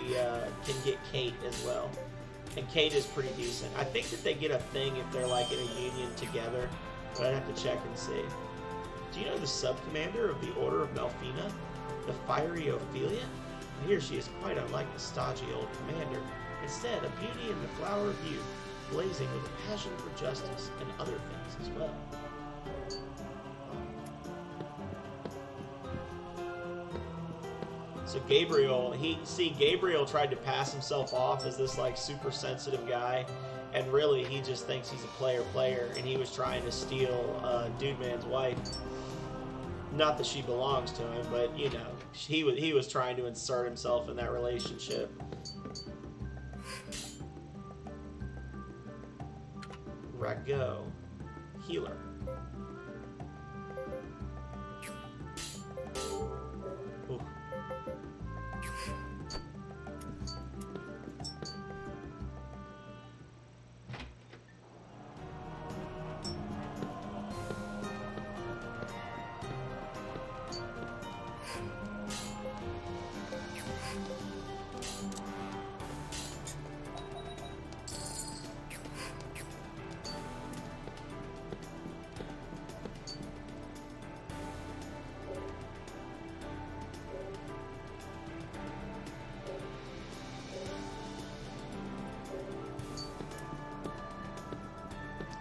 can get Kate as well. And Kate is pretty decent. I think that they get a thing if they're like in a union together, but I'd have to check and see. Do you know the sub-commander of the Order of Melfina? The fiery Ophelia? I hear she is quite unlike the stodgy old commander. Instead, a beauty in the flower of youth, blazing with a passion for justice and other things as well. So Gabriel, Gabriel tried to pass himself off as this like super sensitive guy, and really he just thinks he's a player, and he was trying to steal Dude Man's wife. Not that she belongs to him, but you know, he was trying to insert himself in that relationship. Rago, healer. Ooh.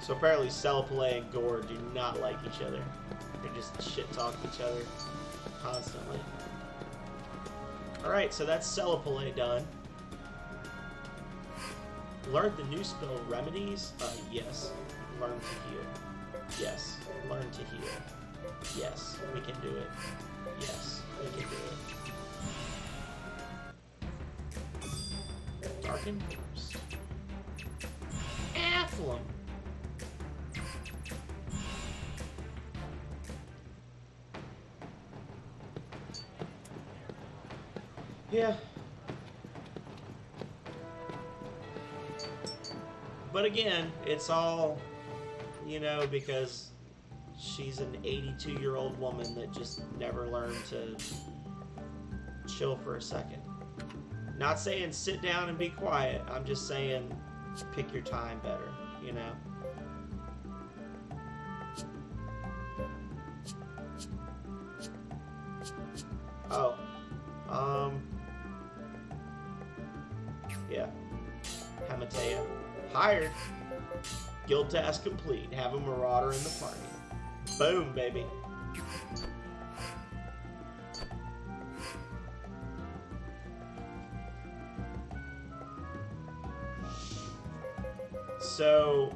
So apparently Celipale and Gore do not like each other. They just shit-talk each other constantly. Alright, so that's Celipale done. Learned the new spell Remedies? Yes. Learn to heal. Yes. Learn to heal. Yes. We can do it. Yes. We can do it. Darken Forest. Athlum! Yeah. But again, it's all, you know, because she's an 82-year-old woman that just never learned to chill for a second. Not saying sit down and be quiet. I'm just saying pick your time better, you know? Oh. Yeah. Hamatea. Hired. Guild task complete. Have a marauder in the party. Boom, baby. So...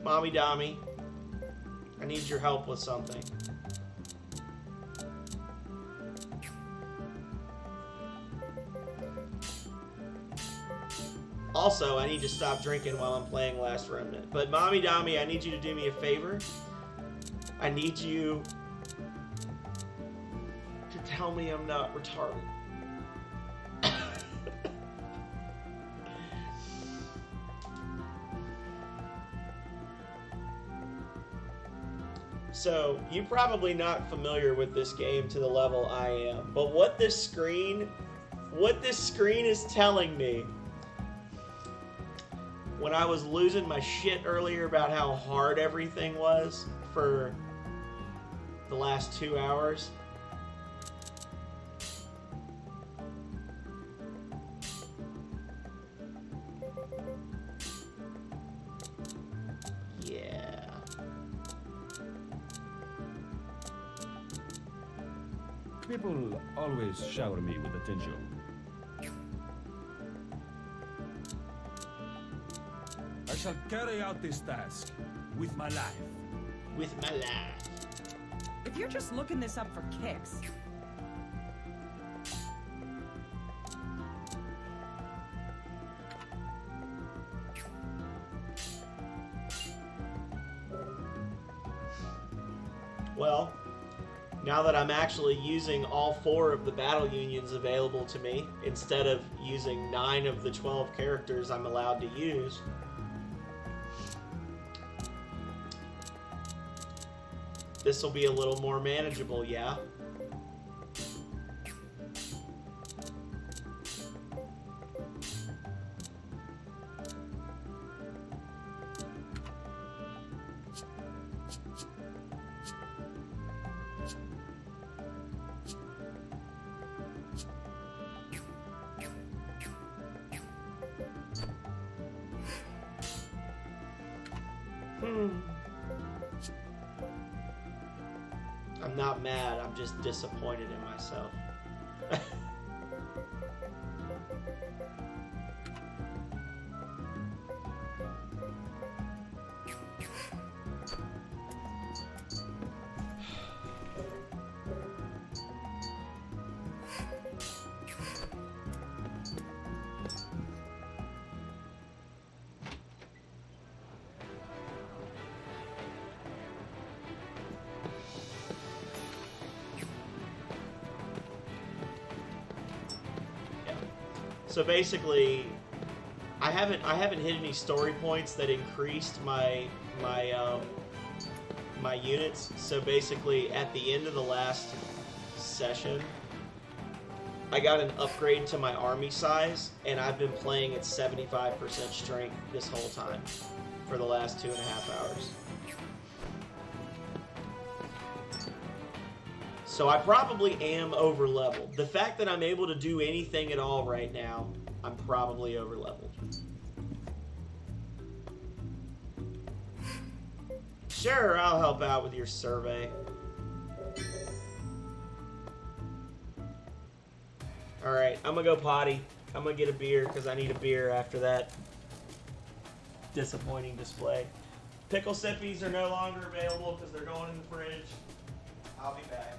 Mommy Dommy, I need your help with something. Also, I need to stop drinking while I'm playing Last Remnant. But Mommy Dommy, I need you to do me a favor. I need you to tell me I'm not retarded. So, you're probably not familiar with this game to the level I am, but what this screen is telling me, when I was losing my shit earlier about how hard everything was for the last 2 hours, People always shower me with attention. I shall carry out this task with my life. With my life. If you're just looking this up for kicks... Well, now that I'm actually using all 4 of the battle unions available to me, instead of using 9 of the 12 characters I'm allowed to use, this will be a little more manageable, yeah? I'm not mad, I'm just disappointed in myself. So basically, I haven't hit any story points that increased my units. So basically, at the end of the last session, I got an upgrade to my army size, and I've been playing at 75% strength this whole time for the last 2.5 hours. So I probably am over leveled. The fact that I'm able to do anything at all right now, I'm probably over leveled. Sure, I'll help out with your survey. Alright, I'm gonna go potty. I'm gonna get a beer because I need a beer after that disappointing display. Pickle sippies are no longer available because they're going in the fridge. I'll be back.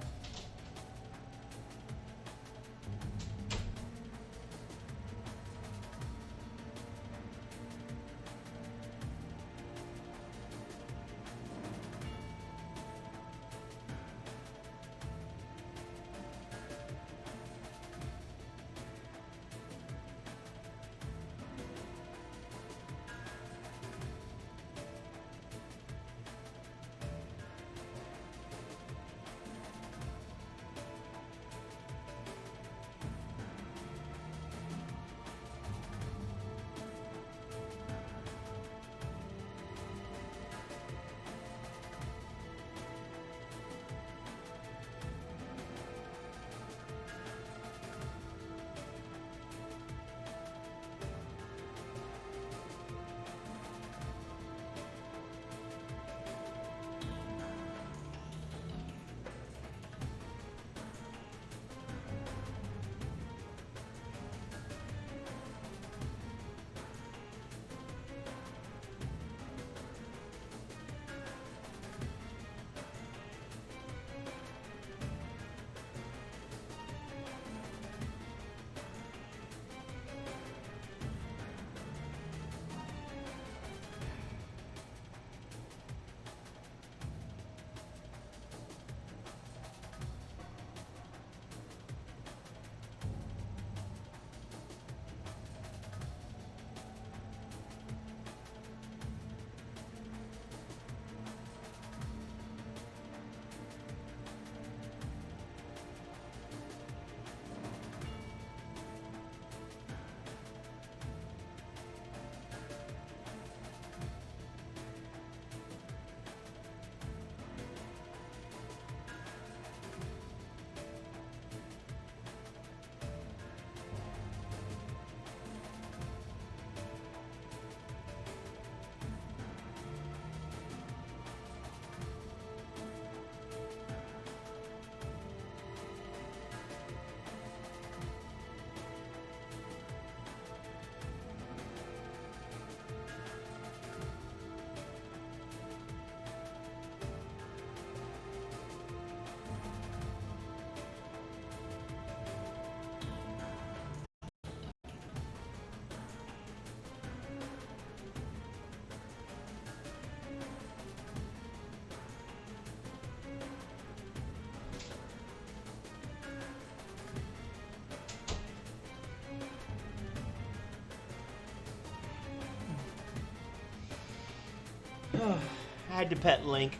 I had to pet Link.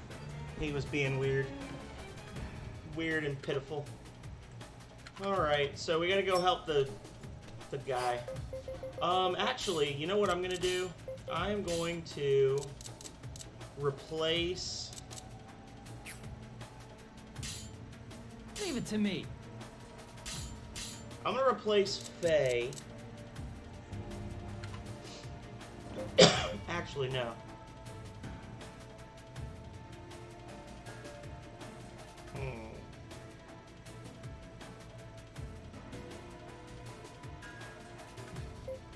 He was being weird. Weird and pitiful. Alright, so we gotta go help the guy. Actually, you know what I'm gonna do? I am going to replace... Leave it to me. I'm gonna replace Faye. Actually, no.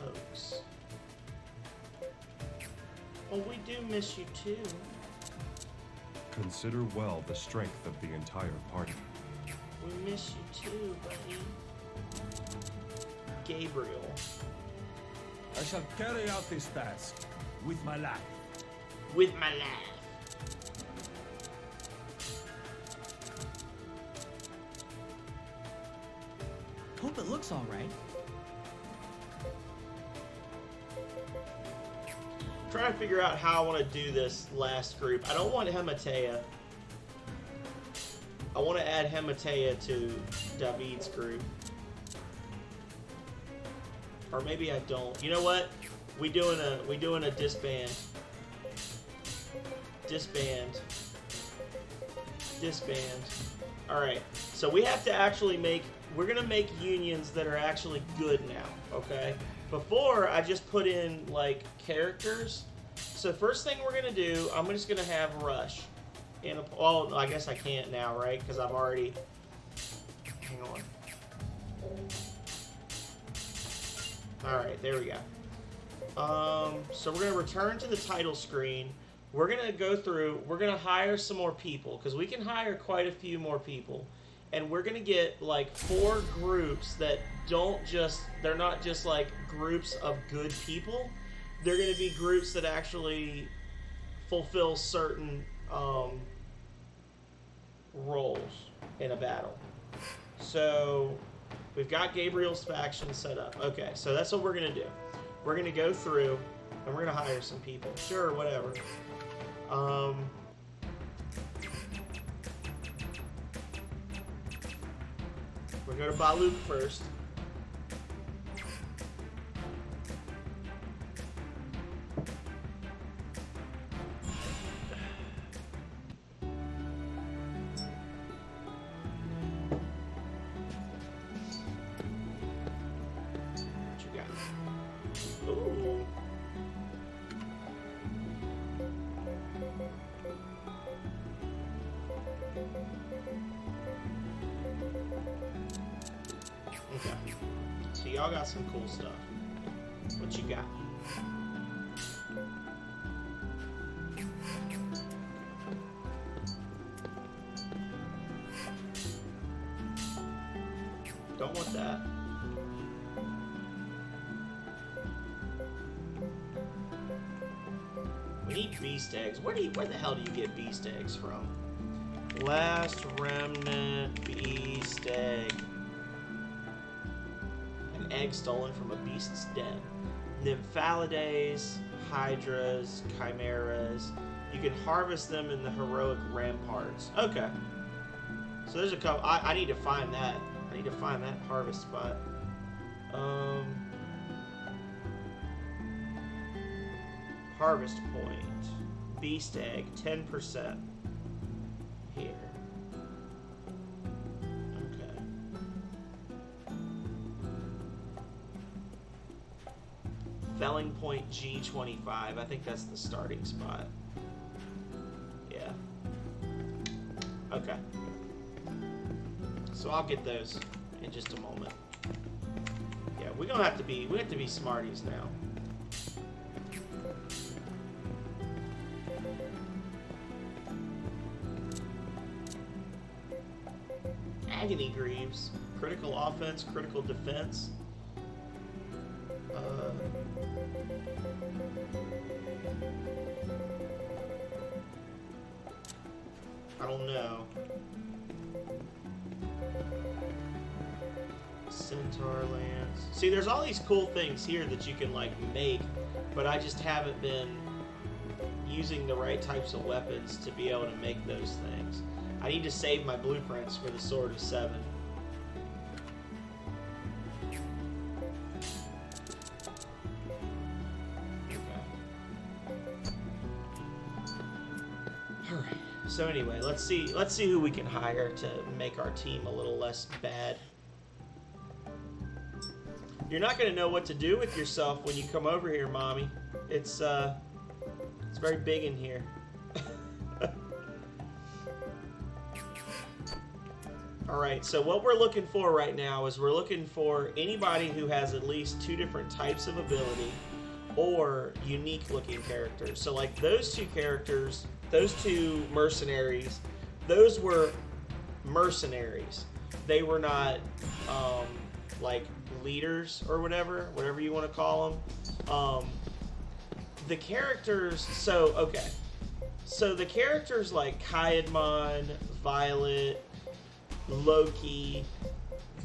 Oaks. Oh, we do miss you too. Consider well the strength of the entire party. We miss you too, buddy. Gabriel. I shall carry out this task with my life. With my life. Hope it looks all right. Trying to figure out how I want to do this last group. I don't want Hematea. I want to add Hematea to David's group. Or maybe I don't. You know what? We doing a disband. Disband. Disband. Alright. So we have to actually make... We're going to make unions that are actually good now. Okay? Before, I just put in, like, characters. So first thing we're going to do, I'm just going to have Rush. Well, I guess I can't now, right? Because I've already... Hang on. Alright, there we go. So we're going to return to the title screen. We're going to go through, we're going to hire some more people, because we can hire quite a few more people. And we're going to get, like, 4 groups that don't just, they're not just, like, groups of good people. They're going to be groups that actually fulfill certain roles in a battle. So... We've got Gabriel's faction set up. Okay, so that's what we're going to do. We're going to go through, and we're going to hire some people. Sure, whatever. We'll go to Baluk first. Y'all got some cool stuff. What you got? Don't want that. We need beast eggs. Where the hell do you get beast eggs from? Last remnant beast egg. Egg stolen from a beast's den. Nymphalidaes, hydras, chimeras. You can harvest them in the heroic ramparts. Okay. So there's a couple. I need to find that. I need to find that harvest spot. Harvest point. Beast egg, 10%. Here. Felling point G25. I think that's the starting spot. Yeah. Okay. So I'll get those in just a moment. Yeah, we have to be smarties now. Agony Greaves. Critical offense, critical defense. I don't know. Centaur Lance. See, there's all these cool things here that you can, like, make, but I just haven't been using the right types of weapons to be able to make those things. I need to save my blueprints for the Sword of Seven. So anyway, let's see who we can hire to make our team a little less bad. You're not going to know what to do with yourself when you come over here, Mommy. It's very big in here. Alright, so what we're looking for right now is we're looking for anybody who has at least 2 different types of ability or unique looking characters. So like those 2 characters, those 2 mercenaries, those were mercenaries. They were not like leaders or whatever you want to call them. The characters, so the characters like Kaedmon, Violet, Loki,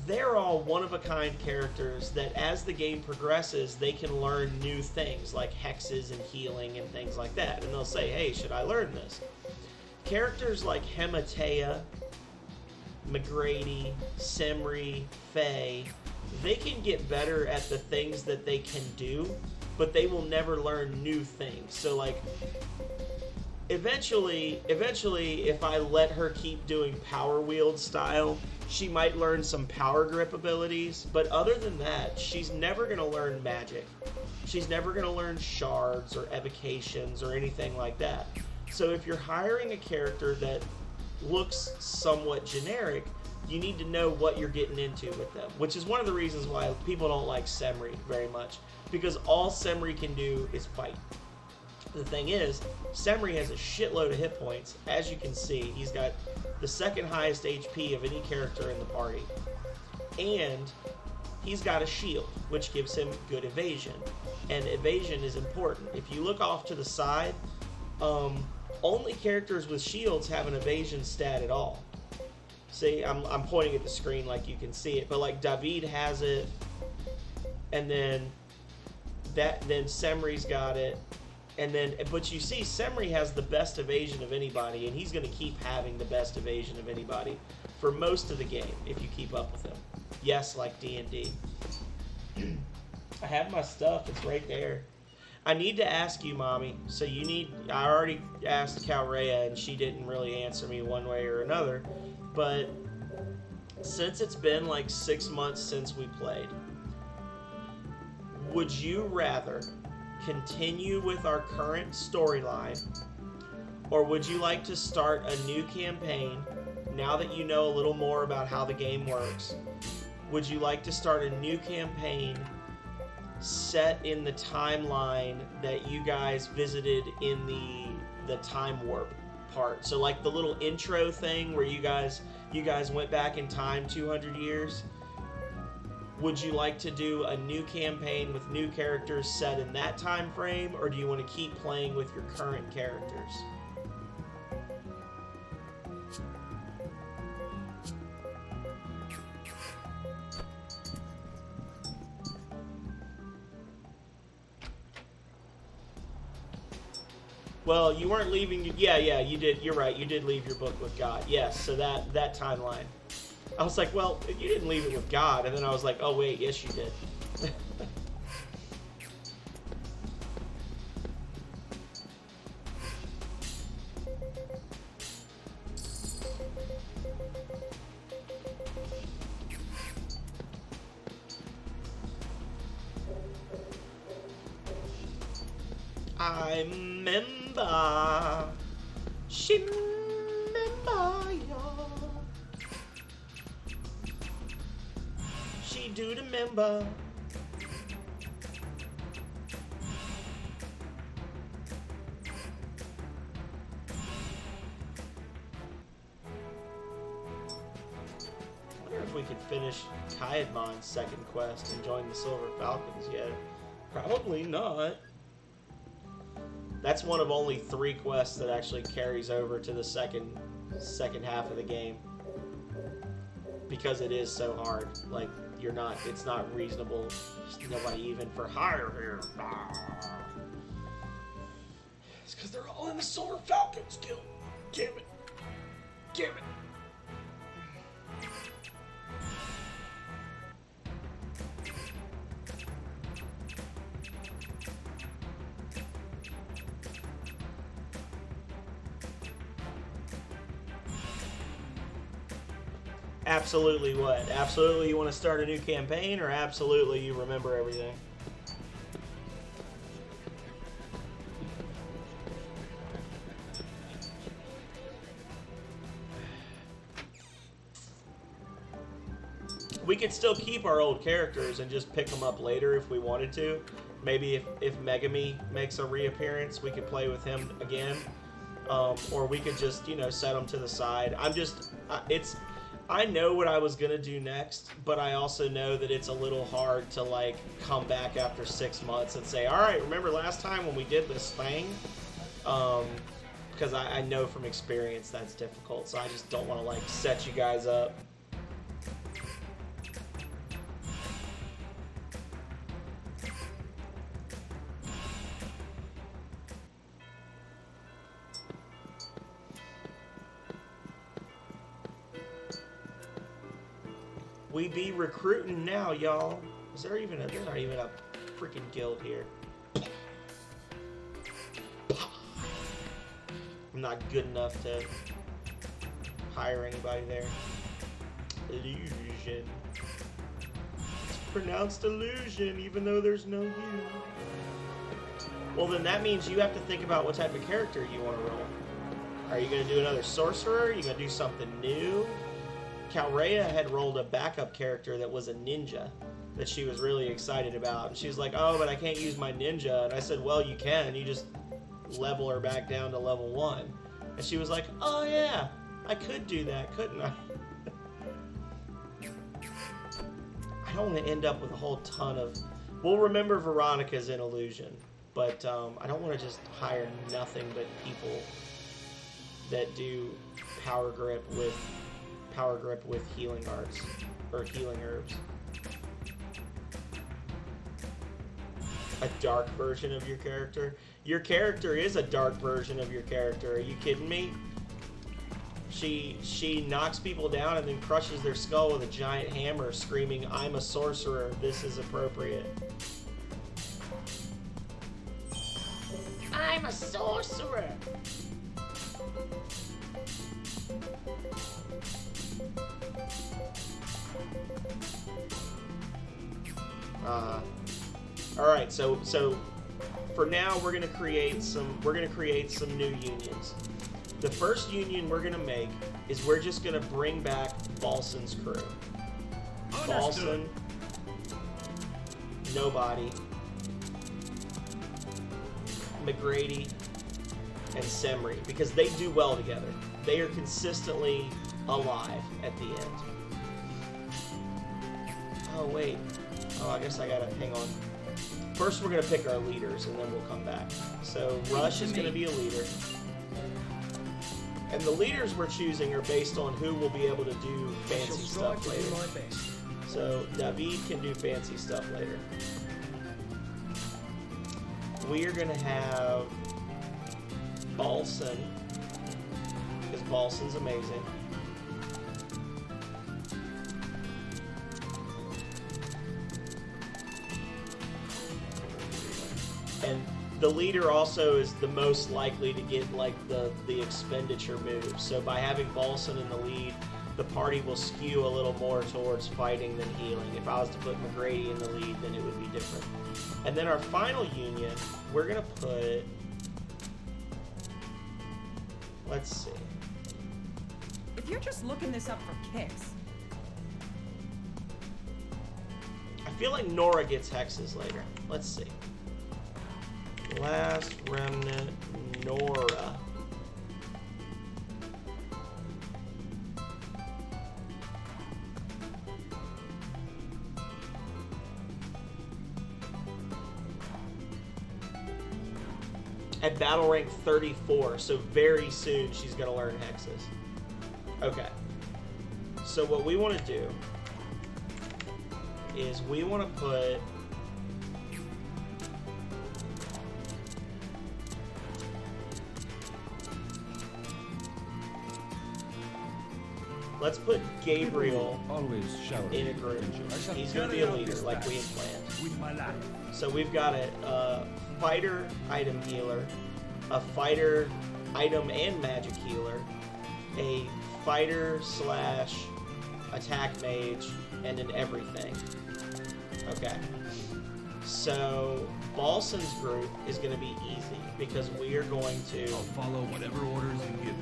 they're all one-of-a-kind characters that as the game progresses, they can learn new things like hexes and healing and things like that. And they'll say, hey, should I learn this? Characters like Hematea, McGrady, Semri, Faye, they can get better at the things that they can do, but they will never learn new things. So like eventually if I let her keep doing power wield style, she might learn some power grip abilities, but other than that, she's never going to learn magic. She's never going to learn shards or evocations or anything like that. So if you're hiring a character that looks somewhat generic, you need to know what you're getting into with them, which is one of the reasons why people don't like Semri very much, because all Semri can do is fight. The thing is, Semri has a shitload of hit points. As you can see, he's got the second highest HP of any character in the party. And he's got a shield, which gives him good evasion. And evasion is important. If you look off to the side, only characters with shields have an evasion stat at all. See, I'm pointing at the screen like you can see it, but like David has it, and then Semri's got it, and then, but you see Semri has the best evasion of anybody, and he's going to keep having the best evasion of anybody for most of the game if you keep up with him. Yes, like D&D. I have my stuff, it's right there. I need to ask you, Mommy, so I already asked Calreya, and she didn't really answer me one way or another, but since it's been like 6 months since we played, would you rather continue with our current storyline, or would you like to start a new campaign now that you know a little more about how the game works? Would you like to start a new campaign set in the timeline that you guys visited in the time warp part? So like the little intro thing where you guys went back in time 200 years. Would you like to do a new campaign with new characters set in that time frame, or do you want to keep playing with your current characters? Well, you weren't leaving. Yeah, you did. You're right. You did leave your book with God. Yes, so that timeline. I was like, well, you didn't leave it with God. And then I was like, oh, wait, yes, you did. I remember. She remember y'all. She do remember. I wonder if we could finish Kaedmon's second quest and join the Silver Falcons yet. Probably not. That's one of only 3 quests that actually carries over to the second half of the game. Because it is so hard. Like, it's not reasonable. There's nobody even for hire here. It's because they're all in the Silver Falcons Guild. Damn it. Damn it. Absolutely what? Absolutely you want to start a new campaign, or absolutely you remember everything? We could still keep our old characters and just pick them up later if we wanted to. Maybe if Megami makes a reappearance, we could play with him again. Or we could just, set them to the side. I know what I was gonna do next, but I also know that it's a little hard to like come back after 6 months and say, all right, remember last time when we did this thing? Because I know from experience that's difficult, so I just don't want to like set you guys up. We be recruiting now, y'all. Is there even a... There's not even a freaking guild here. I'm not good enough to hire anybody there. Illusion. It's pronounced illusion, even though there's no U. Well, then that means you have to think about what type of character you want to roll. Are you going to do another sorcerer? Are you going to do something new? Calreya had rolled a backup character that was a ninja that she was really excited about. And she was like, oh, but I can't use my ninja. And I said, well, you can. You just level her back down to level 1. And she was like, oh, yeah, I could do that, couldn't I? I don't want to end up with a whole ton of... We'll remember Veronica's in Illusion, but I don't want to just hire nothing but people that do power grip with healing arts or healing herbs. A dark version of your character? Your character is a dark version of your character. Are you kidding me? She knocks people down and then crushes their skull with a giant hammer, screaming, I'm a sorcerer, this is appropriate. I'm a sorcerer. All right, so for now we're gonna create some new unions. The first union we're gonna make is we're just gonna bring back Balsan's crew. Balsan, Nobody, McGrady, and Semri, because they do well together. They are consistently alive at the end. Oh wait. Oh, I guess I gotta hang on. First, we're gonna pick our leaders, and then we'll come back. So Rush is gonna be a leader, and the leaders we're choosing are based on who will be able to do fancy stuff later. So David can do fancy stuff later. We are gonna have Balsan, because Balsan's amazing. And the leader also is the most likely to get like the expenditure moves. So by having Balsan in the lead, the party will skew a little more towards fighting than healing. If I was to put McGrady in the lead, then it would be different. And then our final union, we're gonna put, let's see. If you're just looking this up for kicks. I feel like Nora gets hexes later. Let's see. Last Remnant, Nora. At battle rank 34, so very soon she's going to learn hexes. Okay. So what we want to do is we want to put... Let's put Gabriel in a group. He's going to be a leader like we had planned. So we've got a fighter item healer, a fighter item and magic healer, a fighter / attack mage, and an everything. Okay. So Balsan's group is going to be easy because we are going to... I'll follow whatever orders you give.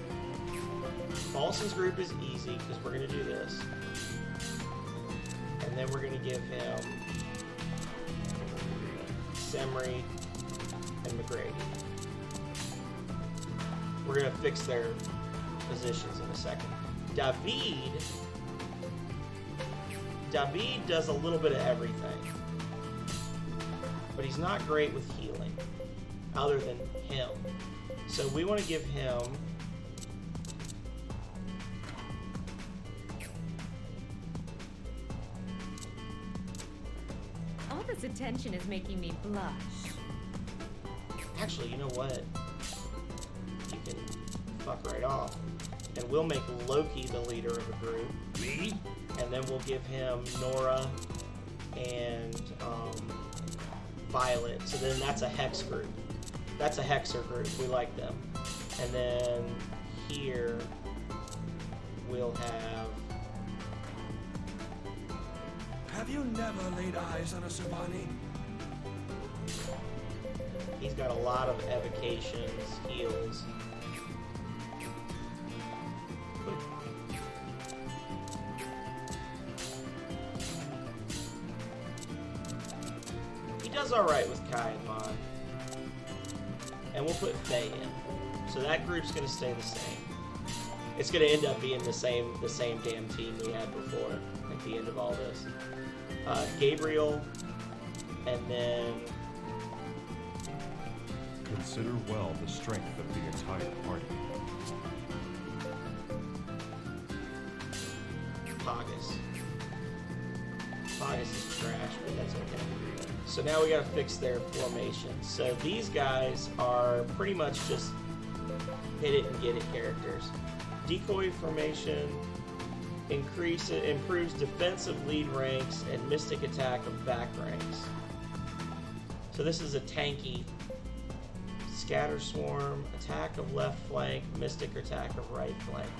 Balsan's group is easy because we're going to do this. And then we're going to give him Semri and McGrady. We're going to fix their positions in a second. David does a little bit of everything. But he's not great with healing, other than him. So we want to give him... All this attention is making me blush. Actually, you know what? You can fuck right off. And we'll make Loki the leader of the group. Me? and then we'll give him Nora and Violet. So then that's a Hex group. That's a Hexer group. We like them. And then here we'll have... Have you never laid eyes on a Sabani? He's got a lot of evocations, heals. He does alright with Kai and Mon. And we'll put Faye in. So that group's gonna stay the same. It's gonna end up being the same damn team we had before at the end of all this. Gabriel, and then Consider well the strength of the entire party. Pogus. Pogus is trash, but that's okay. So now we gotta fix their formation. So these guys are pretty much just hit it and get it characters. Decoy formation improves defensive lead ranks and mystic attack of back ranks. So this is a tanky. Scatter swarm, attack of left flank, mystic attack of right flank.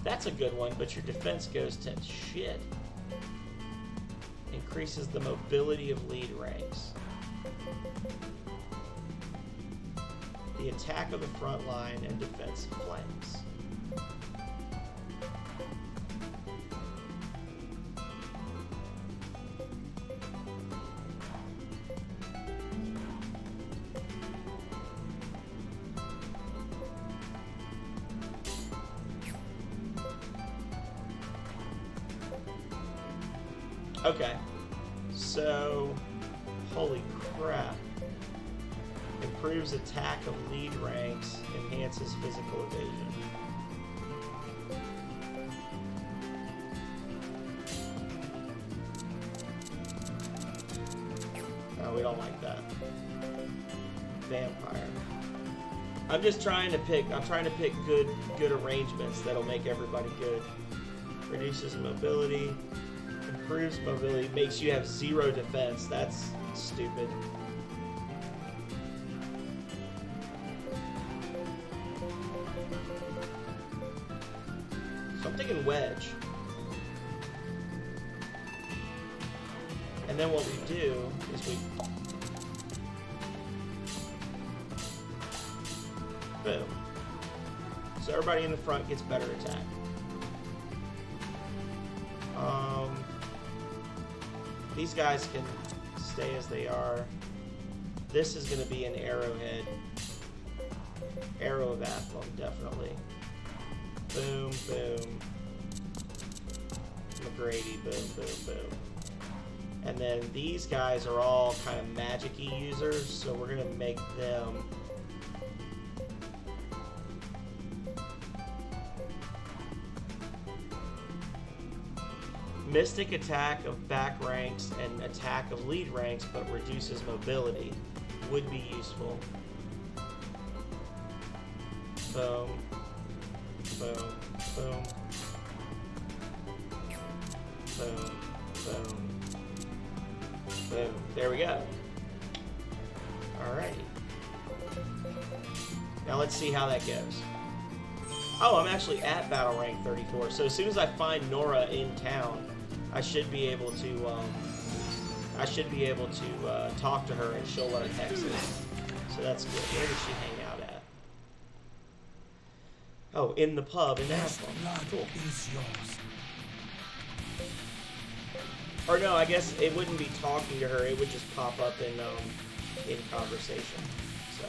That's a good one, but your defense goes to shit. Increases the mobility of lead ranks. The attack of the front line and defensive flanks. Okay, so, holy crap. Improves attack of lead ranks, enhances physical evasion. No, we don't like that. Vampire. I'm trying to pick good arrangements that'll make everybody good. Reduces mobility. Improves mobility, makes you have 0 defense. That's stupid. So I'm thinking wedge. And then what we do is we... Boom. So everybody in the front gets better attack. These guys can stay as they are. This is going to be an arrowhead. Arrow of Athlum, definitely. Boom, boom. McGrady, boom, boom, boom. And then these guys are all kind of magic-y users, so we're going to make them... Mystic attack of back ranks and attack of lead ranks, but reduces mobility. Would be useful. Boom. Boom. Boom. Boom. Boom. Boom. There we go. Alrighty. Now let's see how that goes. Oh, I'm actually at battle rank 34. So as soon as I find Nora in town, I should be able to talk to her and she'll let her text it. So that's good. Where does she hang out at? Oh, in the pub in Aslan. Cool. Or no, I guess it wouldn't be talking to her. It would just pop up in conversation. So.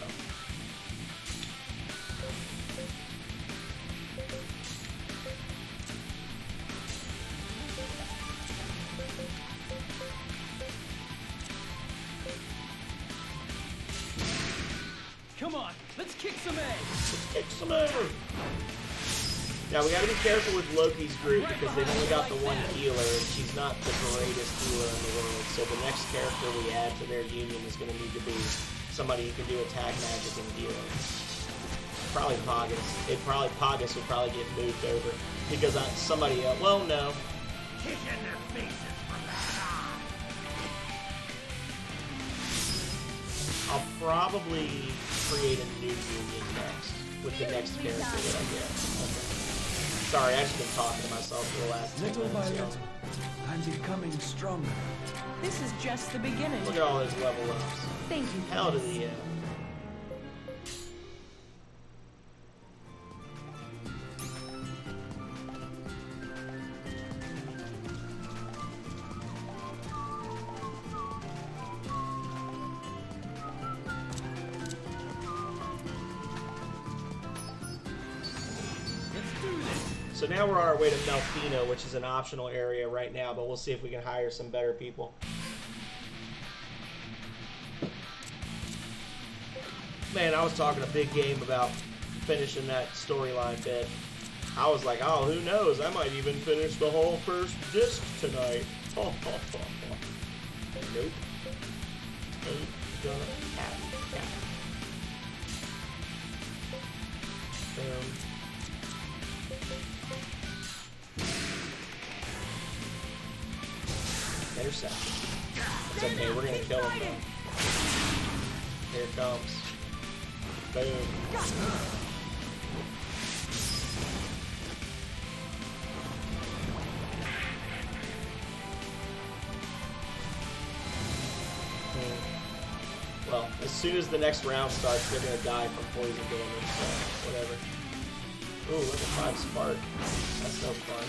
Come on, let's kick some ass. Let's kick some ass. Now we gotta be careful with Loki's group because they've only got the one healer and she's not the greatest healer in the world. So the next character we add to their union is gonna need to be somebody who can do attack, magic, and healing. Probably Pogus. Pogus would probably get moved over because somebody else. Well, no. kick in their faces from the side. I'll probably create a new union next with the next character that I get. Okay. Sorry, I've just been talking to myself for the last 10 Little by minutes. little, I'm becoming stronger. This is just the beginning. Look at all those level ups. Thank you. Hell to the end. So now we're on our way to Melfino, which is an optional area right now, but we'll see if we can hire some better people. Man, I was talking a big game about finishing that storyline bit. I was like, oh, who knows? I might even finish the whole first disc tonight. Nope. Ain't gonna happen. Intercept. It's okay, we're gonna kill him though. Here it comes. Boom. Well, as soon as the next round starts, they're gonna die from poison damage, so whatever. Ooh, level 5 spark. That's no fun.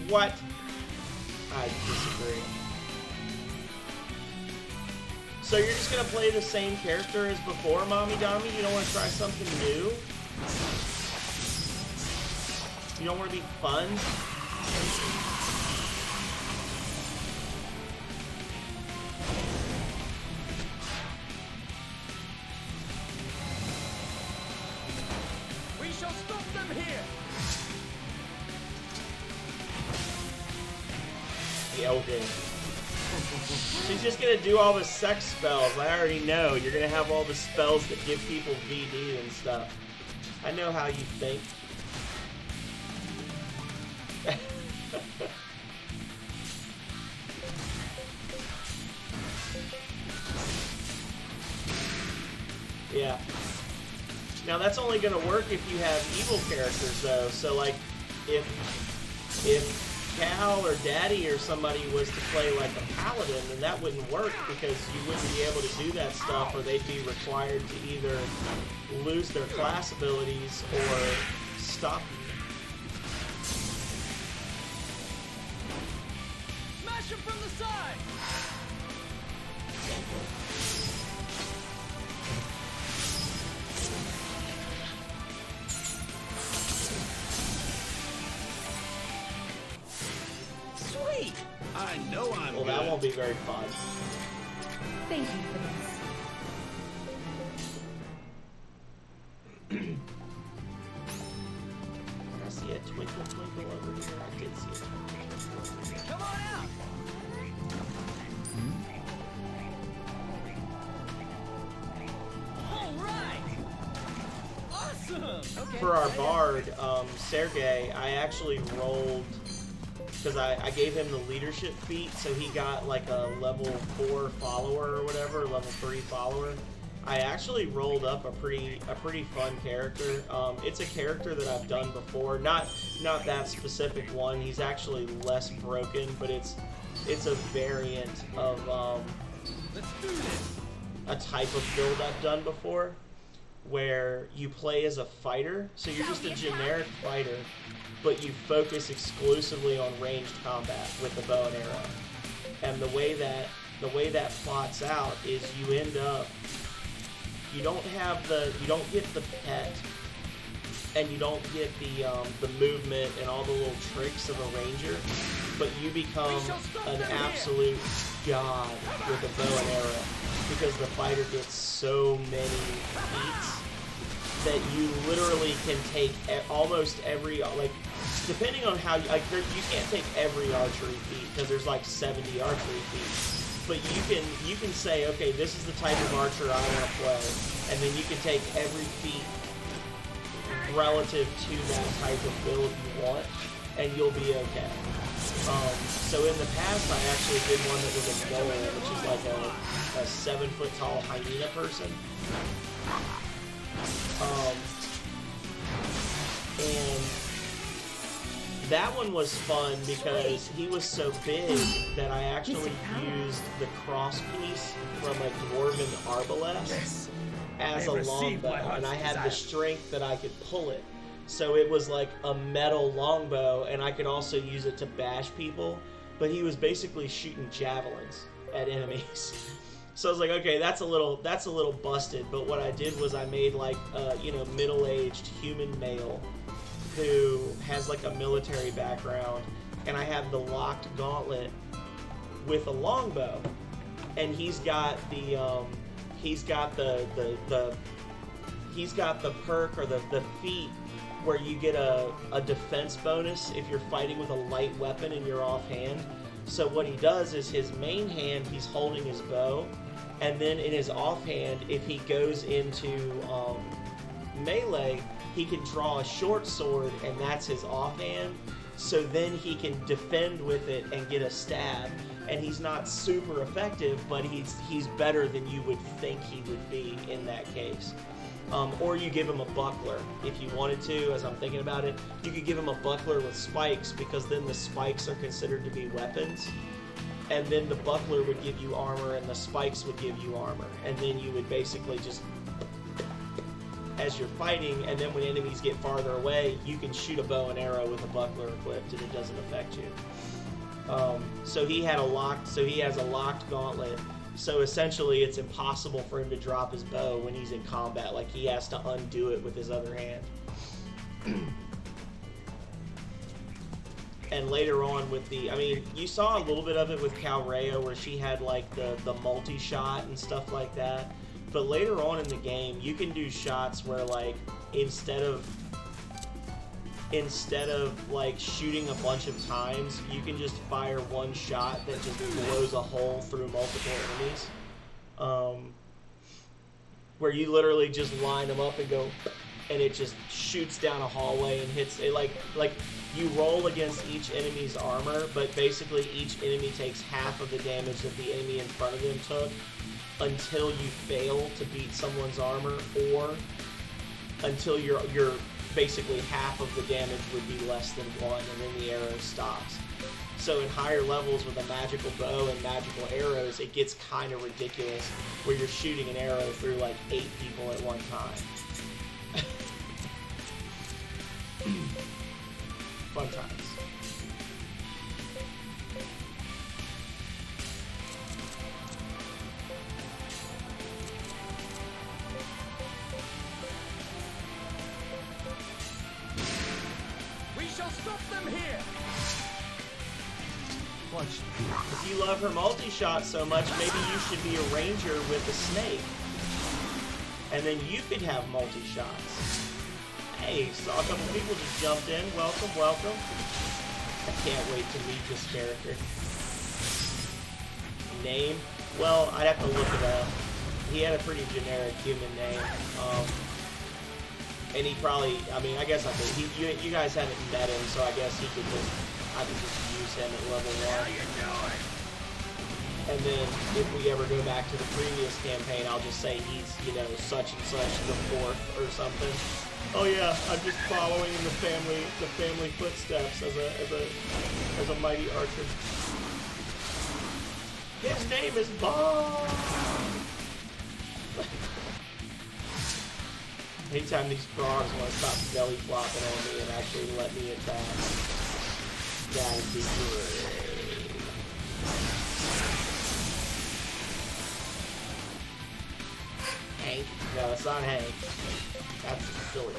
What? I disagree. So you're just gonna play the same character as before, Mommy Dommy? You don't want to try something new? You don't want to be fun? We shall stop them here. The Elgin. She's just gonna do all the sex spells. I already know. You're gonna have all the spells that give people VD and stuff. I know how you think. Yeah. Now that's only gonna work if you have evil characters though. So like if Cal or Daddy or somebody was to play like a paladin, then that wouldn't work because you wouldn't be able to do that stuff, or they'd be required to either lose their class abilities or stop you. Smash him from the side! Sweet! I know I'm Well, that won't be very fun. Thank you for this. I see a twinkle twinkle over here. I did see a twinkle. Come on out! All right! Awesome! Okay. For our bard, Sergey, I actually rolled, because I gave him the leadership feat, so he got like a level 4 follower or whatever, level 3 follower. I actually rolled up a pretty fun character. It's a character that I've done before, not that specific one. He's actually less broken, but it's a variant of Let's do this. a type of build I've done before, where you play as a fighter, so you're just a generic fighter, but you focus exclusively on ranged combat with the bow and arrow. And the way that plots out is you end up, you don't get the pet, and you don't get the movement and all the little tricks of a ranger, but you become an absolute god with a bow and arrow, because the fighter gets so many feats that you literally can take almost every, like, depending on how, like, you can't take every archery feat, because there's like 70 archery feats. But you can say, okay, this is the type of archer I want to play, and then you can take every feat relative to that type of build you want, and you'll be okay. So in the past, I actually did one that was a mole, which is like a 7-foot tall hyena person. And that one was fun because he was so big that I actually used the cross piece from a dwarven arbalest as a longbow, and I had the strength that I could pull it. So it was like a metal longbow, and I could also use it to bash people, but he was basically shooting javelins at enemies. So I was like, okay, that's a little busted, but what I did was I made like a, middle-aged human male who has like a military background, and I have the locked gauntlet with a longbow, and he's got the perk or the feat where you get a defense bonus if you're fighting with a light weapon in your offhand. So what he does is his main hand, he's holding his bow, and then in his offhand, if he goes into melee, he can draw a short sword, and that's his offhand. So then he can defend with it and get a stab. And he's not super effective, but he's better than you would think he would be in that case. Or you give him a buckler if you wanted to, as I'm thinking about it. You could give him a buckler with spikes, because then the spikes are considered to be weapons. And then the buckler would give you armor, and the spikes would give you armor. And then you would basically just, as you're fighting, and then when enemies get farther away, you can shoot a bow and arrow with a buckler equipped, and it doesn't affect you. So he has a locked gauntlet. So essentially, it's impossible for him to drop his bow when he's in combat. Like, he has to undo it with his other hand. And later on with you saw a little bit of it with Calreya, where she had like the multi-shot and stuff like that. But later on in the game, you can do shots where like instead of like shooting a bunch of times, you can just fire one shot that just blows a hole through multiple enemies. Where you literally just line them up and go, and it just shoots down a hallway and hits it. Like you roll against each enemy's armor, but basically each enemy takes half of the damage that the enemy in front of them took until you fail to beat someone's armor, or until you're basically half of the damage would be less than 1, and then the arrow stops. So in higher levels with a magical bow and magical arrows, it gets kind of ridiculous, where you're shooting an arrow through like 8 people at one time. Fun times. Stop them here! If you love her multi-shot so much, maybe you should be a ranger with a snake. And then you could have multi-shots. Hey, saw a couple people just jumped in. Welcome, welcome. I can't wait to meet this character. Name? Well, I'd have to look it up. He had a pretty generic human name. And he probably, I guess I could. You guys haven't met him, so I guess I could just use him at level 1. And then if we ever go back to the previous campaign, I'll just say he's, such and such the 4th or something. Oh yeah, I'm just following in the family footsteps as a mighty archer. His name is Bob. Anytime these frogs want to stop belly flopping on me and actually let me attack, that would be great. Hank? No, it's not Hank. That's silly.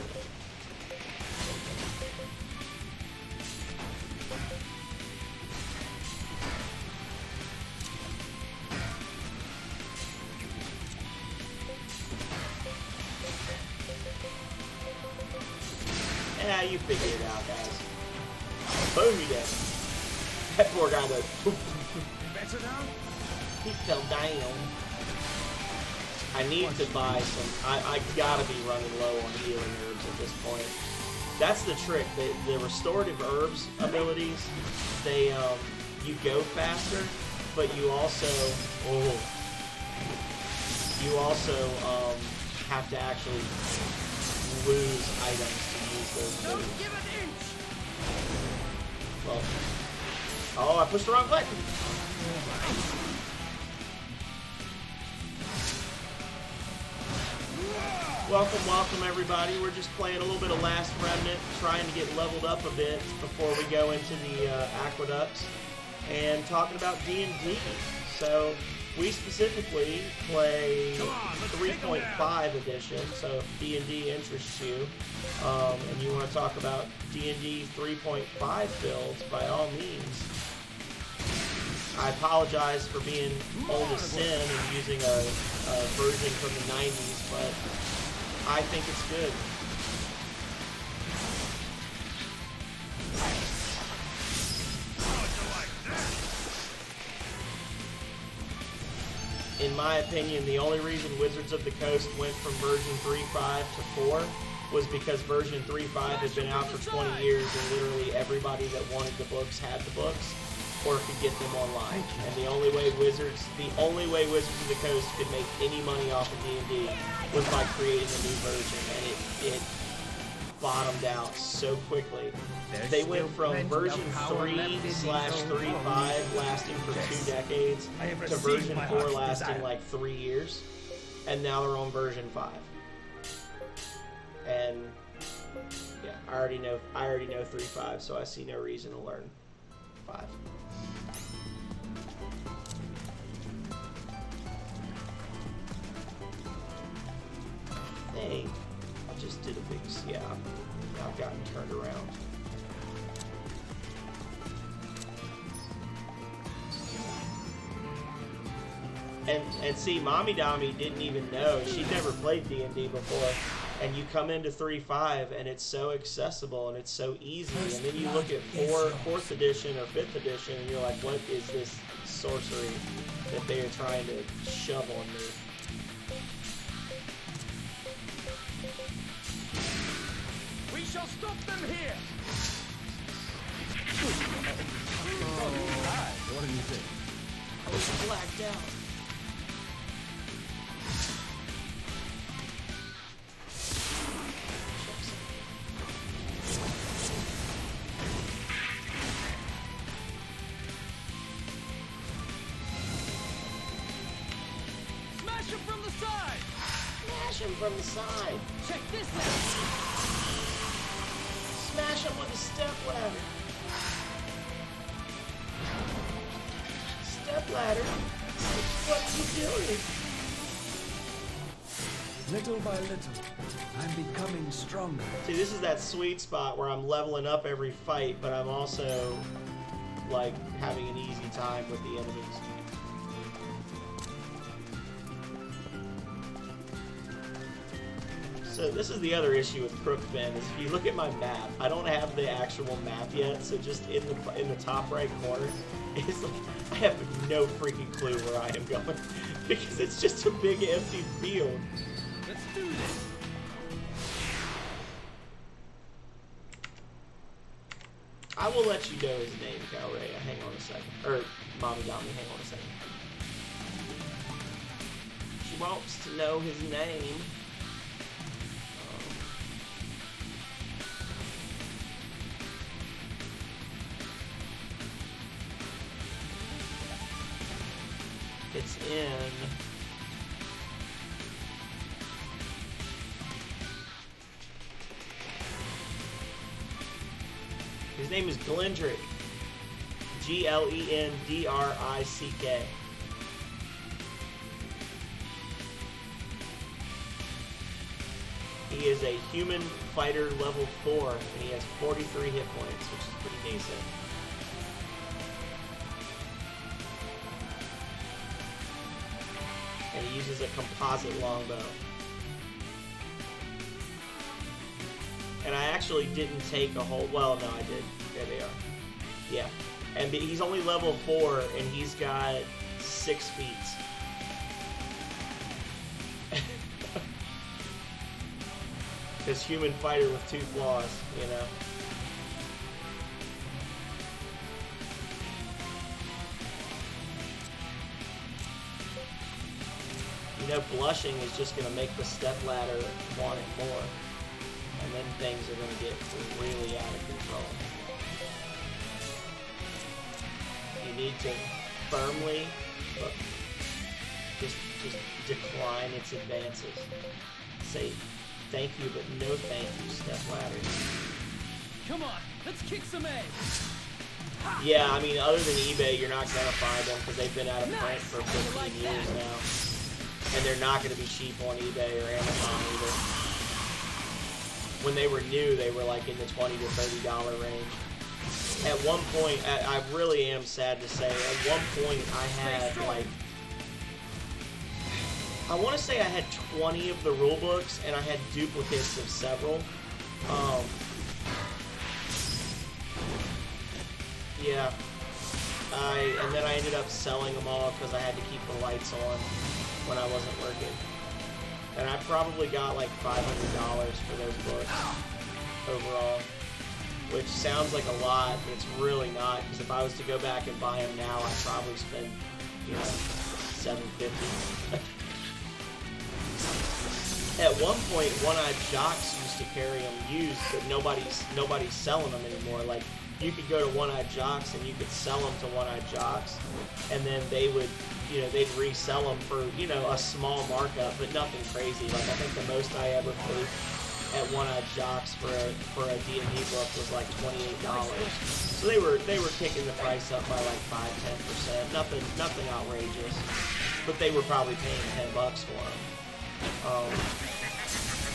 Yeah, you figure it out, guys. Boom, you dead. That poor guy goes. Better now? He fell down. I need to buy some. I gotta be running low on healing herbs at this point. That's the trick. The restorative herbs abilities, they you go faster, but you also have to actually lose items to use those moves. Don't give an inch. Well, oh, I pushed the wrong button. Welcome everybody. We're just playing a little bit of Last Remnant, trying to get leveled up a bit before we go into the aqueducts, and talking about D&D. So we specifically play 3.5 edition, so if D&D interests you, and you want to talk about D&D 3.5 builds, by all means. I apologize for being old as sin and using a version from the 90s, but I think it's good. In my opinion, the only reason Wizards of the Coast went from version 3.5 to 4 was because version 3.5 had been out for 20 years and literally everybody that wanted the books had the books or could get them online. And the only way Wizards of the Coast could make any money off of D&D was by creating a new version, and it bottomed out so quickly. They went from version 3/3.5 lasting for 2 decades to version 4 lasting like 3 years, and now they're on version 5. And yeah, I already know 3.5, so I see no reason to learn 5. I just did a big, yeah, I've gotten turned around. And see, Mommy Dommy didn't even know. She'd never played D&D before. And you come into 3.5 and it's so accessible and it's so easy. And then you look at 4th edition or 5th edition and you're like, what is this sorcery that they are trying to shove on me? We shall stop them here. What do you think? I was blacked out. Smash him from the side. Smash him from the side. Check this out. Smash him with a step ladder. Step ladder? What are you doing? Little by little, I'm becoming stronger. See, this is that sweet spot where I'm leveling up every fight, but I'm also, like, having an easy time with the enemies. So this is the other issue with Crookbend, is if you look at my map, I don't have the actual map yet, so just in the top right corner, it's like, I have no freaking clue where I am going, because it's just a big empty field. Let's do this. I will let you know his name, Calreya. Hang on a second. Or, Mommy Dommy, hang on a second. She wants to know his name. It's in... His name is Glendrick. Glendrick. He is a human fighter level 4, and he has 43 hit points, which is pretty decent. And he uses a composite longbow. And I actually didn't take a whole... Well, no, I did. There they are. Yeah. And he's only level 4, and he's got 6 feet. This human fighter with 2 claws, you know. You know, blushing is just going to make the stepladder want it more. And then things are going to get really out of control. You need to firmly, but just decline its advances. Say thank you, but no thank you, stepladder. Come on, let's kick some ass. Yeah, I mean, other than eBay, you're not going to find them because they've been out of print for 15 years now. And they're not going to be cheap on eBay or Amazon either. When they were new, they were like in the $20 to $30 range. At one point, I really am sad to say, at one point I had like, I want to say I had 20 of the rule books and I had duplicates of several. Yeah. And then I ended up selling them all because I had to keep the lights on when I wasn't working. And I probably got like $500 for those books overall, which sounds like a lot, but it's really not, because if I was to go back and buy them now, I'd probably spend, you know, $750. At one point, One-Eyed Jocks used to carry them used, but nobody's selling them anymore. Like, you could go to One-Eyed Jocks and you could sell them to One-Eyed Jocks, and then they would, you know, they'd resell them for, you know, a small markup, but nothing crazy. Like, I think the most I ever paid at One-Eyed Jocks for a D&D book was like $28. So they were kicking the price up by like 5-10%. Nothing outrageous, but they were probably paying $10 for them.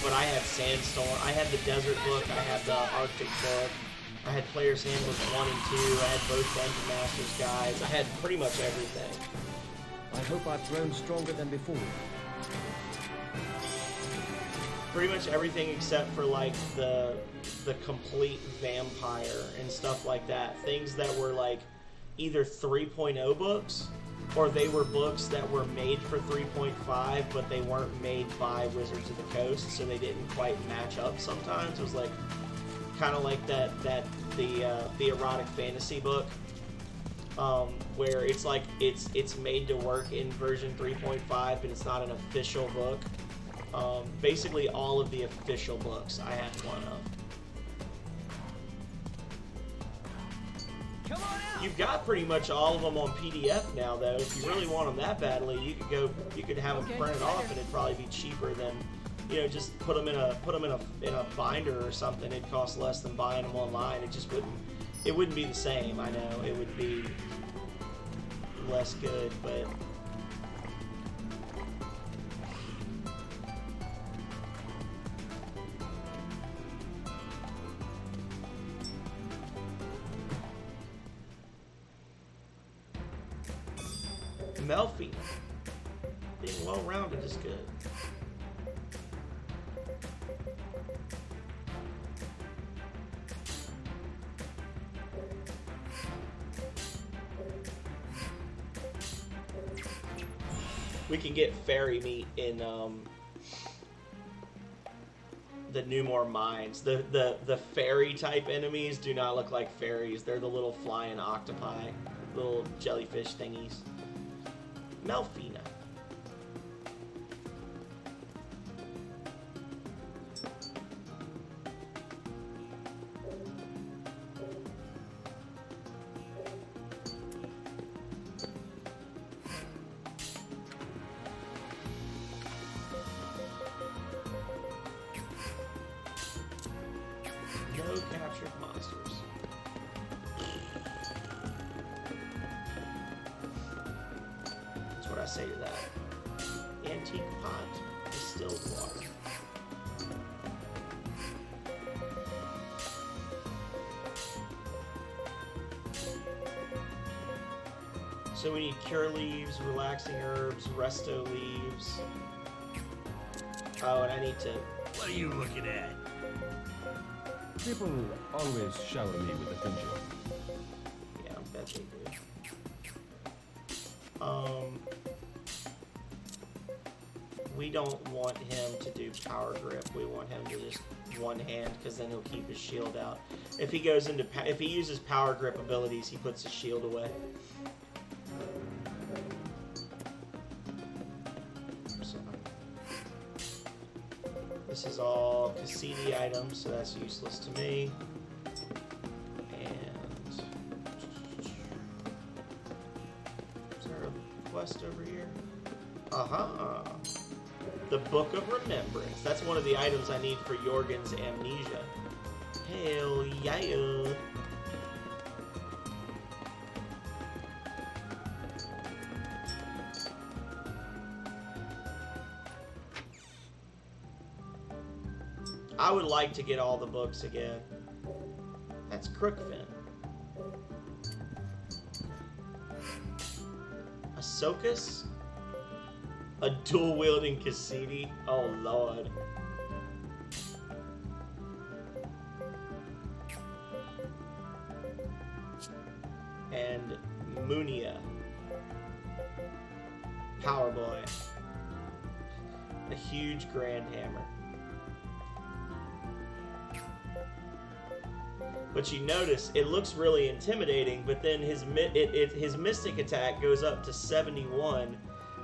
But I had Sandstorm, I had the Desert book, I had the Arctic book, I had Player's Handbook 1 and 2, I had both Dungeon Master's guides, I had pretty much everything. I hope I've grown stronger than before. Pretty much everything except for like the complete vampire and stuff like that. Things that were like either 3.0 books, or they were books that were made for 3.5, but they weren't made by Wizards of the Coast, so they didn't quite match up sometimes. It was like kind of like the erotic fantasy book, where it's like it's made to work in version 3.5, but it's not an official book. Basically all of the official books I had one of. Come on out. You've got pretty much all of them on PDF now, though. If you really want them that badly, you could have them printed off, and it'd probably be cheaper than, you know, just put them in a binder or something. It'd cost less than buying them online. It just wouldn't be the same. I know it would be less good, but. Melfi. Being well-rounded is good. We can get fairy meat in the Newmore mines. The fairy type enemies do not look like fairies. They're the little flying octopi, little jellyfish thingies. Melfina. No captured monsters. What I say to that. Antique pot, distilled water. So we need cure leaves, relaxing herbs, resto leaves. Oh, and I need to. What are you looking at? People always shower me with attention. Yeah, I bet they do. We don't want him to do power grip. We want him to just one hand, because then he'll keep his shield out. If he goes into if he uses power grip abilities, he puts his shield away. So, this is all Cassidy items, so that's useless to me. And is there a quest over here? Aha! The Book of Remembrance. That's one of the items I need for Jorgen's amnesia. Hell yeah! I would like to get all the books again. That's Crookfin. Ahsoka's? A dual-wielding Cassidy? Oh, Lord. And Munia. Power Boy. A huge Grand Hammer. But you notice, it looks really intimidating, but then his Mystic attack goes up to 71,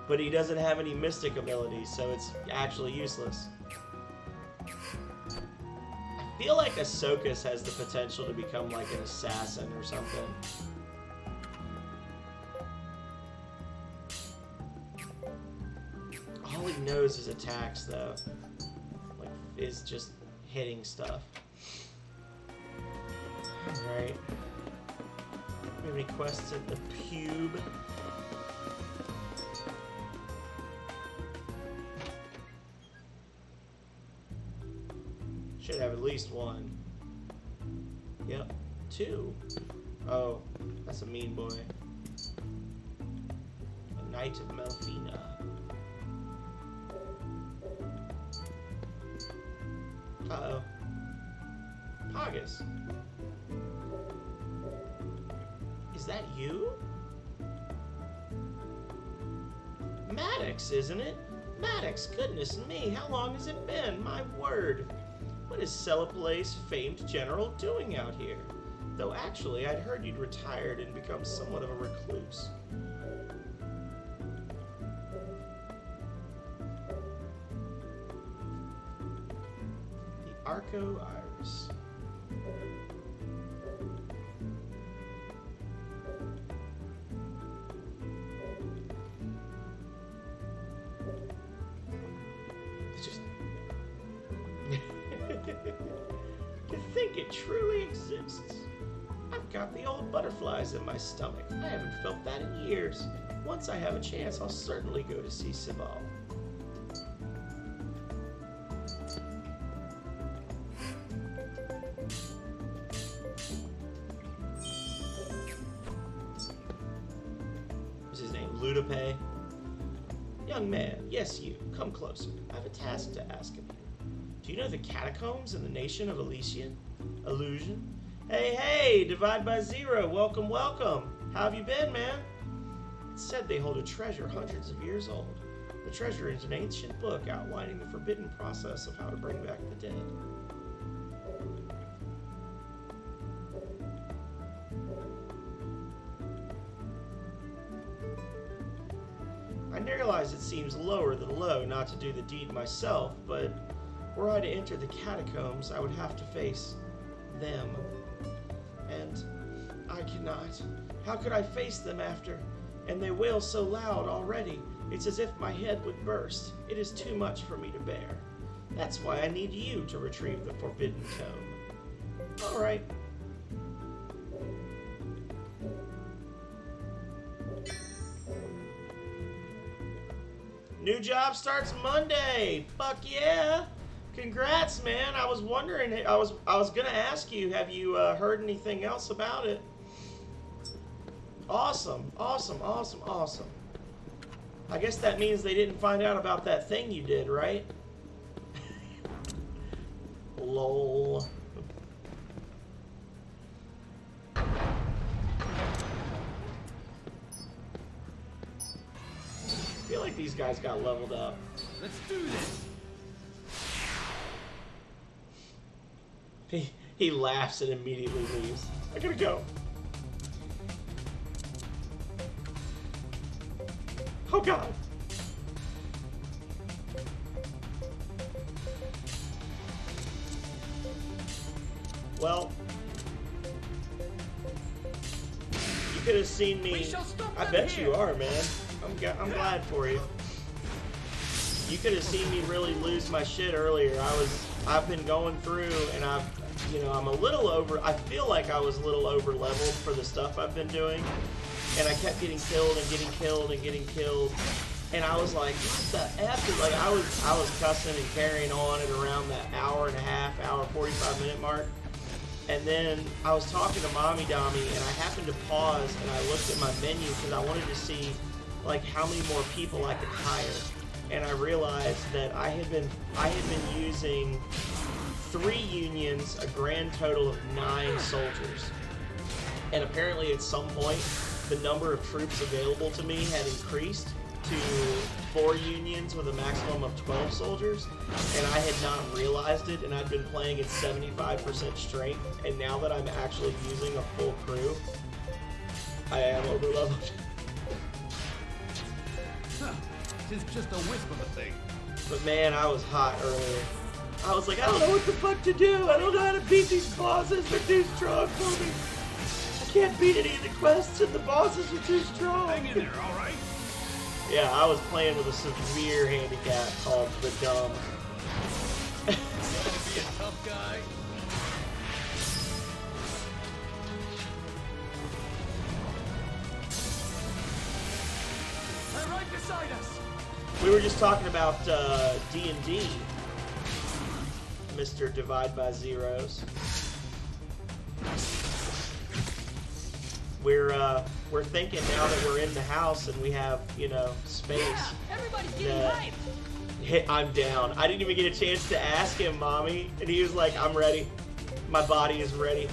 but he doesn't have any Mystic abilities, so it's actually useless. I feel like Ahsoka's has the potential to become like an assassin or something. All he knows is attacks, though. Like, is just hitting stuff. Alright. We have any quests at the pube? Should have at least one. Yep. 2. Oh, that's a mean boy. A Knight of Melfina. Uh-oh. Pogus. Is that you? Maddox, isn't it? Maddox, goodness me, how long has it been? My word. What is Celipale's famed general doing out here? Though actually, I'd heard you'd retired and become somewhat of a recluse. The Arco Iris. To think it truly exists. I've got the old butterflies in my stomach. I haven't felt that in years. Once I have a chance, I'll certainly go to see Sibal. What's his name? Ludope? Young man, yes you. Come closer. I have a task to ask of you. Do you know the catacombs in the nation of Illusion? Hey, Divide by Zero. Welcome, welcome. How have you been, man? It's said they hold a treasure hundreds of years old. The treasure is an ancient book outlining the forbidden process of how to bring back the dead. I realize it seems lower than low not to do the deed myself, but were I to enter the catacombs, I would have to face them. And I cannot. How could I face them after? And they wail so loud already. It's as if my head would burst. It is too much for me to bear. That's why I need you to retrieve the forbidden tome. All right. New job starts Monday. Fuck yeah. Congrats, man. I was wondering, I was gonna ask you, have you heard anything else about it? Awesome. I guess that means they didn't find out about that thing you did, right? Lol. I feel like these guys got leveled up. Let's do this. He laughs and immediately leaves. I gotta go. Oh god. Well, you could have seen me. I bet you are, man. I'm glad for you. You could have seen me really lose my shit earlier. I've been going through, and I'm a little over. I feel like I was a little over leveled for the stuff I've been doing, and I kept getting killed and getting killed and getting killed. And I was like, what the F? Like, I was cussing and carrying on at around that hour and a half, hour 45-minute mark. And then I was talking to Mommy Dommy, and I happened to pause, and I looked at my menu because I wanted to see, like, how many more people I could hire. And I realized that I had been using 3 unions, a grand total of 9 soldiers. And apparently at some point, the number of troops available to me had increased to 4 unions with a maximum of 12 soldiers, and I had not realized it, and I'd been playing at 75% strength, and now that I'm actually using a full crew, I am overleveled. It's just a wisp of a thing. But man, I was hot earlier. I was like, I don't know what the fuck to do. I don't know how to beat these bosses. They're too strong for me. I can't beat any of the quests, and the bosses are too strong. Hang in there, all right? Yeah, I was playing with a severe handicap called the dumb. Be a tough guy. They're right beside us. We were just talking about D&D, Mr. Divide by Zeros. We're thinking now that we're in the house and we have, space. Yeah, everybody's getting hyped. I'm down. I didn't even get a chance to ask him, Mommy, and he was like, I'm ready. My body is ready.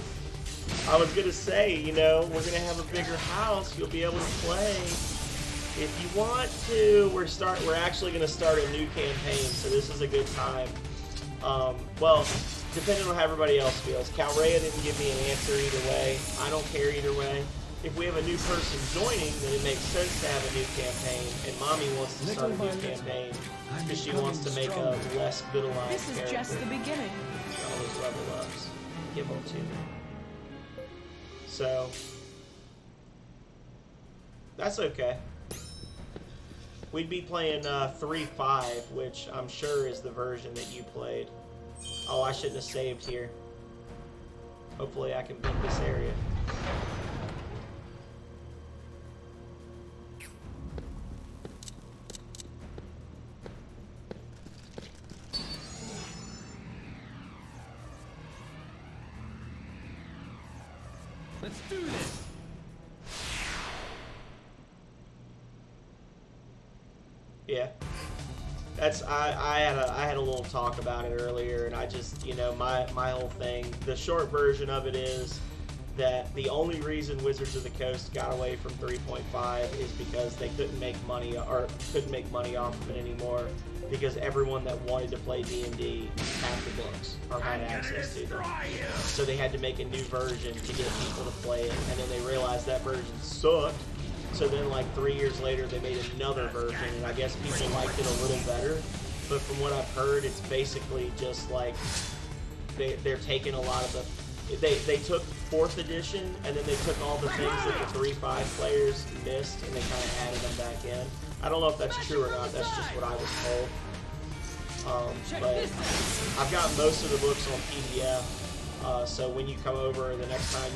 I was gonna say, we're gonna have a bigger house. You'll be able to play if you want to. We're actually gonna start a new campaign, so this is a good time. Well, depending on how everybody else feels. Calreya didn't give me an answer either way. I don't care either way. If we have a new person joining, then it makes sense to have a new campaign, and Mommy wants to start a new campaign because she wants to make a less good-aligned character. This is just the beginning. All those level ups. Give them to me. So, that's okay. We'd be playing 3.5, which I'm sure is the version that you played. Oh, I shouldn't have saved here. Hopefully I can beat this area. Let's do this. Yeah. I had a little talk about it earlier, and I just, my whole thing, the short version of it is that the only reason Wizards of the Coast got away from 3.5 is because they couldn't make money off of it anymore, because everyone that wanted to play D&D had the books or had access to them. So they had to make a new version to get people to play it, and then they realized that version sucked. So then, like 3 years later, they made another version, and I guess people liked it a little better. But from what I've heard, it's basically just like they're taking a lot of the. They took 4th edition, and then they took all the things that the 3.5 players missed, and they kind of added them back in. I don't know if that's true or not. That's just what I was told. But I've got most of the books on PDF. So when you come over, the next time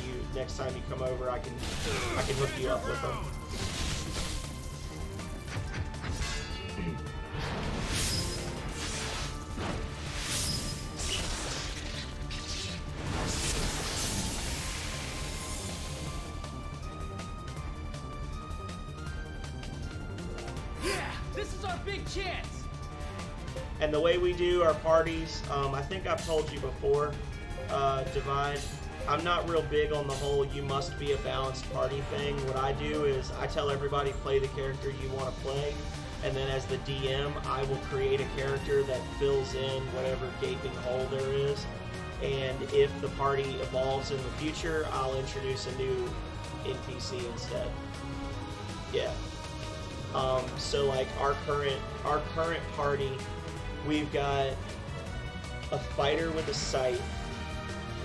you come over, I can hook you up with them. Yeah, this is our big chance. And the way we do our parties, I think I've told you before, Divide, I'm not real big on the whole you must be a balanced party thing. What I do is I tell everybody play the character you want to play, and then as the DM, I will create a character that fills in whatever gaping hole there is. and if the party evolves in the future, I'll introduce a new NPC instead. Yeah. So like our current party, we've got a fighter with a sight,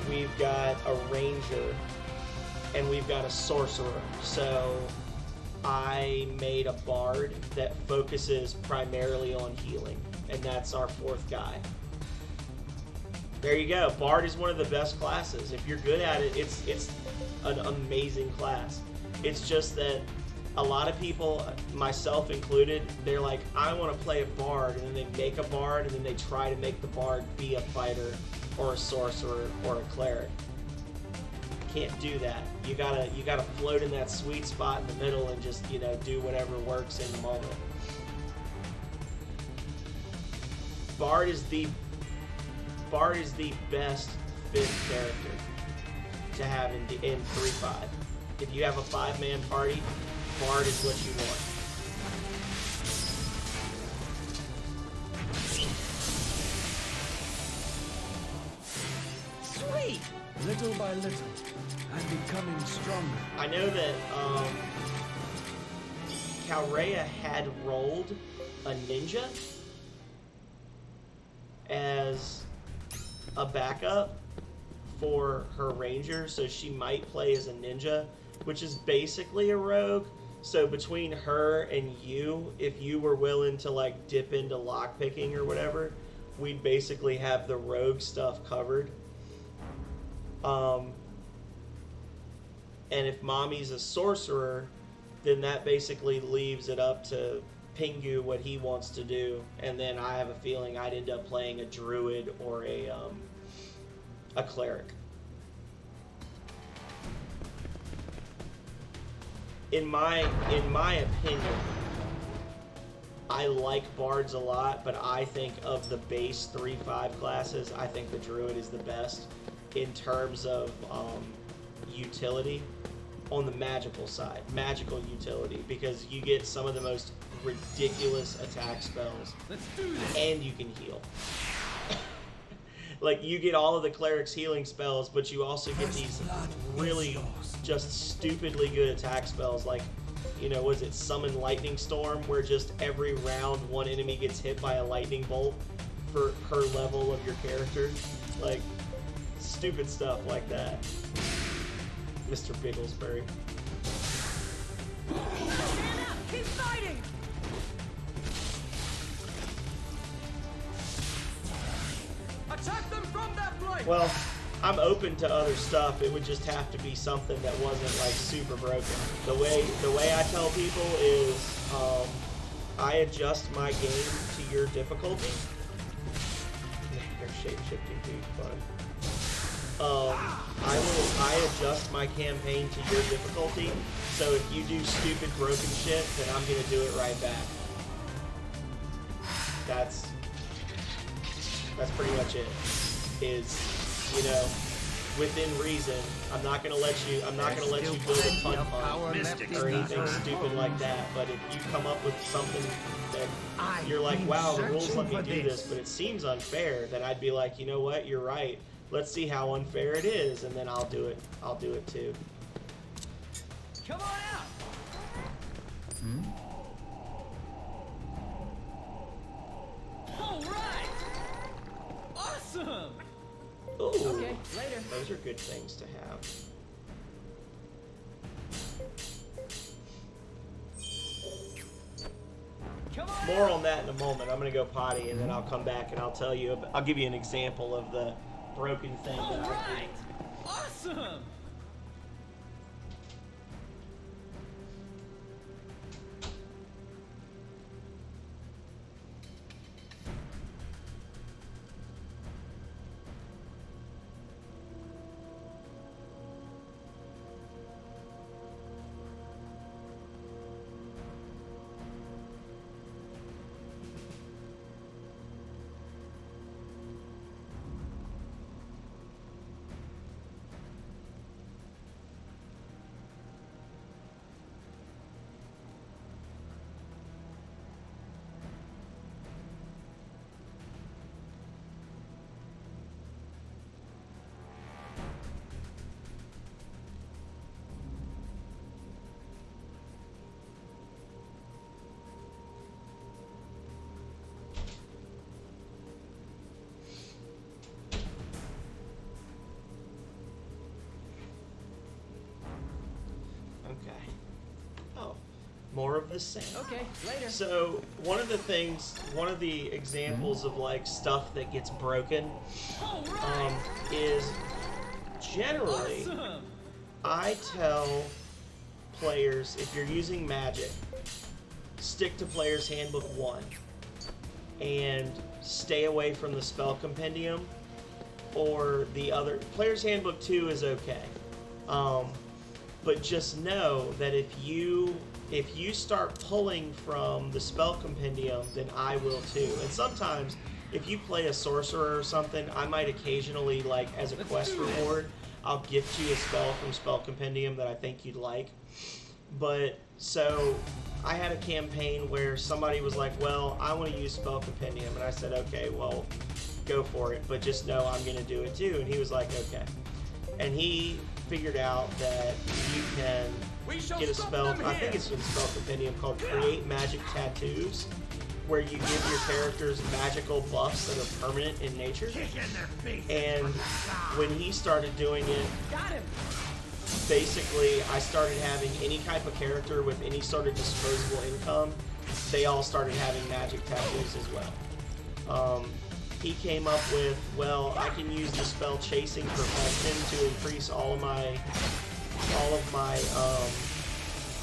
we've got a ranger, and we've got a sorcerer. So I made a bard that focuses primarily on healing, and that's our fourth guy. There you go. Bard is one of the best classes. If you're good at it, it's an amazing class. It's just that a lot of people, myself included, they're like, I want to play a bard, and then they make a bard, and then they try to make the bard be a fighter or a sorcerer or a cleric. Can't do that. You gotta float in that sweet spot in the middle and just, you know, do whatever works in the moment. Bard is the best fifth character to have in 3.5. If you have a 5-man party, Bard is what you want. Sweet! Little by little, I'm becoming stronger. I know that Calreya had rolled a ninja as a backup for her ranger, so she might play as a ninja, which is basically a rogue. So between her and you, if you were willing to like dip into lockpicking or whatever, we'd basically have the rogue stuff covered. And if Mommy's a sorcerer, then that basically leaves it up to Pingu what he wants to do, and then I have a feeling I'd end up playing a druid or a cleric. In my opinion, I like bards a lot, but I think of the base 3-5 classes, I think the druid is the best in terms of utility on the magical side, magical utility, because you get some of the most ridiculous attack spells. Let's do this. And you can heal. Like, you get all of the cleric's healing spells, but you also get these really just stupidly good attack spells, like, you know, was it Summon Lightning Storm, where just every round one enemy gets hit by a lightning bolt per level of your character. Like, stupid stuff like that. Mr. Bigglesbury. Stand up! Keep fighting! Attack them from that flank! Well, I'm open to other stuff. It would just have to be something that wasn't like super broken. The way I tell people is, I adjust my game to your difficulty. They're shape-shifting, dude. Fun. I adjust my campaign to your difficulty. So if you do stupid broken shit, then I'm gonna do it right back. That's pretty much it. Is, you know, within reason. I'm not gonna let you build a pun or anything stupid like that. But if you come up with something that you're like, wow, the rules let me do this, but it seems unfair, then I'd be like, you know what, you're right. Let's see how unfair it is, and then I'll do it. I'll do it too. Come on out! All right! Awesome! Ooh, Okay, later. those are good things to have. Come on More on that in a moment. I'm gonna go potty, and then I'll come back and I'll tell you. I'll give you an example of the broken thing All that I right! did. Awesome! the same. Okay, later. So one of the examples of like stuff that gets broken is generally I tell players, if you're using magic, stick to Player's Handbook 1 and stay away from the spell compendium, or the other. Player's Handbook 2 is okay. But just know that if you start pulling from the spell compendium, then I will too. And sometimes if you play a sorcerer or something, I might occasionally, like as a quest reward, I'll gift you a spell from spell compendium that I think you'd like. But so I had a campaign where somebody was like, well, I want to use spell compendium, and I said, okay, well, go for it, but just know I'm going to do it too. And he was like, okay. And he figured out that you can get a spell, I think it's in spell compendium, called Create Magic Tattoos, where you give your characters magical buffs that are permanent in nature. And when he started doing it, basically I started having any type of character with any sort of disposable income, they all started having magic tattoos as well. He came up with, well, I can use the spell Chasing Perfection to increase all of my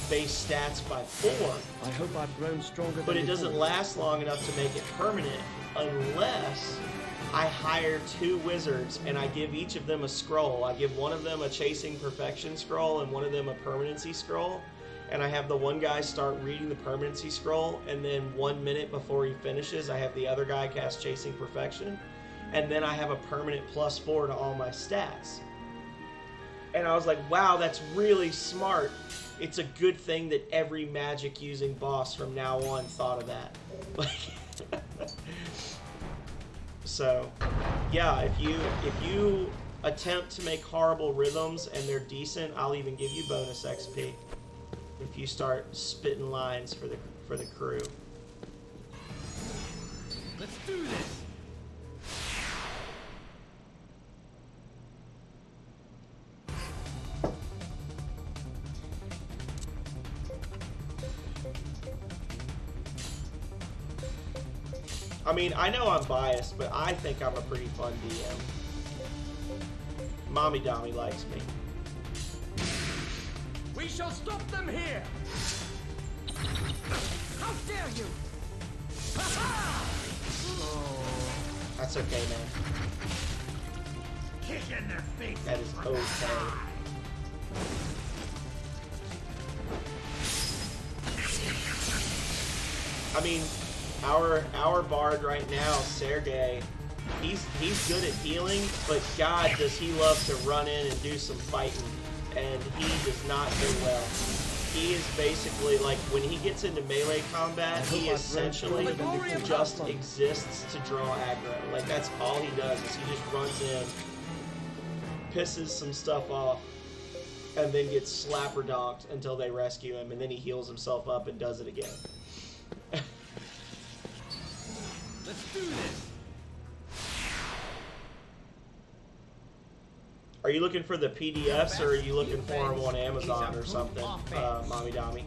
base stats by 4. I hope I've grown stronger. But it doesn't last long enough to make it permanent unless I hire 2 wizards and I give each of them a scroll. I give one of them a Chasing Perfection scroll and one of them a permanency scroll. And I have the one guy start reading the permanency scroll, and then 1 minute before he finishes, I have the other guy cast Chasing Perfection. And then I have a permanent +4 to all my stats. And I was like, wow, that's really smart. It's a good thing that every magic using boss from now on thought of that. So, yeah, if you attempt to make horrible rhythms and they're decent, I'll even give you bonus XP. If you start spitting lines for the crew. Let's do this. I mean, I know I'm biased, but I think I'm a pretty fun DM. Mommy Dommy likes me. We shall stop them here! How dare you! Ha-ha! That's okay, man. Kick in their face! That is okay. I mean, our bard right now, Sergey, he's good at healing, but God, does he love to run in and do some fighting. And he does not do well. He is basically, like, when he gets into melee combat, he essentially just exists to draw aggro. Like, that's all he does, is he just runs in, pisses some stuff off, and then gets slapper donked until they rescue him, and then he heals himself up and does it again. Let's do this! Are you looking for the PDFs, or are you looking for them on Amazon or something, Mommy Dommy?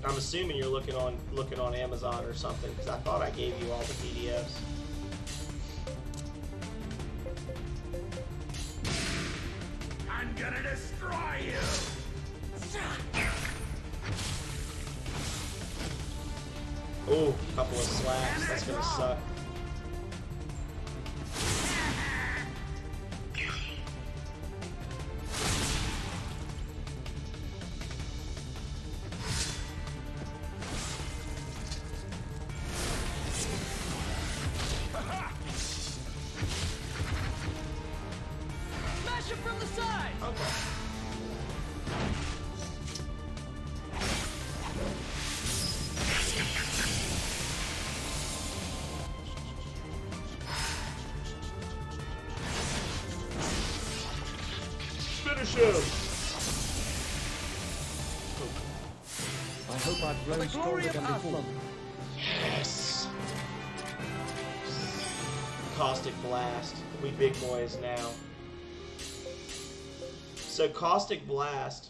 I'm assuming you're looking on Amazon or something, because I thought I gave you all the PDFs. I'm gonna destroy you! Ooh, a couple of slaps. That's gonna suck. Smash him from the side! Okay. Finish him! I hope I've grown stronger than before. Yes! Caustic Blast. We big boys now. So Caustic Blast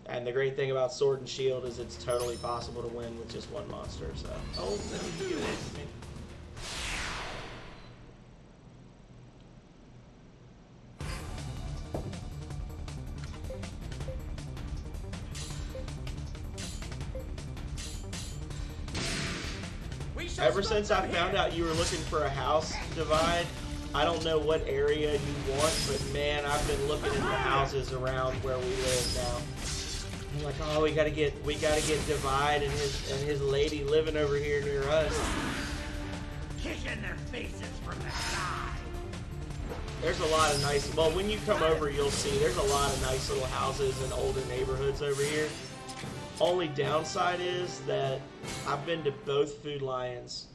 And the great thing about Sword and Shield is it's totally possible to win with just one monster. So, oh, let's do this. Ever since I found out you were looking for a house, Divide, I don't know what area you want, but man, I've been looking at the houses around where we live now. I'm like, oh, we gotta get Divide and his lady living over here near us. Kicking their faces from the side. There's a lot of nice. Well, when you come over, you'll see there's a lot of nice little houses in older neighborhoods over here. Only downside is that I've been to both Food Lions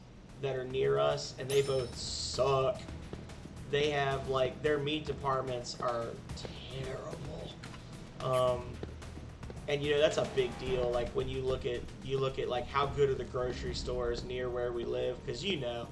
that are near us, and they both suck. They have, like, their meat departments are terrible. And you know, that's a big deal. Like, when you look at like how good are the grocery stores near where we live, because you know,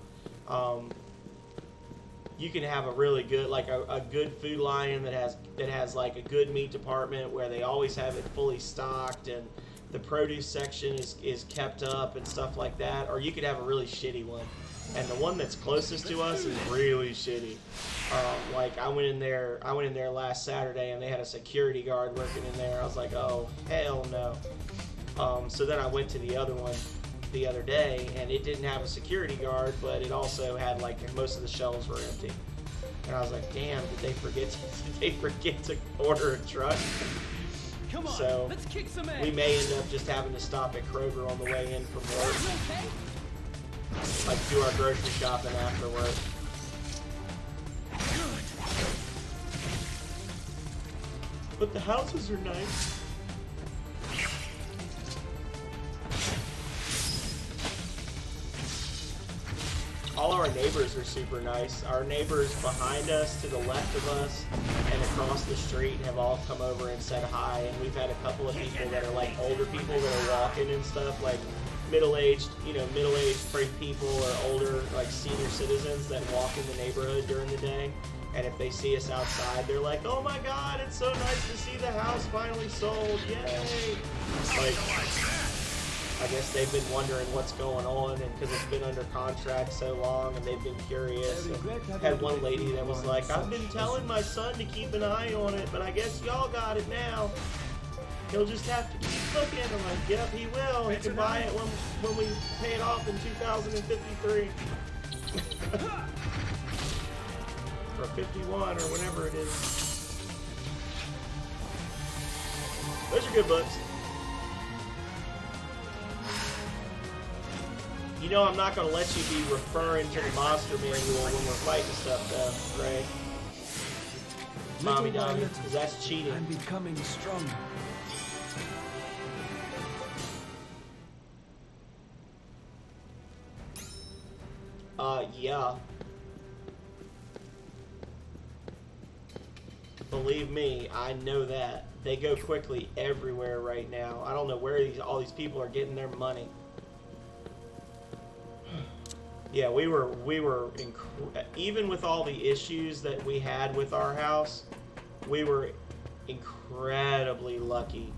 you can have a really good, like a good Food Lion that has like a good meat department where they always have it fully stocked and the produce section is kept up and stuff like that, or you could have a really shitty one. And the one that's closest to us is really shitty. Like I went in there last Saturday and they had a security guard working in there. I was like, oh hell no. So then I went to the other one the other day and it didn't have a security guard, but it also had, like, most of the shelves were empty. And I was like, damn, did they forget to order a truck? Come on, so let's kick some ass. We may end up just having to stop at Kroger on the way in from work. Okay? Like, do our grocery shopping after work. But the houses are nice. All our neighbors are super nice. Our neighbors behind us, to the left of us, and across the street have all come over and said hi. And we've had a couple of people that are like older people that are walking and stuff, like middle-aged people or older, like senior citizens that walk in the neighborhood during the day. And if they see us outside, they're like, "Oh my God, it's so nice to see the house finally sold! Yay!" Like, I guess they've been wondering what's going on, and because it's been under contract so long, and they've been curious. And had one lady that was like, "I've been telling my son to keep an eye on it, but I guess y'all got it now. He'll just have to keep looking." I'm like, "Yep, he will. He can buy it when we pay it off in 2053." Or 51, or whenever it is. Those are good books. You know, I'm not going to let you be referring to the monster manual when we're fighting stuff, though, right? Mommy Donnie, because that's cheating. I'm becoming stronger. Yeah. Believe me, I know that. They go quickly everywhere right now. I don't know where all these people are getting their money. Yeah, we were even with all the issues that we had with our house, we were incredibly lucky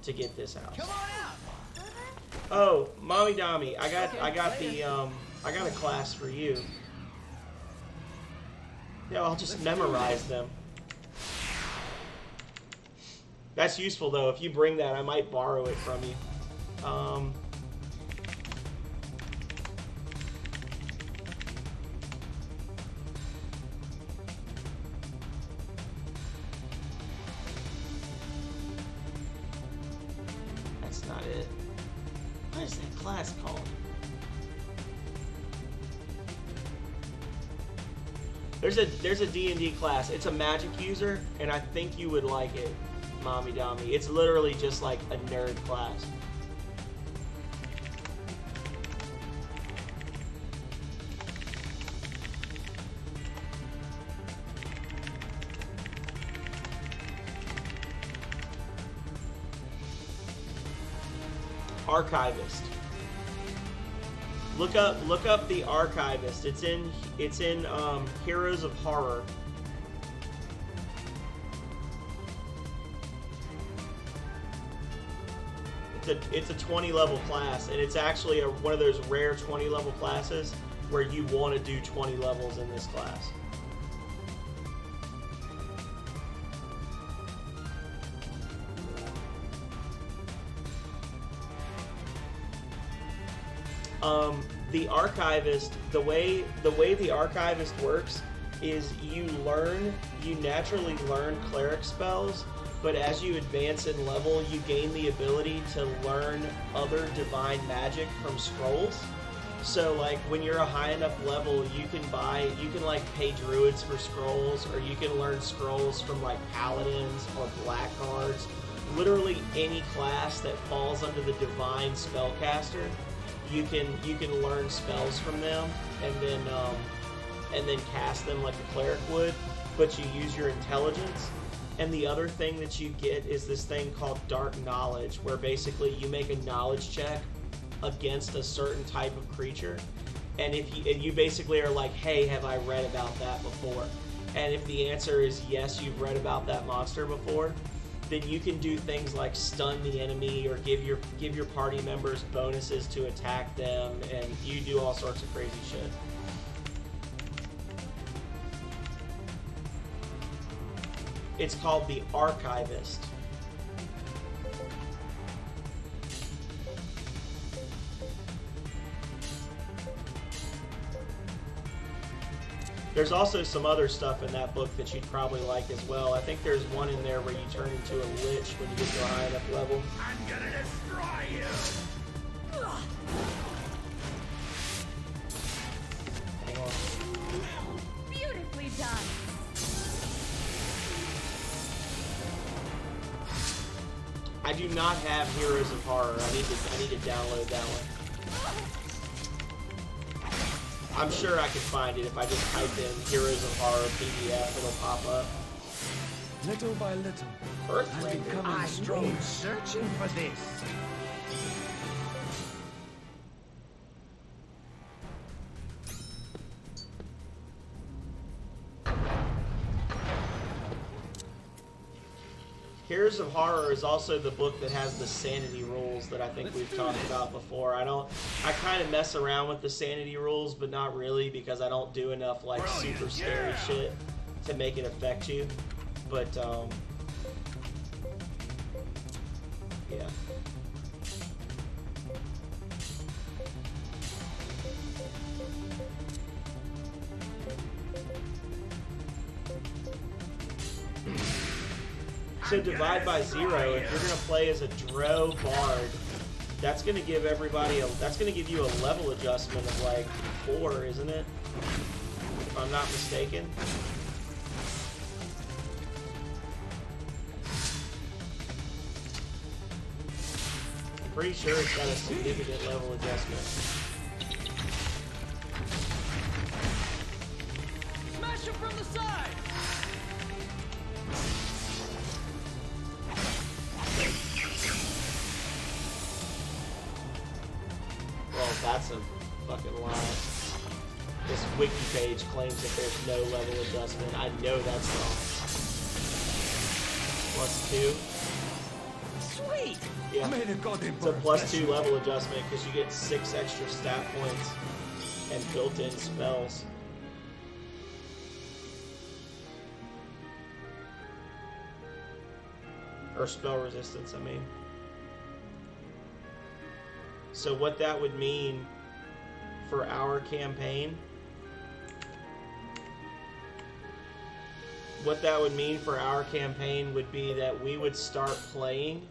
to get this house. Come on out. Oh, Mommy Dami, I got a class for you. Yeah, I'll just memorize them. That's useful though. If you bring that, I might borrow it from you. That's not it. What is that class called? There's a D&D class. It's a magic user, and I think you would like it, Mommy Dami. It's literally just like a nerd class. Archivist. Look up the Archivist. It's in Heroes of Horror. it's a 20 level class, and it's actually one of those rare 20 level classes where you want to do 20 levels in this class. The archivist, the way the archivist works is you naturally learn cleric spells, but as you advance in level, you gain the ability to learn other divine magic from scrolls. So like when you're a high enough level, you can like pay druids for scrolls, or you can learn scrolls from like paladins or blackguards. Literally any class that falls under the divine spellcaster, you can learn spells from them and then cast them like a cleric would, but you use your intelligence. And the other thing that you get is this thing called dark knowledge, where basically you make a knowledge check against a certain type of creature, and if you basically are like, hey, have I read about that before? And if the answer is yes, you've read about that monster before, then you can do things like stun the enemy or give your party members bonuses to attack them, and you do all sorts of crazy shit. It's called the Archivist. There's also some other stuff in that book that you'd probably like as well. I think there's one in there where you turn into a lich when you get to a high enough level. I'm gonna destroy you! Hang on. Beautifully done. I do not have Heroes of Horror. I need to download that one. I'm sure I can find it if I just type in Heroes of Horror PDF. It'll pop up. Little by little, Earthling. I'm becoming I've strong. been searching for this. Heroes of Horror is also the book that has the sanity rules that I think we've talked about before. I kind of mess around with the sanity rules, but not really, because I don't do enough like super scary shit to make it affect you. But yeah. So divide by 0. If you're gonna play as a Drow Bard, that's gonna give you a level adjustment of like 4, isn't it? If I'm not mistaken. I'm pretty sure it's got a significant level adjustment. Smash him from the side! Well, that's a fucking lie. This wiki page claims that there's no level adjustment. I know that's wrong. +2. Sweet! Yeah. May the god It's a +2 level adjustment because you get 6 extra stat points and built-in spells. Or spell resistance, I mean. So what that would mean for our campaign, would be that we would start playing,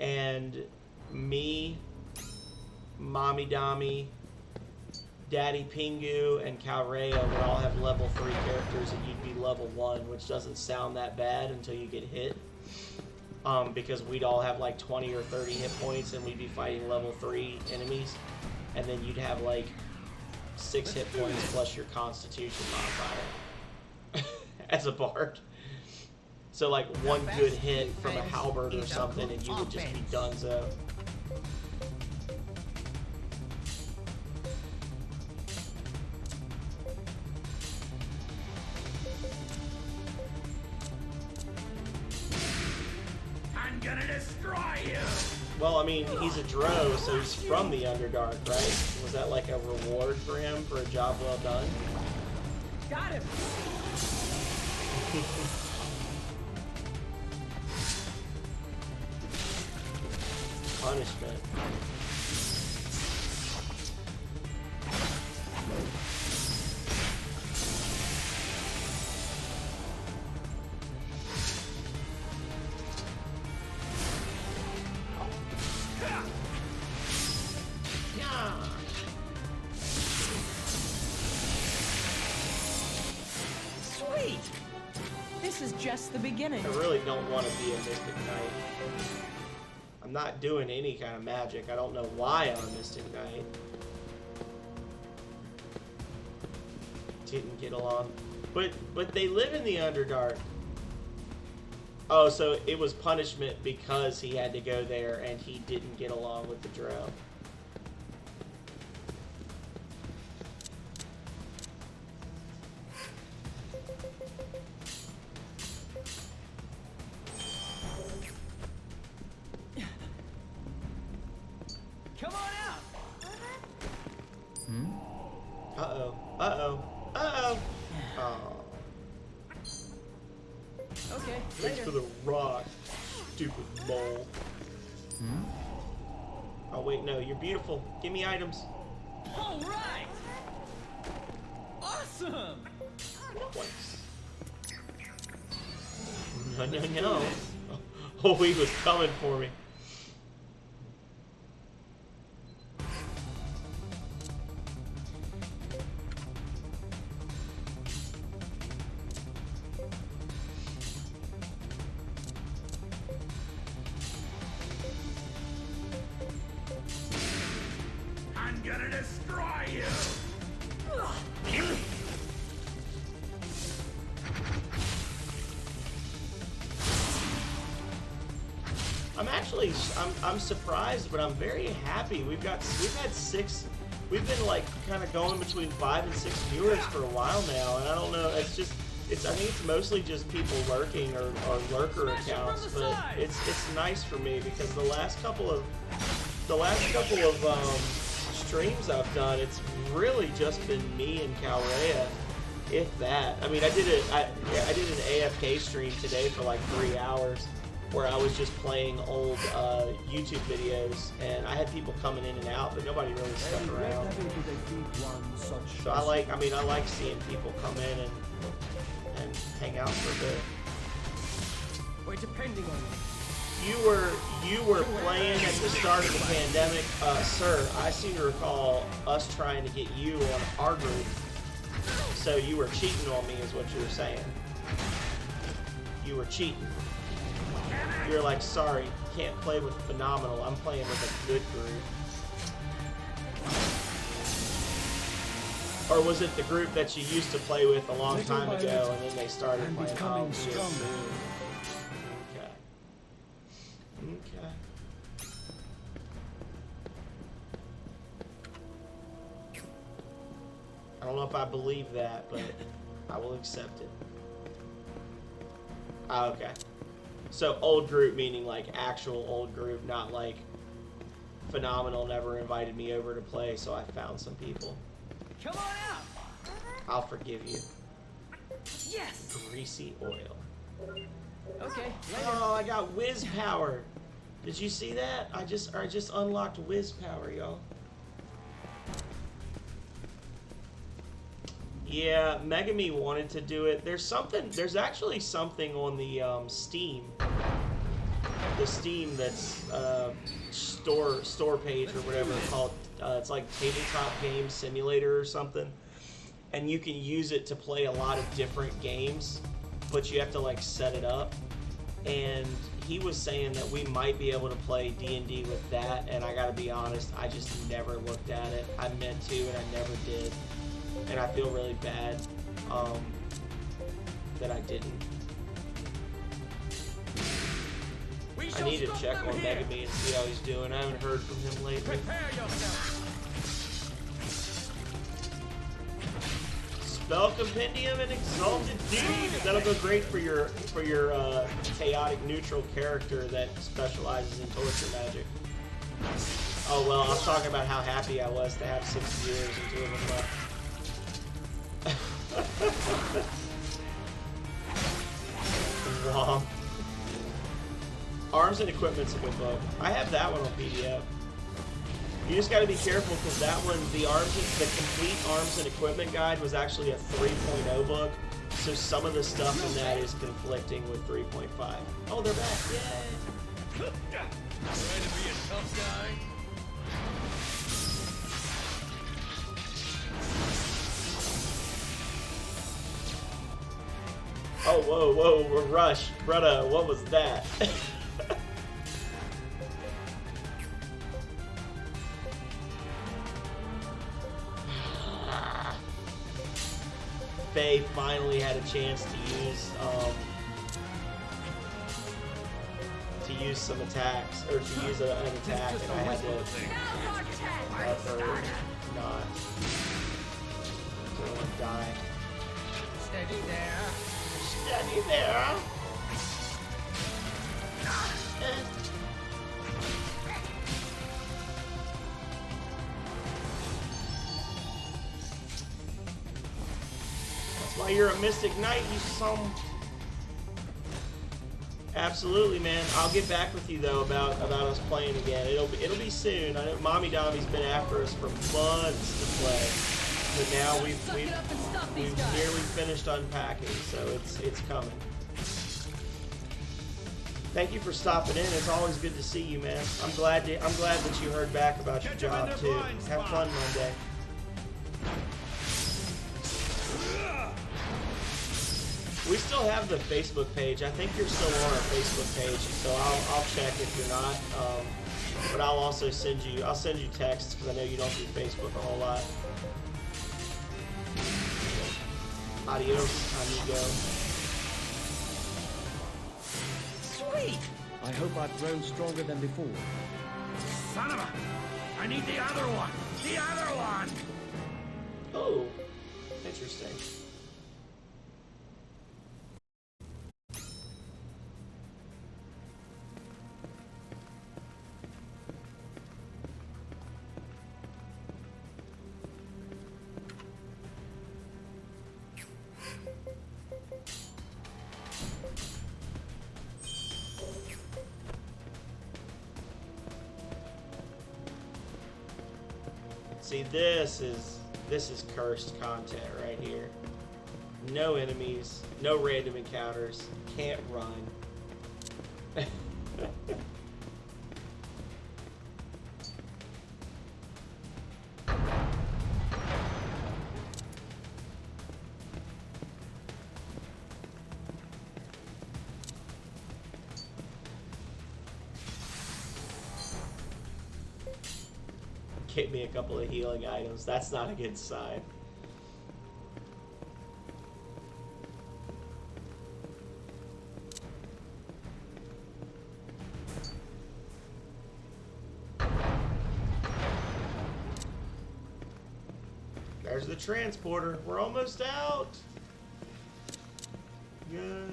and me, Mommy Dami, Daddy Pingu, and Calreya would all have level 3 characters, and you'd be level 1, which doesn't sound that bad until you get hit. Because we'd all have like 20 or 30 hit points, and we'd be fighting level 3 enemies, and then you'd have like 6 hit points plus your Constitution modifier as a bard. So like one good hit from a halberd or something, and you would just be donezo. I'm gonna destroy you! Well, I mean, he's a Drow, so he's from the Underdark, right? Was that like a reward for him for a job well done? Got him! Punishment. Sweet! This is just the beginning. I really don't want to be a Mystic Knight. I'm not doing any kind of magic. I don't know why I'm a Mystic Knight. Didn't get along. But they live in the Underdark. Oh, so it was punishment because he had to go there and he didn't get along with the Drow. Come on out! Uh-oh. Uh-oh. Uh-oh. Oh. Okay, Thanks later. for the rock, stupid mole. Oh, wait, no. You're beautiful. Give me items. All right! Awesome! Twice. No, no, no. Oh, he was coming for me. I'm gonna destroy you! I'm surprised, but I'm very happy. We've had 6. We've been like kind of going between 5 and 6 viewers for a while now, and I don't know. I think it's mostly just people lurking or lurker accounts, but it's nice for me because the last couple of streams I've done, it's really just been me and Calreya, if that. I mean, I did an AFK stream today for like 3 hours where I was just playing old YouTube videos, and I had people coming in and out, but nobody really stuck around. So I like seeing people come in and hang out for a bit. We're depending on You were playing at the start of the pandemic, sir. I seem to recall us trying to get you on our group, so you were cheating on me, is what you were saying. You were cheating. You were like, sorry, can't play with Phenomenal. I'm playing with a good group. Or was it the group that you used to play with a long time ago, and then they started playing? Oh, Okay. I don't know if I believe that, but I will accept it. Okay. So old group meaning like actual old group, not like Phenomenal never invited me over to play, so I found some people. Come on out! I'll forgive you. Yes! Greasy oil. Okay, later. Oh, I got whiz power. Did you see that? I just unlocked whiz power, y'all. Yeah, Megami wanted to do it. There's actually something on the Steam. The Steam that's store page or whatever it's called. It's like Tabletop Game Simulator or something. And you can use it to play a lot of different games, but you have to like set it up. And he was saying that we might be able to play D&D with that, and I gotta be honest, I just never looked at it. I meant to, and I never did. And I feel really bad that I didn't. I need to check on Megami and see how he's doing. I haven't heard from him lately. Prepare yourself. Spell Compendium and Exalted Deed. That'll go great for your chaotic neutral character that specializes in torture magic. Oh well, I was talking about how happy I was to have 6 viewers and 2 of them left. Wow. Arms and Equipment's a good book. I have that one on PDF. You just got to be careful because that one, the complete Arms and Equipment guide was actually a 3.0 book, so some of the stuff in that is conflicting with 3.5. Oh, they're back! Yay! Trying to be a tough guy. Oh, whoa, whoa, we're rush. Brother, what was that? Faye finally had a chance to use some attacks, or to use an attack, and I had to let her not. Don't die. Steady there. Steady there. That's why you're a Mystic Knight, you son. Absolutely, man. I'll get back with you though about us playing again. It'll be soon. I know Mommy Dommy's been after us for months to play, but now we've nearly finished unpacking, so it's coming. Thank you for stopping in. It's always good to see you, man. I'm glad that you heard back about your job too. Have fun Monday. We still have the Facebook page. I think you're still on our Facebook page, so I'll check if you're not. But I'll send you texts because I know you don't do Facebook a whole lot. Adios, amigo. Sweet! I hope I've grown stronger than before. Son of a... I need the other one! The other one! Oh, interesting. See, this is cursed content right here. No enemies, no random encounters, can't run. Get me a couple of healing items. That's not a good sign. There's the transporter. We're almost out. Good.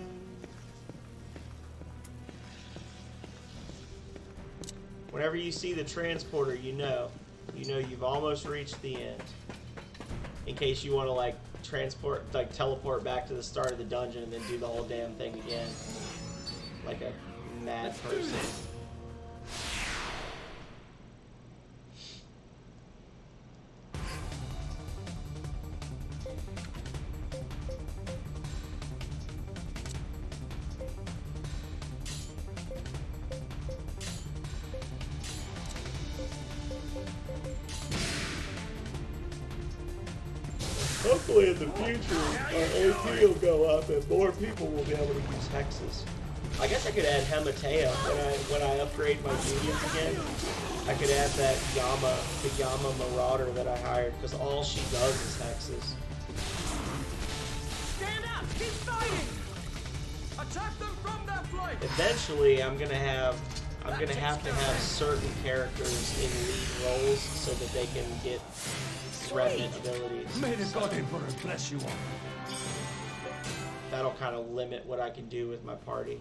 Whenever you see the transporter, you know you've almost reached the end. In case you want to teleport back to the start of the dungeon and then do the whole damn thing again. Like a mad person. Hopefully in the future, our AP will go up and more people will be able to use hexes. I guess I could add Hematea when I upgrade my Julians again. I could add that the Yama Marauder that I hired, because all she does is hexes. Stand up! Keep fighting! Attack them from their flank! Eventually, I'm gonna have to have certain characters in lead roles so that they can get Remnant abilities. May the God Emperor bless you all. That'll kind of limit what I can do with my party.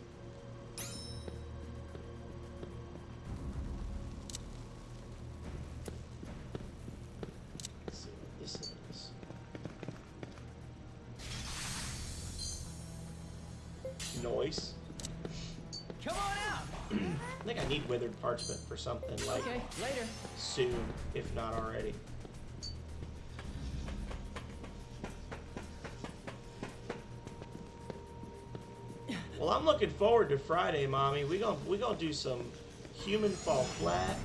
Noise. Come on out. I think I need withered parchment for something like Okay, later. soon, if not already. Well, I'm looking forward to Friday, Mommy. We gonna do some human fall flat.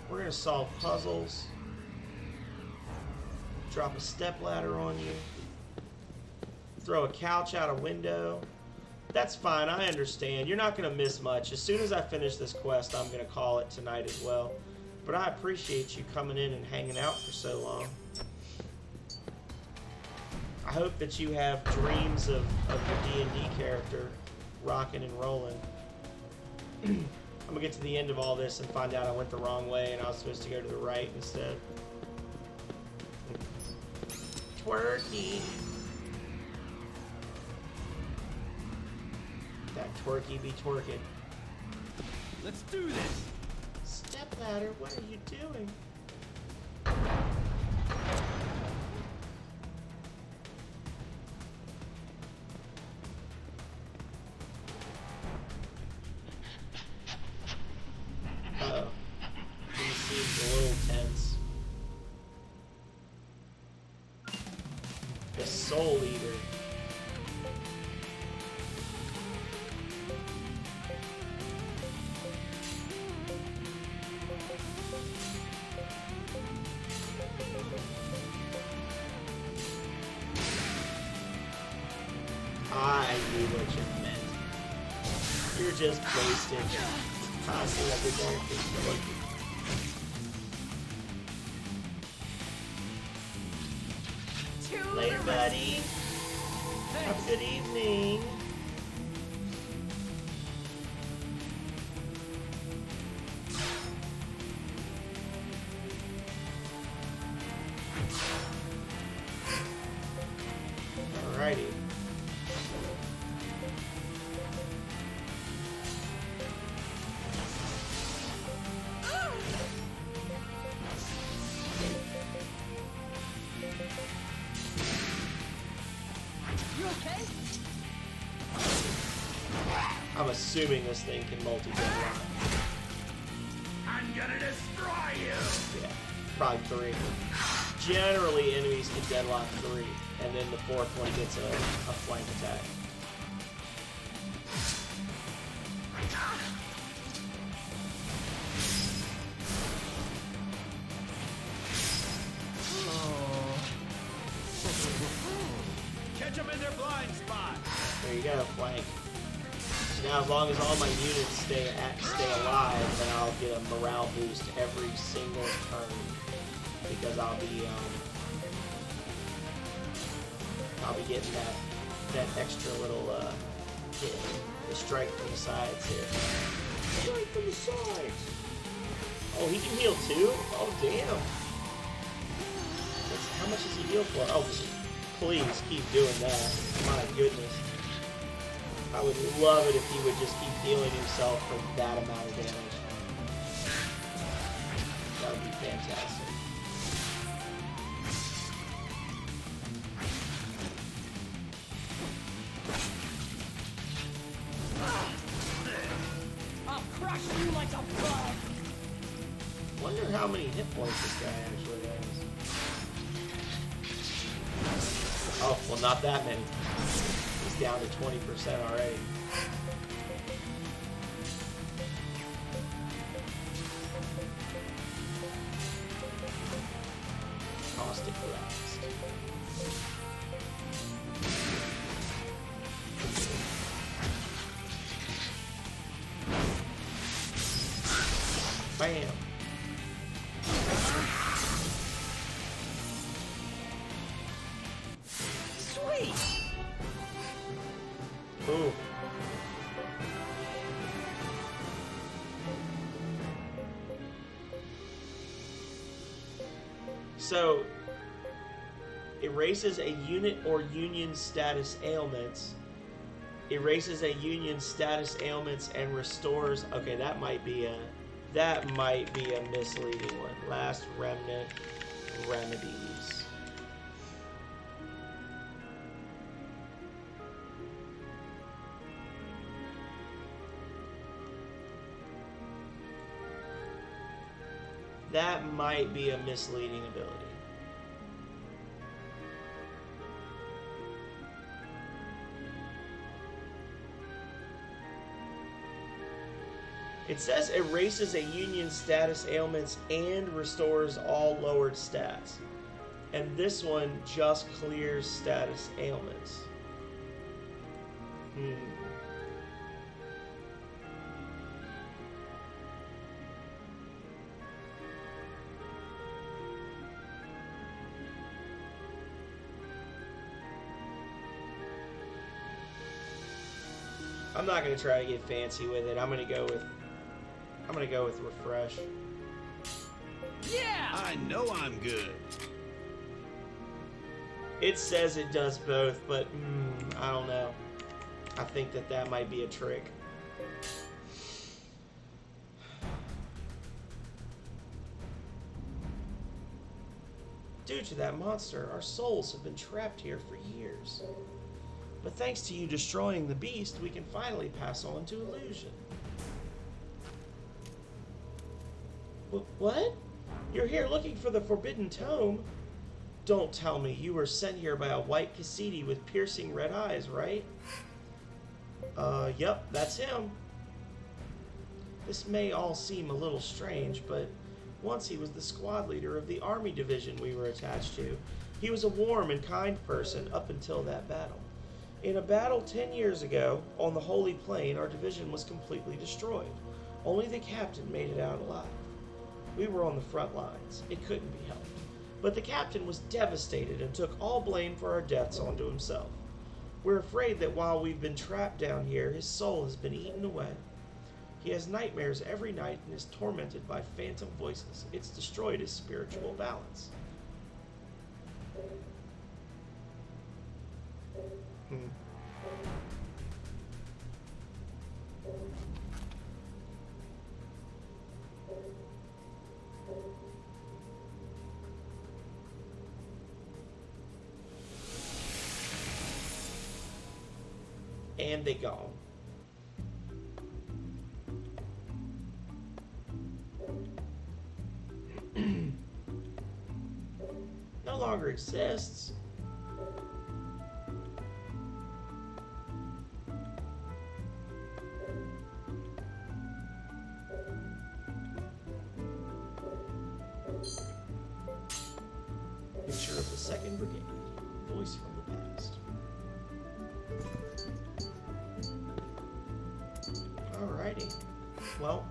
We're gonna solve puzzles. Drop a stepladder on you. Throw a couch out a window. That's fine, I understand. You're not gonna miss much. As soon as I finish this quest, I'm gonna call it tonight as well. But I appreciate you coming in and hanging out for so long. I hope that you have dreams of your D&D character rocking and rolling. I'm gonna get to the end of all this and find out I went the wrong way and I was supposed to go to the right instead. Twerky. That twerky be twerking. Let's do this. Stepladder, what are you doing? Uh-oh. He seems a little tense. The Soul Eater. I knew what you meant. You're just wasted. Tossing up the darkest. Later, buddy. Have a good evening. Alrighty. You okay? I'm assuming this thing can multi-deadlock. I'm gonna destroy you! Yeah, probably 3. Generally, enemies can deadlock 3, and then the 4th one gets a flank attack. Catch them in their blind spot! There you go, flank. So now, as long as all my units stay alive, then I'll get a morale boost every single turn because I'll be getting that extra little hit, the strike from the sides here. Strike from the sides. Oh, he can heal too. Oh, damn. How much does he heal for? Oh, please keep doing that. My goodness. I would love it if he would just keep healing himself for that amount of damage. That would be fantastic. I'll crush you like a bug. Wonder how many hit points this guy actually has. Oh, well, not that many. He's down to 20% already. Caustic Blast. Bam. Sweet. Ooh. So, erases a unit or union status ailments. Erases a union status ailments and restores. Okay, that might be a misleading one. Last remnant remedies. that might be a misleading ability. It says erases a union status ailments and restores all lowered stats. And this one just clears status ailments. I'm not gonna try to get fancy with it. I'm gonna go with refresh. Yeah! I know I'm good. It says it does both, but I don't know. I think that might be a trick. Due to that monster, our souls have been trapped here for years. But thanks to you destroying the beast, we can finally pass on to illusion. What? You're here looking for the Forbidden Tome? Don't tell me you were sent here by a white Cassidy with piercing red eyes, right? Yep, that's him. This may all seem a little strange, but once he was the squad leader of the army division we were attached to. He was a warm and kind person up until that battle. In a battle 10 years ago, on the Holy Plain, our division was completely destroyed. Only the captain made it out alive. We were on the front lines. It couldn't be helped. But the captain was devastated and took all blame for our deaths onto himself. We're afraid that while we've been trapped down here, his soul has been eaten away. He has nightmares every night and is tormented by phantom voices. It's destroyed his spiritual balance. And they gone. No longer exists. Picture of the 2nd Brigade. Voice from the past. Alrighty. Well,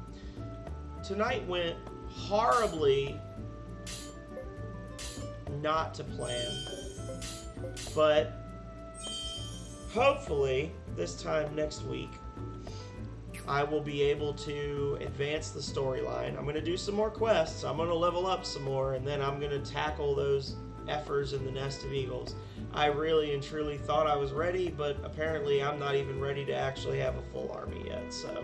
tonight went horribly not to plan, but hopefully this time next week I will be able to advance the storyline. I'm going to do some more quests. I'm going to level up some more, and then I'm going to tackle those effers in the Nest of Eagles. I really and truly thought I was ready, but apparently I'm not even ready to actually have a full army yet, so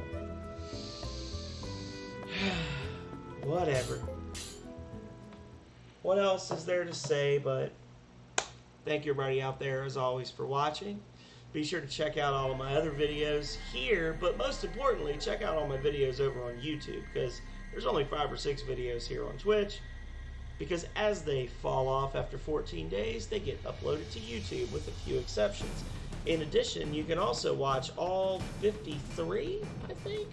whatever. What else is there to say but thank you everybody out there as always for watching. Be sure to check out all of my other videos here, but most importantly, check out all my videos over on YouTube, because there's only 5 or 6 videos here on Twitch, because as they fall off after 14 days, they get uploaded to YouTube with a few exceptions. In addition, you can also watch all 53, I think,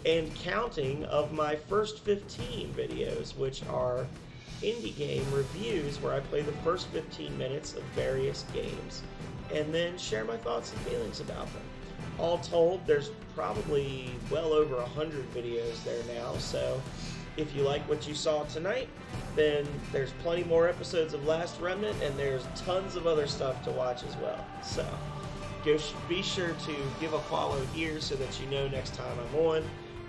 and counting of my first 15 videos, which are indie game reviews where I play the first 15 minutes of various games and then share my thoughts and feelings about them. All told, there's probably well over 100 videos there now, so if you like what you saw tonight, then there's plenty more episodes of Last Remnant, and there's tons of other stuff to watch as well. So be sure to give a follow here so that you know next time I'm on.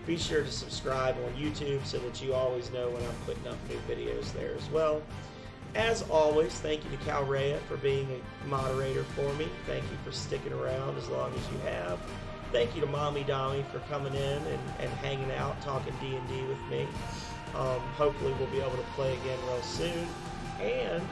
Be sure to subscribe on YouTube so that you always know when I'm putting up new videos there as well. As always, thank you to Calreya for being a moderator for me. Thank you for sticking around as long as you have. Thank you to Mommy Dommy for coming in and hanging out, talking D&D with me. Hopefully we'll be able to play again real soon. And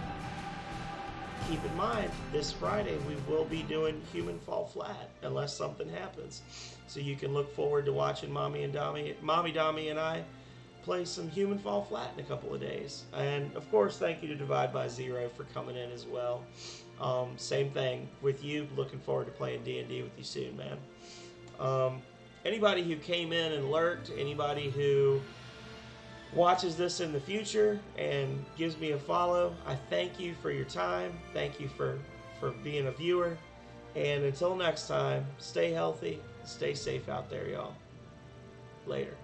keep in mind, this Friday we will be doing Human Fall Flat, unless something happens. So you can look forward to watching Mommy Dommy and I play some Human Fall Flat in a couple of days. And of course, thank you to Divide by Zero for coming in as well. Same thing with you. Looking forward to playing D&D with you soon, man. Anybody who came in and lurked, anybody who watches this in the future and gives me a follow, I thank you for your time. Thank you for being a viewer. And until next time, stay healthy, stay safe out there, y'all. Later.